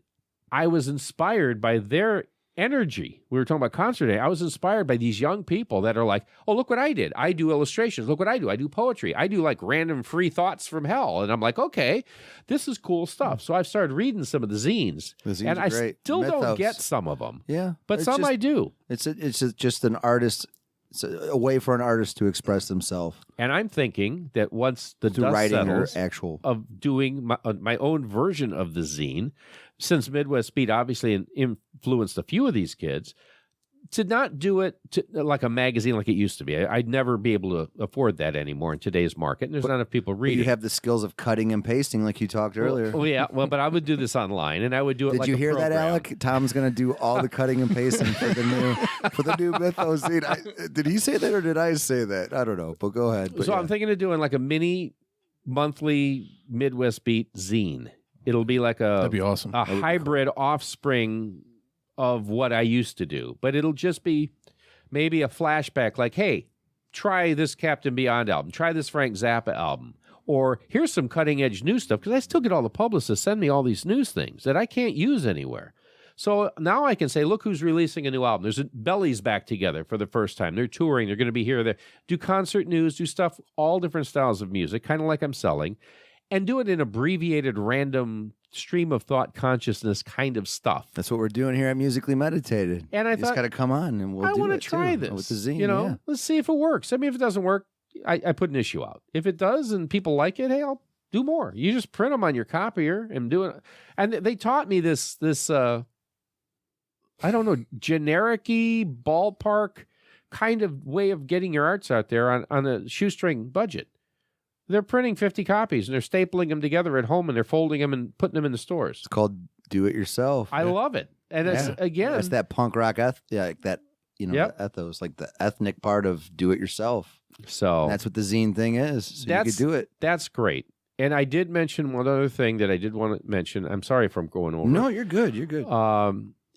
Speaker 4: I was inspired by their energy. We were talking about concert day. I was inspired by these young people that are like, oh, look what I did. I do illustrations. Look what I do. I do poetry. I do like random free thoughts from hell. And I'm like, okay, this is cool stuff. So I've started reading some of the zines. And I still don't get some of them.
Speaker 2: Yeah.
Speaker 4: But some I do.
Speaker 2: It's just an artist. It's a way for an artist to express themselves.
Speaker 4: And I'm thinking that once the
Speaker 2: through
Speaker 4: dust
Speaker 2: writing or
Speaker 4: settles
Speaker 2: actual
Speaker 4: of doing my own version of the zine, since Midwest Beat obviously influenced a few of these kids, to not do it like a magazine like it used to be. I'd never be able to afford that anymore in today's market. And there's not enough people reading.
Speaker 2: You have the skills of cutting and pasting like you talked earlier.
Speaker 4: Well, yeah. Well, but I would do this online, and I would do it
Speaker 2: Did
Speaker 4: like
Speaker 2: you
Speaker 4: a
Speaker 2: hear that,
Speaker 4: program.
Speaker 2: Alec? Tom's going to do all the cutting and pasting for the new Mythos zine. Did he say that or did I say that? I don't know, but go ahead. But
Speaker 4: So
Speaker 2: yeah.
Speaker 4: I'm thinking of doing like a mini monthly Midwest Beat zine. It'll be like
Speaker 5: That'd be awesome.
Speaker 4: a hybrid offspring of what I used to do, but it'll just be maybe a flashback like, hey, try this Captain Beyond album, try this Frank Zappa album, or here's some cutting edge new stuff, because I still get all the publicists send me all these news things that I can't use anywhere. So now I can say, look who's releasing a new album. There's Belly's back together for the first time. They're touring. They're going to be here. They do concert news, do stuff, all different styles of music, kind of like I'm selling, and do it in abbreviated, random stream of thought consciousness kind of stuff.
Speaker 2: That's what we're doing here at Musically Meditated.
Speaker 4: And I
Speaker 2: you
Speaker 4: thought,
Speaker 2: just got to come on and we'll do it.
Speaker 4: I want to try
Speaker 2: too,
Speaker 4: this
Speaker 2: with the zine.
Speaker 4: You know,
Speaker 2: yeah.
Speaker 4: let's see if it works. I mean, if it doesn't work, I put an issue out. If it does and people like it, hey, I'll do more. You just print them on your copier and do it. And they taught me this I don't know, generic-y, ballpark kind of way of getting your arts out there on a shoestring budget. They're printing 50 copies, and they're stapling them together at home, and they're folding them and putting them in the stores.
Speaker 2: It's called Do It Yourself.
Speaker 4: I love it. And it's, again...
Speaker 2: It's that punk rock, like that, you know, the ethos, like the ethnic part of Do It Yourself.
Speaker 4: So
Speaker 2: and that's what the zine thing is, so you could do it.
Speaker 4: That's great. And I did mention one other thing that I did want to mention. I'm sorry if I'm going over.
Speaker 2: No, you're good. You're good.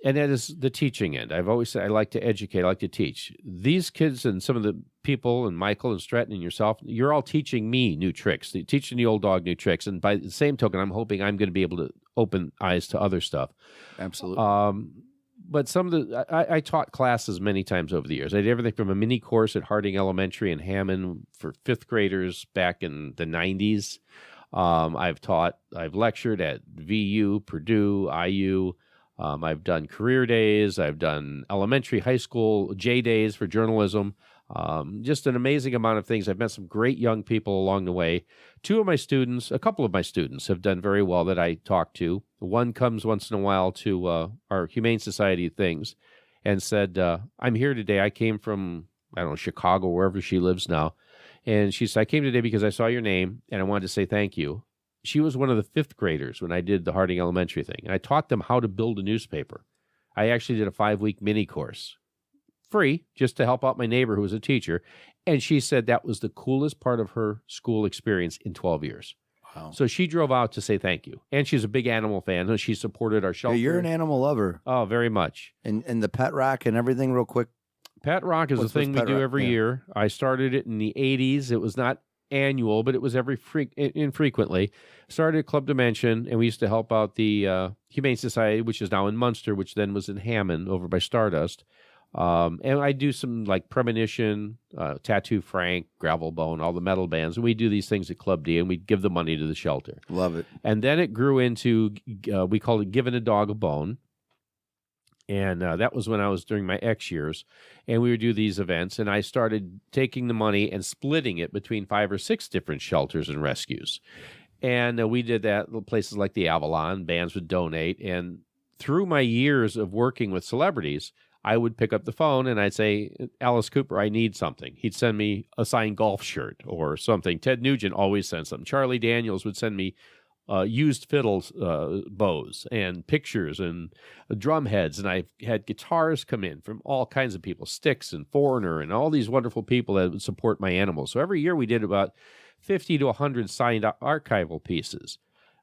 Speaker 4: And that is the teaching end. I've always said I like to educate, I like to teach. These kids and some of the people, and Michael and Sreten and yourself, you're all teaching me new tricks, teaching the old dog new tricks. And by the same token, I'm hoping I'm going to be able to open eyes to other stuff.
Speaker 2: Absolutely.
Speaker 4: But some of I taught classes many times over the years. I did everything from a mini course at Harding Elementary in Hammond for fifth graders back in the 90s. I've lectured at VU, Purdue, IU. I've done career days. I've done elementary, high school, J days for journalism. Just an amazing amount of things. I've met some great young people along the way. A couple of my students have done very well that I talk to. One comes once in a while to our Humane Society things and said, I'm here today. I came from, I don't know, Chicago, wherever she lives now. And she said, I came today because I saw your name and I wanted to say thank you. She was one of the fifth graders when I did the Harding Elementary thing. And I taught them how to build a newspaper. I actually did a 5-week mini course, free, just to help out my neighbor who was a teacher. And she said that was the coolest part of her school experience in 12 years.
Speaker 2: Wow.
Speaker 4: So she drove out to say thank you. And she's a big animal fan. She supported our shelter.
Speaker 2: Yeah, you're an animal lover.
Speaker 4: Oh, very much.
Speaker 2: And the pet rock and everything real quick.
Speaker 4: Pet rock is a thing we do every year. I started it in the 80s. It was not annual, but it was infrequently. Started at Club Dimension, and we used to help out the Humane Society, which is now in Munster, which then was in Hammond over by Stardust. And I do some like Premonition, Tattoo Frank, Gravel Bone, all the metal bands. And we do these things at Club D, and we give the money to the shelter.
Speaker 2: Love it.
Speaker 4: And then it grew into, we called it Giving a Dog a Bone. And that was when I was during my X years. And we would do these events. And I started taking the money and splitting it between 5 or 6 different shelters and rescues. And we did that places like the Avalon. Bands would donate. And through my years of working with celebrities, I would pick up the phone and I'd say, Alice Cooper, I need something. He'd send me a signed golf shirt or something. Ted Nugent always sent something. Charlie Daniels would send me used fiddles, bows and pictures and drum heads. And I had guitars come in from all kinds of people, Styx and Foreigner and all these wonderful people that would support my animals. So every year we did about 50 to 100 signed archival pieces,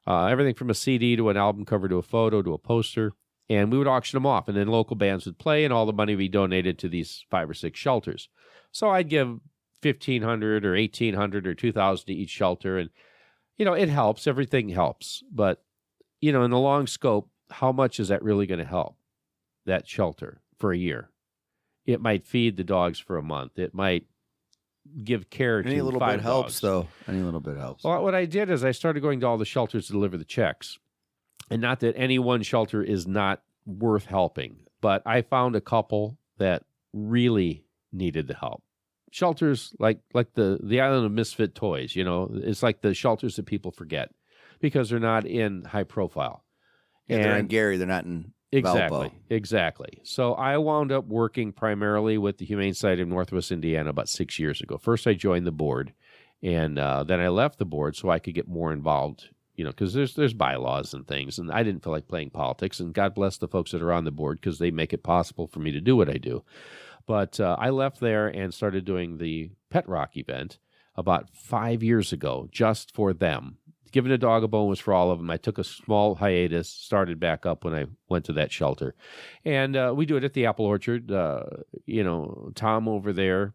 Speaker 4: everything from a CD to an album cover to a photo to a poster. And we would auction them off. And then local bands would play and all the money we donated to these 5 or 6 shelters. So I'd give $1,500 or $1,800 or $2,000 to each shelter. And you know, it helps. Everything helps. But, you know, in the long scope, how much is that really going to help that shelter for a year? It might feed the dogs for a month. It might give care to 5 dogs. Any little bit helps,
Speaker 2: though. Any little bit helps.
Speaker 4: Well, what I did is I started going to all the shelters to deliver the checks. And not that any one shelter is not worth helping, but I found a couple that really needed the help. Shelters like the Island of Misfit Toys, you know, it's like the shelters that people forget because they're not in high profile.
Speaker 2: Yeah, they're in Gary, they're not in Valpo.
Speaker 4: Exactly. So I wound up working primarily with the Humane Society of Northwest Indiana about 6 years ago. First, I joined the board, and then I left the board so I could get more involved, you know, because there's bylaws and things, and I didn't feel like playing politics, and God bless the folks that are on the board because they make it possible for me to do what I do. But I left there and started doing the Pet Rock event about 5 years ago just for them. Giving a Dog a Bone was for all of them. I took a small hiatus, started back up when I went to that shelter. And we do it at the Apple Orchard. You know, Tom over there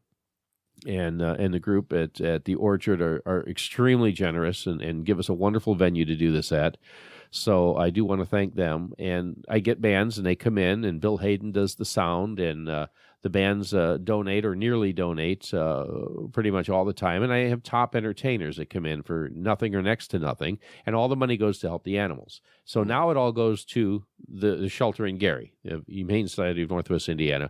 Speaker 4: and the group at the Orchard are extremely generous and give us a wonderful venue to do this at. So I do want to thank them. And I get bands, and they come in, and Bill Hayden does the sound, and the bands donate or nearly donate pretty much all the time. And I have top entertainers that come in for nothing or next to nothing, and all the money goes to help the animals. So now it all goes to the shelter in Gary, the Humane Society of Northwest Indiana.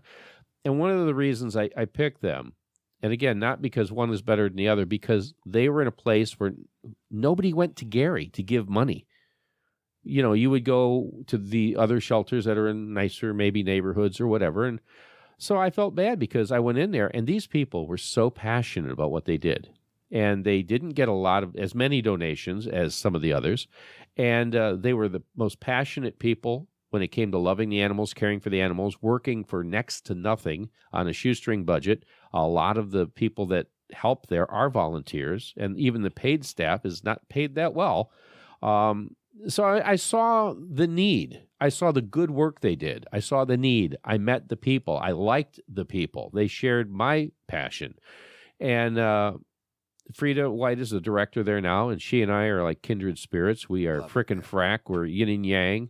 Speaker 4: And one of the reasons I picked them, and again, not because one is better than the other, because they were in a place where nobody went to Gary to give money. You know, you would go to the other shelters that are in nicer, maybe neighborhoods or whatever. And so I felt bad because I went in there, and these people were so passionate about what they did. And they didn't get as many donations as some of the others. And they were the most passionate people when it came to loving the animals, caring for the animals, working for next to nothing on a shoestring budget. A lot of the people that help there are volunteers, and even the paid staff is not paid that well. So I saw the need. I saw the good work they did. I saw the need. I met the people. I liked the people. They shared my passion. And Frida White is the director there now, and she and I are like kindred spirits. We are frickin' frack. We're yin and yang.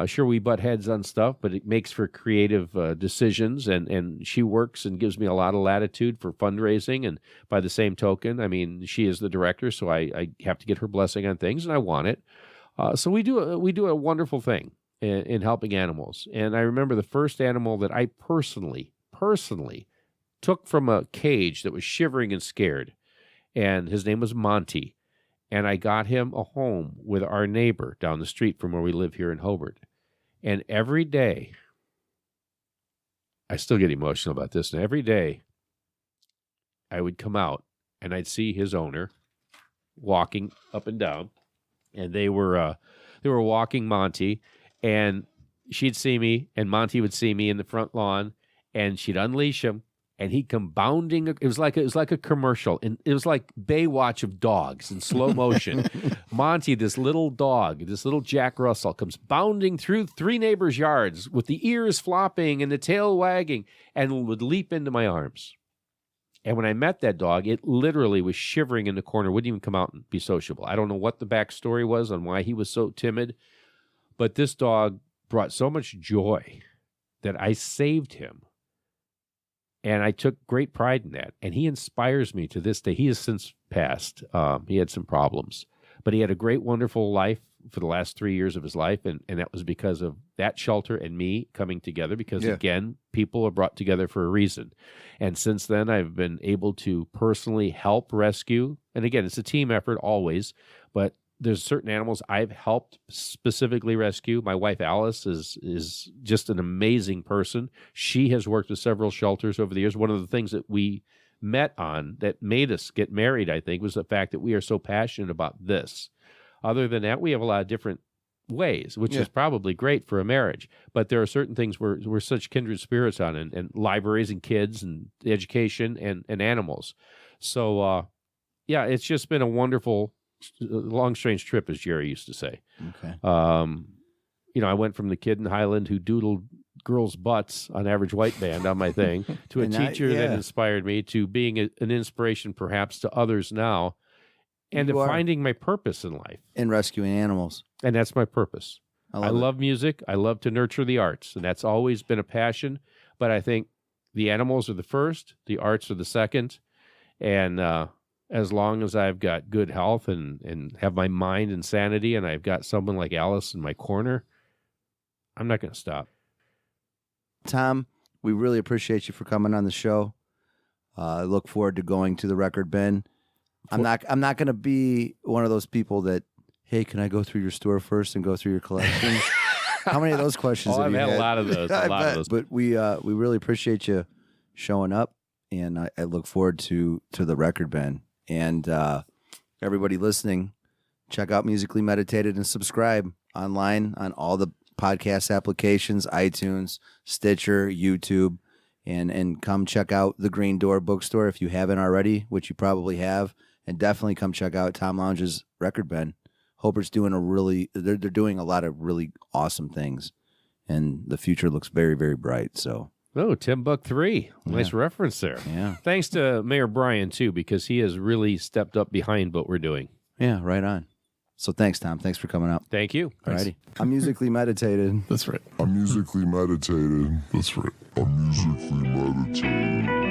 Speaker 4: Sure, we butt heads on stuff, but it makes for creative decisions, and she works and gives me a lot of latitude for fundraising. And by the same token, I mean, she is the director, so I have to get her blessing on things, and I want it. So we do a wonderful thing in helping animals. And I remember the first animal that I personally took from a cage that was shivering and scared, and his name was Monty. And I got him a home with our neighbor down the street from where we live here in Hobart. And every day, I still get emotional about this, and every day I would come out and I'd see his owner walking up and down, and they were walking Monty, and she'd see me, and Monty would see me in the front lawn, and she'd unleash him, and he'd come bounding. It was like a commercial, and it was like Baywatch of dogs in slow motion. Monty, this little dog, this little Jack Russell, comes bounding through 3 neighbors' yards with the ears flopping and the tail wagging, and would leap into my arms. And when I met that dog, it literally was shivering in the corner, wouldn't even come out and be sociable. I don't know what the backstory was on why he was so timid, but this dog brought so much joy that I saved him. And I took great pride in that. And he inspires me to this day. He has since passed. He had some problems. But he had a great, wonderful life for the last 3 years of his life. And that was because of that shelter and me coming together. Because, again, people are brought together for a reason. And since then, I've been able to personally help rescue. And, again, it's a team effort always. But there's certain animals I've helped specifically rescue. My wife, Alice, is just an amazing person. She has worked with several shelters over the years. One of the things that we met on that made us get married, I think, was the fact that we are so passionate about this. Other than that, we have a lot of different ways, which is probably great for a marriage. But there are certain things we're such kindred spirits on, and libraries and kids and education and animals. So, it's just been a wonderful, long, strange trip, as Jerry used to say.
Speaker 2: Okay.
Speaker 4: I went from the kid in Highland who doodled girls' butts on Average White Band on my thing to a teacher that inspired me, to being an inspiration perhaps to others now, and to finding my purpose in life.
Speaker 2: In rescuing animals.
Speaker 4: And that's my purpose. I love music. I love to nurture the arts, and that's always been a passion. But I think the animals are the first, the arts are the second, and as long as I've got good health and have my mind and sanity, and I've got someone like Alice in my corner, I'm not going to stop.
Speaker 2: Tom, we really appreciate you for coming on the show. I look forward to going to the record bin. I'm not going to be one of those people that, hey, can I go through your store first and go through your collection? How many of those questions have
Speaker 4: I've
Speaker 2: you
Speaker 4: had?
Speaker 2: A
Speaker 4: lot of those. A lot of those.
Speaker 2: But we really appreciate you showing up, and I look forward to the record bin. And everybody listening, check out Musically Meditated and subscribe online on all the podcast applications, iTunes, Stitcher, YouTube, and come check out the Green Door Bookstore if you haven't already, which you probably have, and definitely come check out Tom Lounge's record bin. Hobart's doing they're doing a lot of really awesome things, and the future looks very, very bright. So
Speaker 4: Oh, Timbuk 3. Nice reference there.
Speaker 2: Yeah.
Speaker 4: Thanks to Mayor Brian, too, because he has really stepped up behind what we're doing.
Speaker 2: Yeah, right on. So thanks, Tom. Thanks for coming out.
Speaker 4: Thank you.
Speaker 2: Alrighty. I'm musically meditated.
Speaker 5: That's right.
Speaker 3: I'm musically meditated. That's right. I'm musically meditated.